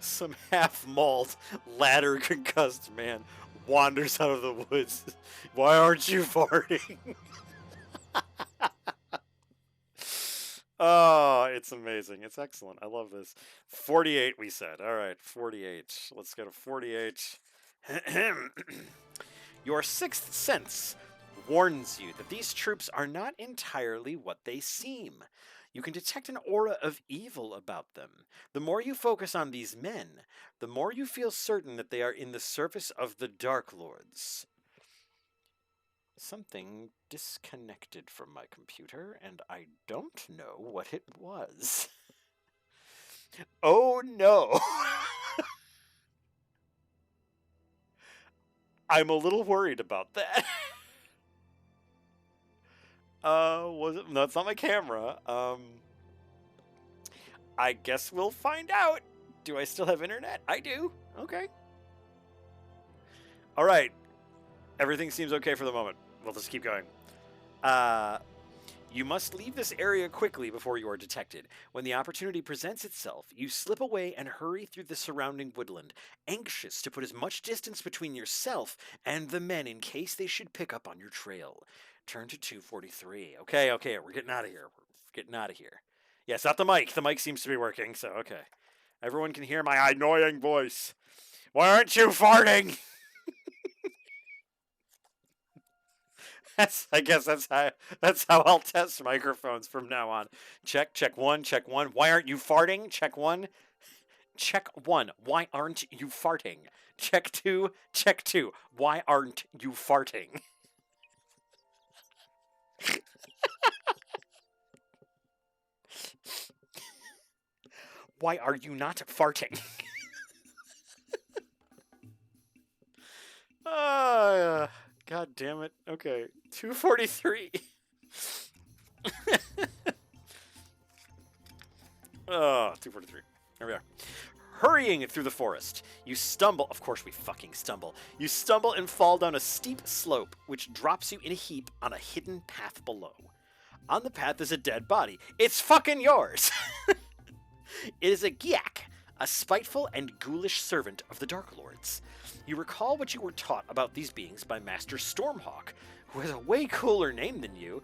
Some half-mauled, ladder-concussed man wanders out of the woods. Why aren't you farting? Oh, it's amazing. It's excellent. I love this. 48, we said. All right, 48. Let's go to 48. Your Sixth Sense warns you that these troops are not entirely what they seem. You can detect an aura of evil about them. The more you focus on these men, the more you feel certain that they are in the service of the Dark Lords. Something disconnected from my computer, and I don't know what it was. Oh no! I'm a little worried about that. Was it? No, it's not my camera. I guess we'll find out. Do I still have internet? I do. Okay. All right. Everything seems okay for the moment. We'll just keep going. You must leave this area quickly before you are detected. When the opportunity presents itself, you slip away and hurry through the surrounding woodland, anxious to put as much distance between yourself and the men in case they should pick up on your trail. Turn to 243. Okay, we're getting out of here. We're getting out of here. Yes, not the mic. The mic seems to be working, so okay. Everyone can hear my annoying voice. Why aren't you farting? I guess that's how I'll test microphones from now on. Check one, check one. Why aren't you farting? Check one. Check one. Why aren't you farting? Check two. Why aren't you farting? Why are you not farting? God damn it. Okay. 243. Oh, 243. There we are. Hurrying through the forest, you stumble. Of course, we fucking stumble. You stumble and fall down a steep slope, which drops you in a heap on a hidden path below. On the path is a dead body. It's fucking yours! It is a Gyak, a spiteful and ghoulish servant of the Dark Lords. You recall what you were taught about these beings by Master Stormhawk, who has a way cooler name than you,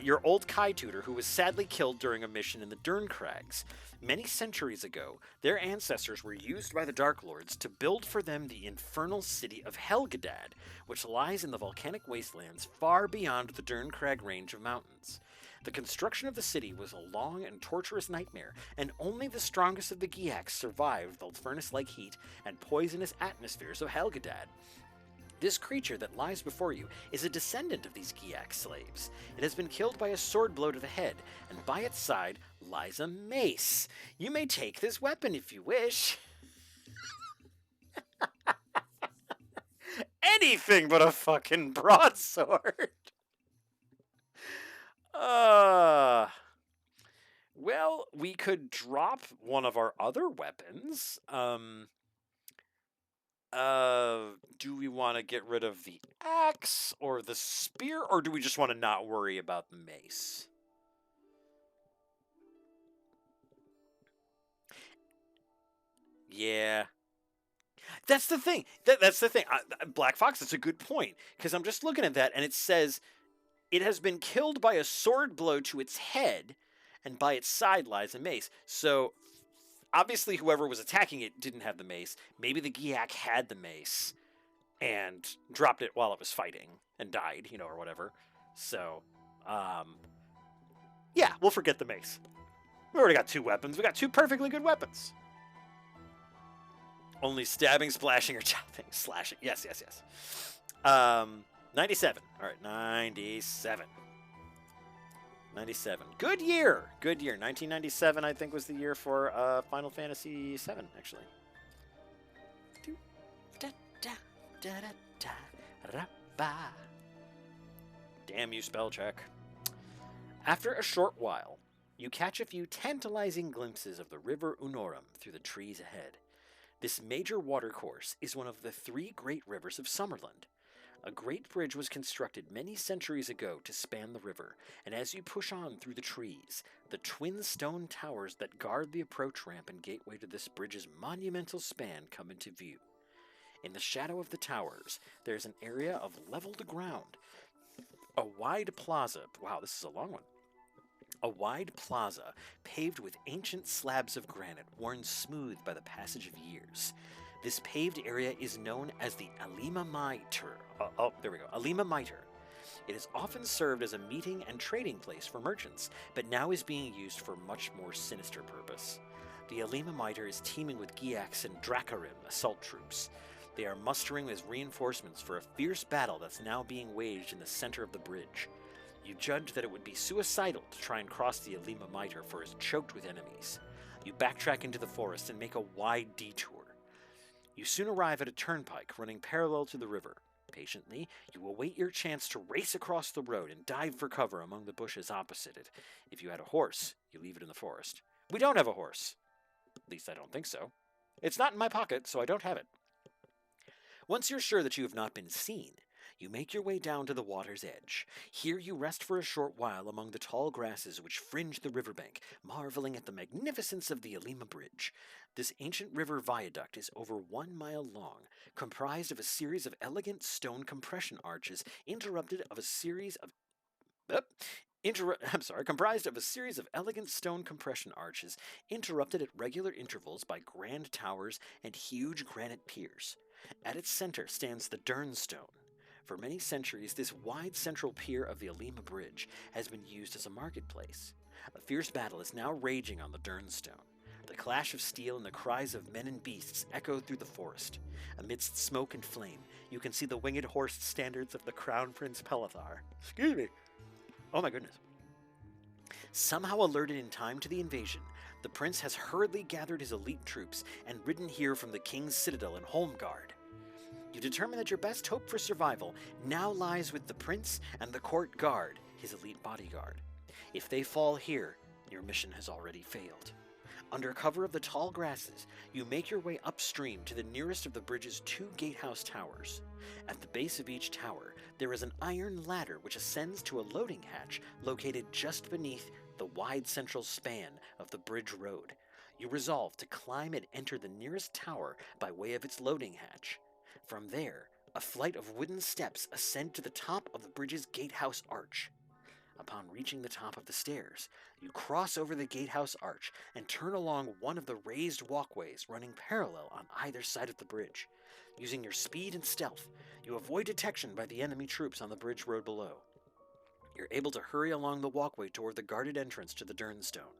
your old Kai tutor who was sadly killed during a mission in the Derncrags. Many centuries ago, their ancestors were used by the Dark Lords to build for them the infernal city of Helgadad, which lies in the volcanic wastelands far beyond the Derncrag range of mountains. The construction of the city was a long and torturous nightmare, and only the strongest of the Gyaks survived the furnace-like heat and poisonous atmospheres of Helgadad. This creature that lies before you is a descendant of these Gyak slaves. It has been killed by a sword blow to the head, and by its side lies a mace. You may take this weapon if you wish. Anything but a fucking broadsword. Well, we could drop one of our other weapons. Do we want to get rid of the axe or the spear, or do we just want to not worry about the mace? Yeah. That's the thing. That's the thing. Black Fox, that's a good point, because I'm just looking at that, and it says it has been killed by a sword blow to its head, and by its side lies a mace. So, obviously, whoever was attacking it didn't have the mace. Maybe the Gyak had the mace and dropped it while it was fighting and died, or whatever. So, yeah, we'll forget the mace. We already got two weapons. We got two perfectly good weapons. Only stabbing, splashing, or chopping. Slashing. Yes. 97. All right, 97. 97. Good year. 1997, I think, was the year for Final Fantasy VII, actually. Damn you, spell check. After a short while, you catch a few tantalizing glimpses of the river Unorum through the trees ahead. This major watercourse is one of the three great rivers of Summerland. A great bridge was constructed many centuries ago to span the river, and as you push on through the trees, the twin stone towers that guard the approach ramp and gateway to this bridge's monumental span come into view. In the shadow of the towers, there's an area of leveled ground. A wide plaza. Wow, this is a long one. A wide plaza paved with ancient slabs of granite worn smooth by the passage of years. This paved area is known as the Alima Mitre. Alima Mitre. It is often served as a meeting and trading place for merchants, but now is being used for much more sinister purpose. The Alima Mitre is teeming with Gyaks and Dracarim assault troops. They are mustering as reinforcements for a fierce battle that's now being waged in the center of the bridge. You judge that it would be suicidal to try and cross the Alima Mitre, for it's choked with enemies. You backtrack into the forest and make a wide detour. You soon arrive at a turnpike running parallel to the river. Patiently, you await your chance to race across the road and dive for cover among the bushes opposite it. If you had a horse, you leave it in the forest. We don't have a horse. At least I don't think so. It's not in my pocket, so I don't have it. Once you're sure that you have not been seen, you make your way down to the water's edge. Here you rest for a short while among the tall grasses which fringe the riverbank, marveling at the magnificence of the Alima Bridge. This ancient river viaduct is over 1 mile long, comprised of a series of elegant stone compression arches comprised of a series of elegant stone compression arches interrupted at regular intervals by grand towers and huge granite piers. At its center stands the Durnstone. For many centuries, this wide central pier of the Alima Bridge has been used as a marketplace. A fierce battle is now raging on the Durnstone. The clash of steel and the cries of men and beasts echo through the forest. Amidst smoke and flame, you can see the winged horse standards of the Crown Prince Pelethar. Excuse me. Oh my goodness. Somehow alerted in time to the invasion, the prince has hurriedly gathered his elite troops and ridden here from the king's citadel in Holmgard. You determine that your best hope for survival now lies with the prince and the court guard, his elite bodyguard. If they fall here, your mission has already failed. Under cover of the tall grasses, you make your way upstream to the nearest of the bridge's 2 gatehouse towers. At the base of each tower, there is an iron ladder which ascends to a loading hatch located just beneath the wide central span of the bridge road. You resolve to climb and enter the nearest tower by way of its loading hatch. From there, a flight of wooden steps ascend to the top of the bridge's gatehouse arch. Upon reaching the top of the stairs, you cross over the gatehouse arch and turn along one of the raised walkways running parallel on either side of the bridge. Using your speed and stealth, you avoid detection by the enemy troops on the bridge road below. You're able to hurry along the walkway toward the guarded entrance to the Durnstone.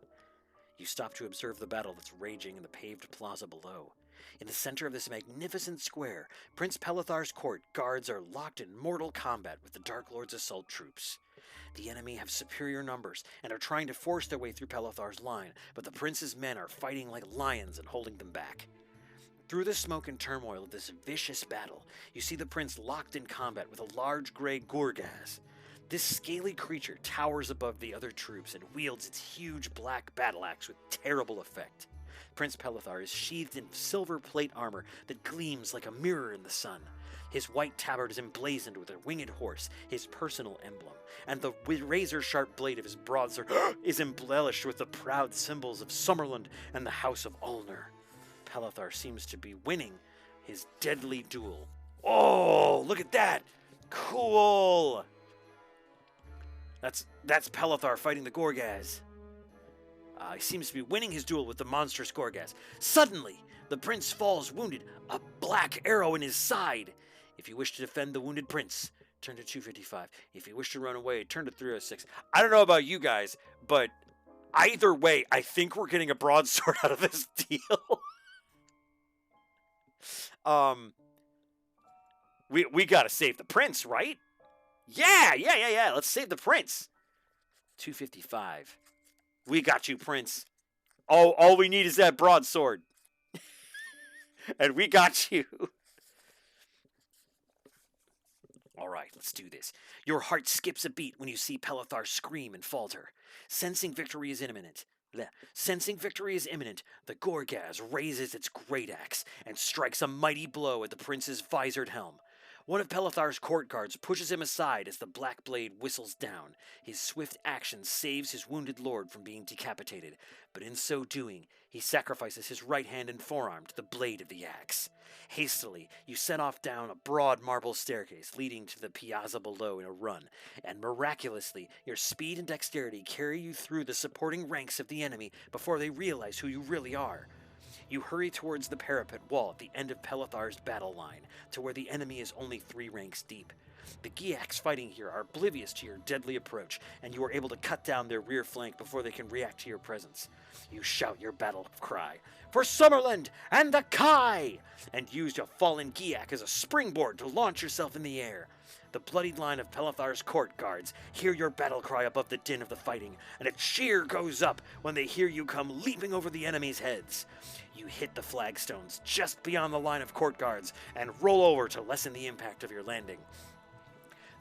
You stop to observe the battle that's raging in the paved plaza below. In the center of this magnificent square, Prince Pelethar's court guards are locked in mortal combat with the Dark Lord's assault troops. The enemy have superior numbers and are trying to force their way through Pelethar's line, but the prince's men are fighting like lions and holding them back. Through the smoke and turmoil of this vicious battle, you see the prince locked in combat with a large gray Gorgaz. This scaly creature towers above the other troops and wields its huge black battle axe with terrible effect. Prince Pelethar is sheathed in silver plate armor that gleams like a mirror in the sun. His white tabard is emblazoned with a winged horse, his personal emblem, and the razor-sharp blade of his broadsword is embellished with the proud symbols of Summerland and the House of Ulner. Pelethar seems to be winning his deadly duel. Oh, look at that! Cool! That's Pelethar fighting the Gorgaz. He seems to be winning his duel with the monstrous Gorgaz. Suddenly, the prince falls wounded, a black arrow in his side. If you wish to defend the wounded prince, turn to 255. If you wish to run away, turn to 306. I don't know about you guys, but either way, I think we're getting a broadsword out of this deal. We gotta save the prince, right? Yeah. Let's save the prince. 255. We got you, prince. All we need is that broadsword. And we got you. All right, let's do this. Your heart skips a beat when you see Pelethar scream and falter. Sensing victory is imminent, the Gorgaz raises its great axe and strikes a mighty blow at the prince's visored helm. One of Pelethar's court guards pushes him aside as the black blade whistles down. His swift action saves his wounded lord from being decapitated, but in so doing, he sacrifices his right hand and forearm to the blade of the axe. Hastily, you set off down a broad marble staircase leading to the piazza below in a run, and miraculously, your speed and dexterity carry you through the supporting ranks of the enemy before they realize who you really are. You hurry towards the parapet wall at the end of Pelethar's battle line, to where the enemy is only 3 ranks deep. The Giaks fighting here are oblivious to your deadly approach, and you are able to cut down their rear flank before they can react to your presence. You shout your battle cry, "For Summerland and the Kai!" and use your fallen Giak as a springboard to launch yourself in the air. The bloodied line of Pelothar's court guards hear your battle cry above the din of the fighting, and a cheer goes up when they hear you come leaping over the enemy's heads. You hit the flagstones just beyond the line of court guards and roll over to lessen the impact of your landing.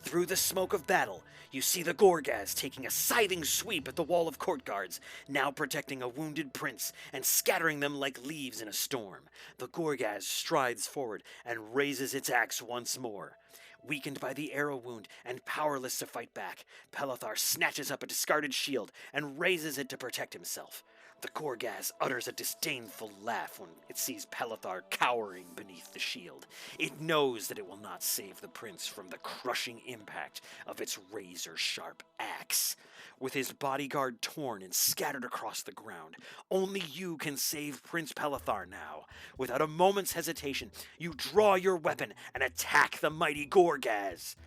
Through the smoke of battle, you see the Gorgaz taking a scything sweep at the wall of court guards, now protecting a wounded prince and scattering them like leaves in a storm. The Gorgaz strides forward and raises its axe once more. Weakened by the arrow wound and powerless to fight back, Pelothar snatches up a discarded shield and raises it to protect himself. The Gorgaz utters a disdainful laugh when it sees Pelothar cowering beneath the shield. It knows that it will not save the prince from the crushing impact of its razor-sharp axe. With his bodyguard torn and scattered across the ground, only you can save Prince Pelothar now. Without a moment's hesitation, you draw your weapon and attack the mighty Gorgaz.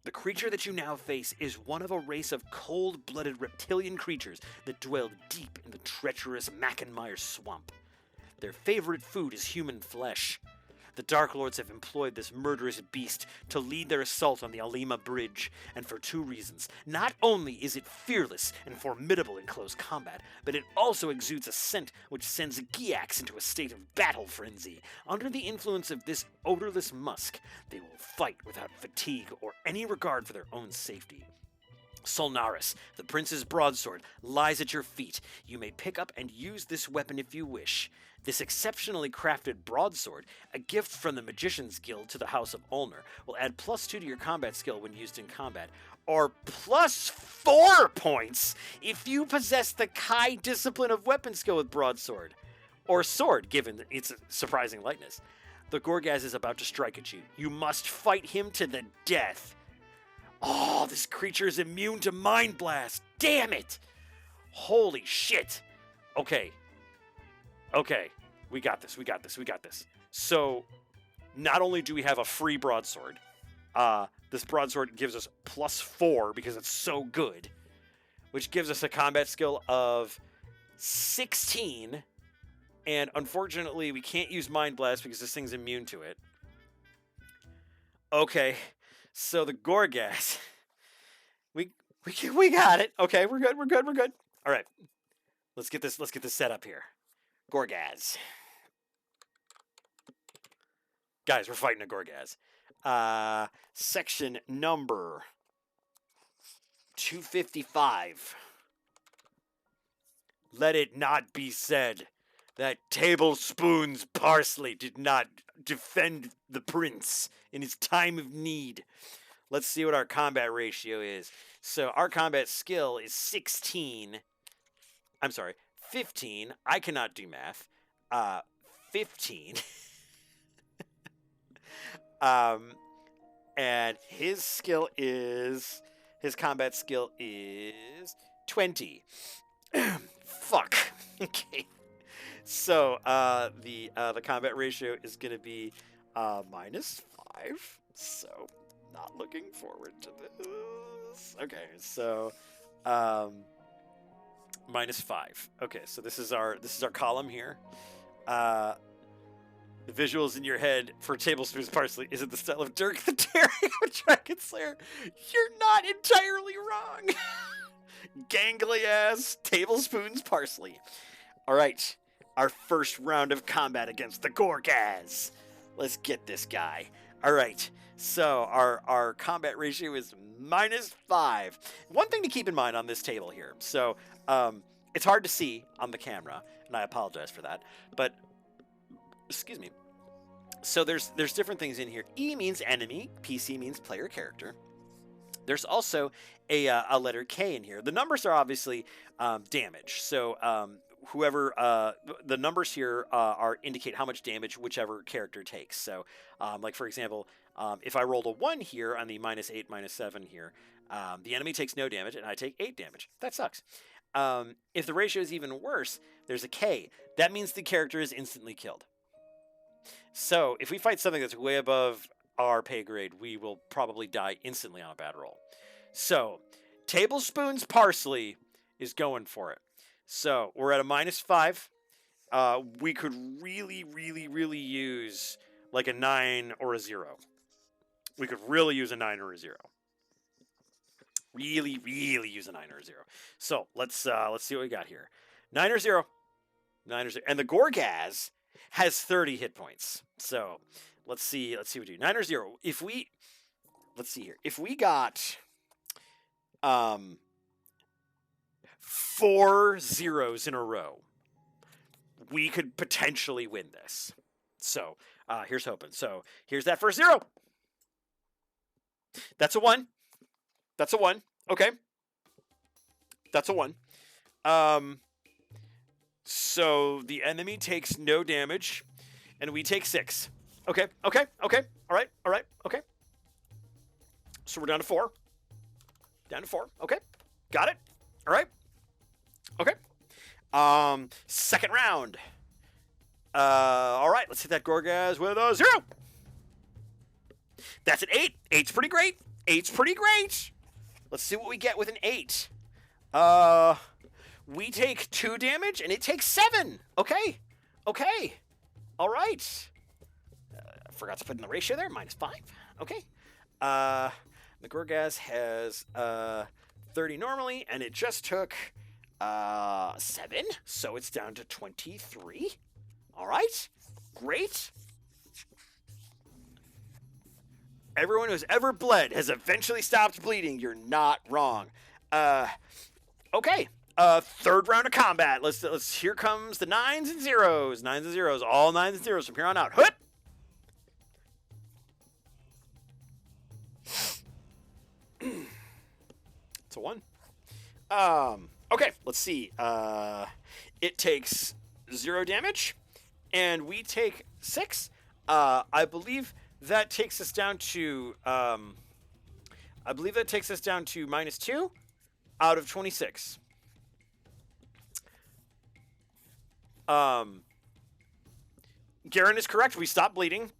The creature that you now face is one of a race of cold-blooded reptilian creatures that dwelled deep in the treacherous Mackenmire swamp. Their favorite food is human flesh. The Dark Lords have employed this murderous beast to lead their assault on the Alima Bridge, and for two reasons. Not only is it fearless and formidable in close combat, but it also exudes a scent which sends Giaks into a state of battle frenzy. Under the influence of this odorless musk, they will fight without fatigue or any regard for their own safety. Solnaris, the prince's broadsword, lies at your feet. You may pick up and use this weapon if you wish. This exceptionally crafted broadsword, a gift from the Magician's Guild to the House of Ulnar, will add +2 to your combat skill when used in combat, or +4 points if you possess the Kai discipline of weapon skill with broadsword, or sword, given its surprising lightness. The Gorgaz is about to strike at you. You must fight him to the death. Oh, this creature is immune to Mind Blast. Damn it! Holy shit. Okay. We got this. So, not only do we have a free broadsword, this broadsword gives us +4 because it's so good, which gives us a combat skill of 16, and unfortunately we can't use Mind Blast because this thing's immune to it. Okay. So the Gorgaz, we got it. Okay, we're good. All right, let's get this set up here. Gorgaz, guys, we're fighting a Gorgaz. Section number 255. Let it not be said that Tablespoon's parsley did not defend the prince in his time of need. Let's see what our combat ratio is. So our combat skill is 15. I cannot do math. 15. And his combat skill is 20. Fuck. Okay. So the combat ratio is going to be -5. So not looking forward to this. Okay, so -5. Okay, so this is our column here. The visuals in your head for Tablespoon's parsley is it the style of Dirk the Daring Dragon Slayer? You're not entirely wrong. Gangly ass Tablespoon's parsley. All right, our first round of combat against the Gorgaz. Let's get this guy. All right, so our combat ratio is -5. One thing to keep in mind on this table here. So it's hard to see on the camera, and I apologize for that. But excuse me. So there's different things in here. E means enemy. PC means player character. There's also a letter K in here. The numbers are obviously damage. So whoever the numbers here indicate how much damage whichever character takes. So like for example, if I rolled a 1 here on the -8, -7 here, the enemy takes no damage and I take 8 damage. That sucks. If the ratio is even worse, there's a K. That means the character is instantly killed. So if we fight something that's way above our pay grade, we will probably die instantly on a bad roll. So, tablespoons parsley is going for it. So, we're at a -5. We could really, really, really use like a 9 or a 0. We could really use a 9 or a 0. Really, really use a 9 or a 0. So let's see what we got here. 9 or 0. 9 or 0. And the Gorgaz has 30 hit points. So let's see what we do. 9 or 0. Let's see here. If we got 4 zeros in a row, we could potentially win this. So here's hoping. So here's that first 0. That's a 1. That's a 1. Okay. That's a 1. So the enemy takes no damage, and we take 6. Okay. All right. Okay. So we're down to 4. Okay. Got it. All right. Okay. Second round. All right. Let's hit that Gorgaz with a 0. That's an 8. 8's pretty great. 8's pretty great. Let's see what we get with an 8. We take 2 damage, and it takes 7. Okay. All right. I forgot to put in the ratio there. -5. Okay. The Gorgaz has 30 normally, and it just took 7, so it's down to 23. All right. Great. Everyone who's ever bled has eventually stopped bleeding. You're not wrong. Okay. Third round of combat. Let's. Here comes the 9s and 0s. 9s and 0s. All 9s and 0s from here on out. Hoot! It's a 1. Okay. Let's see. It takes 0 damage, and we take 6. I believe that takes us down to -2 out of 26. Garen is correct. We stopped bleeding.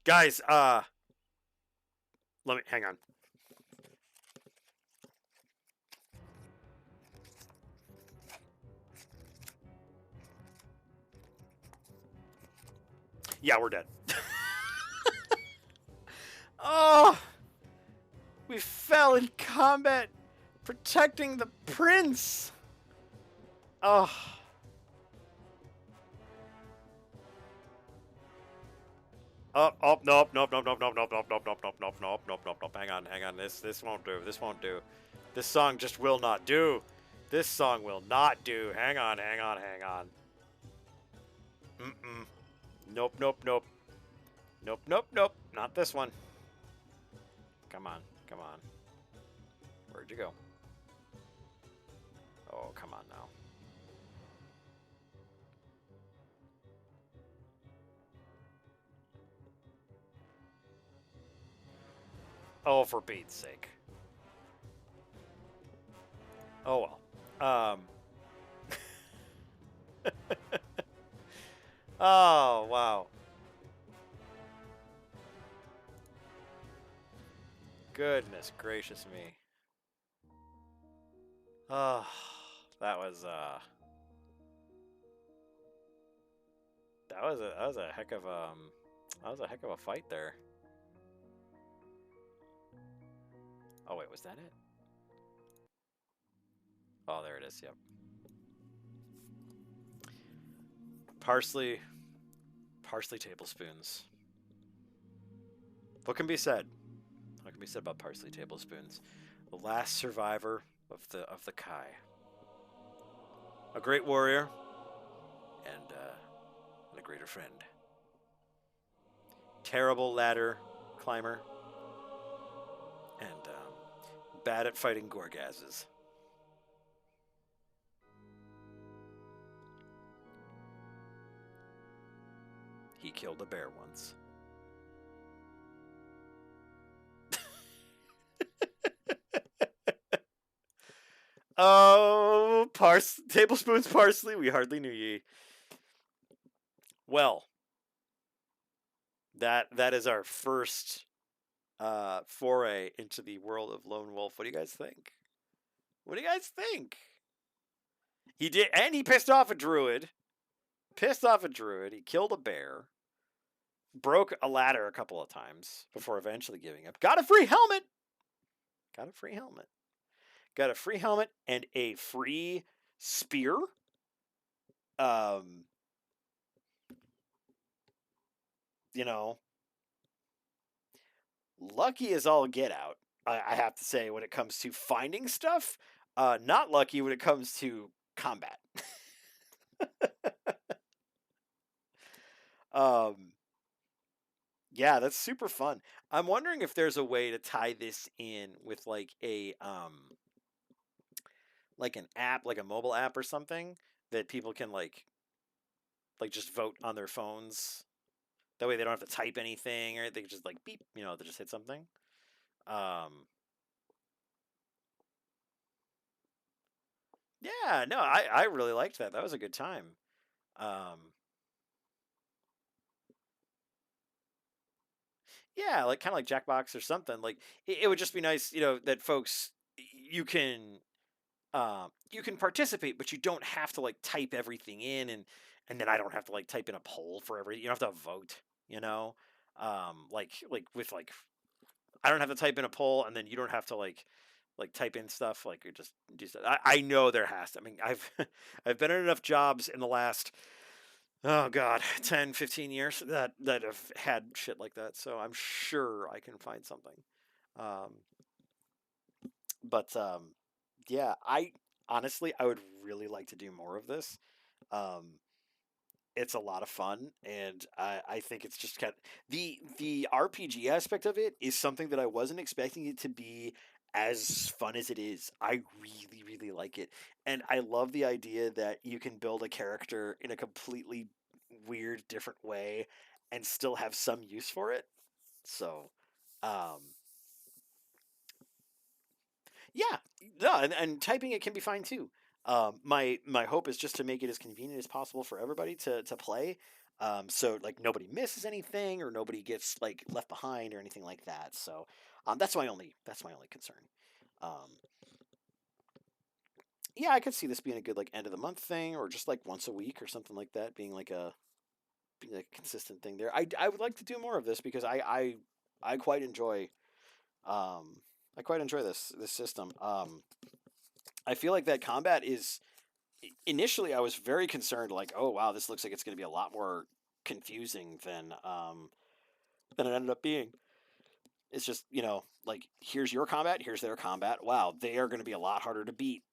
Guys, let me hang on. Yeah, we're dead. Oh, we fell in combat protecting the prince. Oh. Nope. Hang on. This won't do. This won't do. This song just will not do. This song will not do. Hang on. Nope. Not this one. Come on. Where'd you go? Oh, come on now. Oh, for Pete's sake. Oh, well. Oh, wow. Goodness gracious me. Oh, that was a heck of a fight there. Oh wait, was that it? Oh, there it is. Yep. Parsley tablespoons. What can be said? What can be said about parsley tablespoons? The last survivor of the Kai. A great warrior and a greater friend. Terrible ladder climber and bad at fighting Gorgazes. He killed a bear once. Oh, tablespoons parsley. We hardly knew ye. Well, that is our first foray into the world of Lone Wolf. What do you guys think? What do you guys think? He did, and he pissed off a druid. He killed a bear. Broke a ladder a couple of times before eventually giving up. Got a free helmet. Got a free helmet. Got a free helmet and a free spear. You know, lucky as all get out. I have to say, when it comes to finding stuff, not lucky when it comes to combat. Yeah, that's super fun. I'm wondering if there's a way to tie this in with like an app, like a mobile app or something that people can like just vote on their phones. That way they don't have to type anything, or they can just like beep, they just hit something. Yeah, no, I really liked that. That was a good time. Yeah, like kind of like Jackbox or something. Like it would just be nice, that folks you can you can participate, but you don't have to like type everything in, and then I don't have to like type in a poll for every. You don't have to vote, you know. Like with like I don't have to type in a poll, and then you don't have to like type in stuff like you just do stuff. I know there has to. I mean, I've I've been in enough jobs in the last, oh god, 10, 15 years that have had shit like that, so I'm sure I can find something. Um, but yeah, I honestly I would really like to do more of this. Um, it's a lot of fun, and I think it's just kind of the RPG aspect of it is something that I wasn't expecting it to be as fun as it is. I really, really like it, and I love the idea that you can build a character in a completely weird, different way, and still have some use for it. So, um, yeah, no, and typing it can be fine too. My hope is just to make it as convenient as possible for everybody to play. So like nobody misses anything or nobody gets like left behind or anything like that. So that's my only concern. Um, yeah, I could see this being a good like end of the month thing or just like once a week or something like that being like a consistent thing there. I would like to do more of this because I quite enjoy um I quite enjoy this system. I feel like that combat is initially I was very concerned, like, oh wow, this looks like it's going to be a lot more confusing than it ended up being. It's just like here's your combat, here's their combat. Wow, they are going to be a lot harder to beat,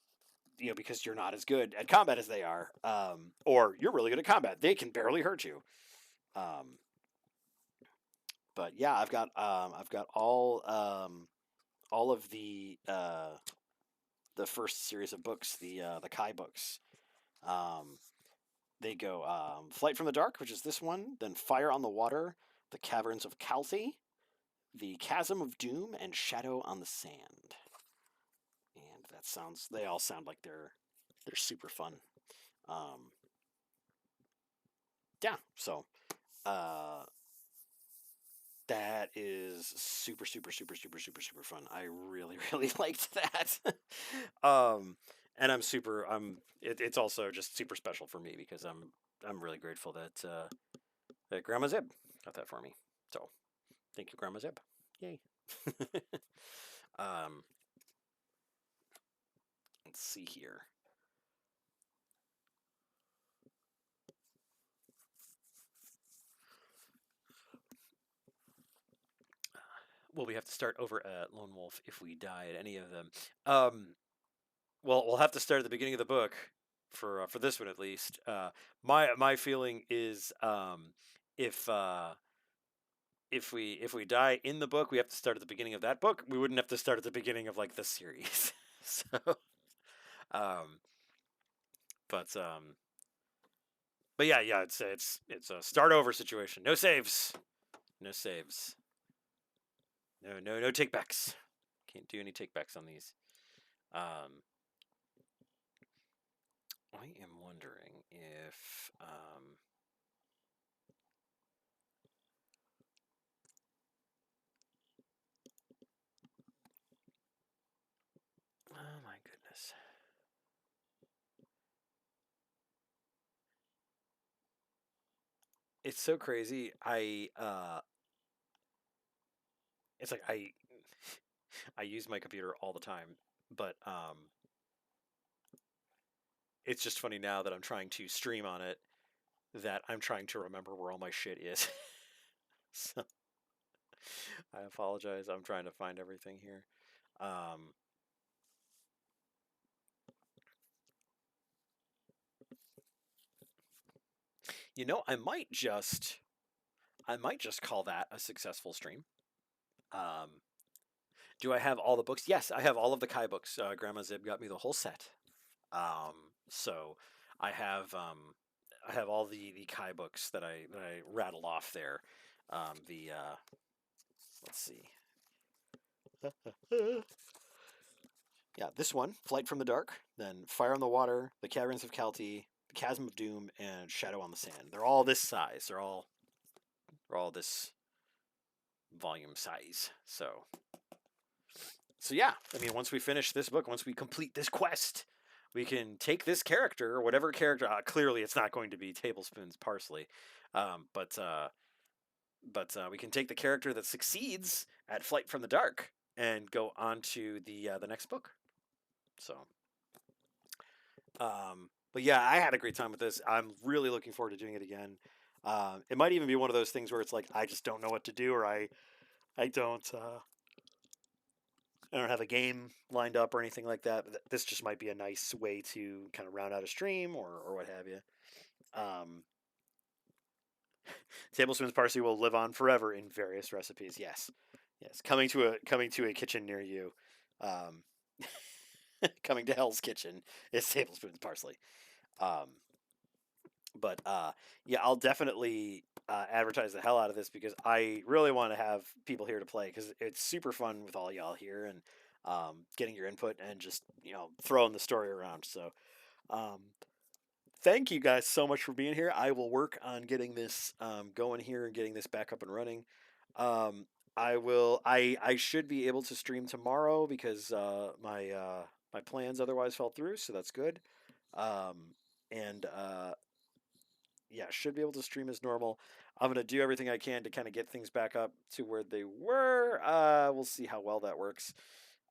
because you're not as good at combat as they are, or you're really good at combat. They can barely hurt you. Um, but yeah, I've got all of the first series of books, the Kai books. Um, They go Flight from the Dark, which is this one, then Fire on the Water, The Caverns of Calthe, The Chasm of Doom, and Shadow on the Sand. And they all sound like they're super fun. Um, yeah, so uh, that is super, super, super, super, super, super fun. I really, really liked that. And it's also just super special for me because I'm really grateful that Grandma Zibb got that for me. So thank you, Grandma Zibb. Yay. um, let's see here. Will we have to start over at Lone Wolf if we die at any of them? Well, we'll have to start at the beginning of the book for this one at least. My feeling is if if we die in the book, we have to start at the beginning of that book. We wouldn't have to start at the beginning of like the series. So, um, but um, but yeah, it's a start over situation. No saves, no saves, no takebacks. Can't do any takebacks on these. Um, I am wondering if oh my goodness. It's so crazy. It's like I use my computer all the time, but it's just funny now that I'm trying to stream on it that I'm trying to remember where all my shit is. So I apologize. I'm trying to find everything here. Um, I might just call that a successful stream. Um, do I have all the books? Yes, I have all of the Kai books. Grandma Zibb got me the whole set. So I have I have all the Kai books that I rattled off there. The let's see. Yeah, this one, Flight from the Dark, then Fire on the Water, The Caverns of Kalti, The Chasm of Doom, and Shadow on the Sand. They're all this size. They're all this volume size. So yeah, I mean, once we finish this book, once we complete this quest, we can take this character, or whatever character. Clearly, it's not going to be Tablespoon's Parsley, um, but uh, but we can take the character that succeeds at Flight from the Dark and go on to the next book. So, but yeah, I had a great time with this. I'm really looking forward to doing it again. It might even be one of those things where it's like I just don't know what to do, or I don't have a game lined up or anything like that. But this just might be a nice way to kind of round out a stream or what have you. Um, Tablespoon's Parsley will live on forever in various recipes. Yes, yes, coming to a kitchen near you. Um, coming to Hell's Kitchen is Tablespoon's Parsley. Um, but yeah, I'll definitely advertise the hell out of this because I really want to have people here to play because it's super fun with all y'all here and getting your input and just throwing the story around. So um, thank you guys so much for being here. I will work on getting this going here and getting this back up and running. Um, I will. I should be able to stream tomorrow because my plans otherwise fell through, so that's good. And yeah, should be able to stream as normal. I'm gonna do everything I can to kind of get things back up to where they were. We'll see how well that works.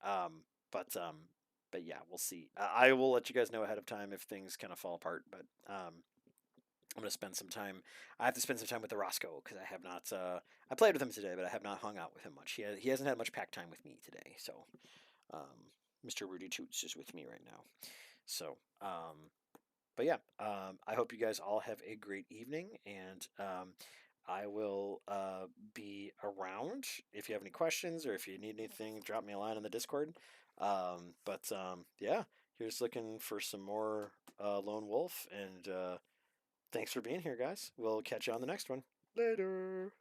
Um, but um, but yeah, we'll see. I will let you guys know ahead of time if things kind of fall apart. But I'm gonna spend some time. I have to spend some time with the Roscoe because I have not. I played with him today, but I have not hung out with him much. He hasn't had much pack time with me today. So Mr. Rudy Toots is with me right now. So but yeah, I hope you guys all have a great evening, and I will be around if you have any questions or if you need anything. Drop me a line on the Discord. But yeah, here's looking for some more Lone Wolf, and thanks for being here, guys. We'll catch you on the next one. Later.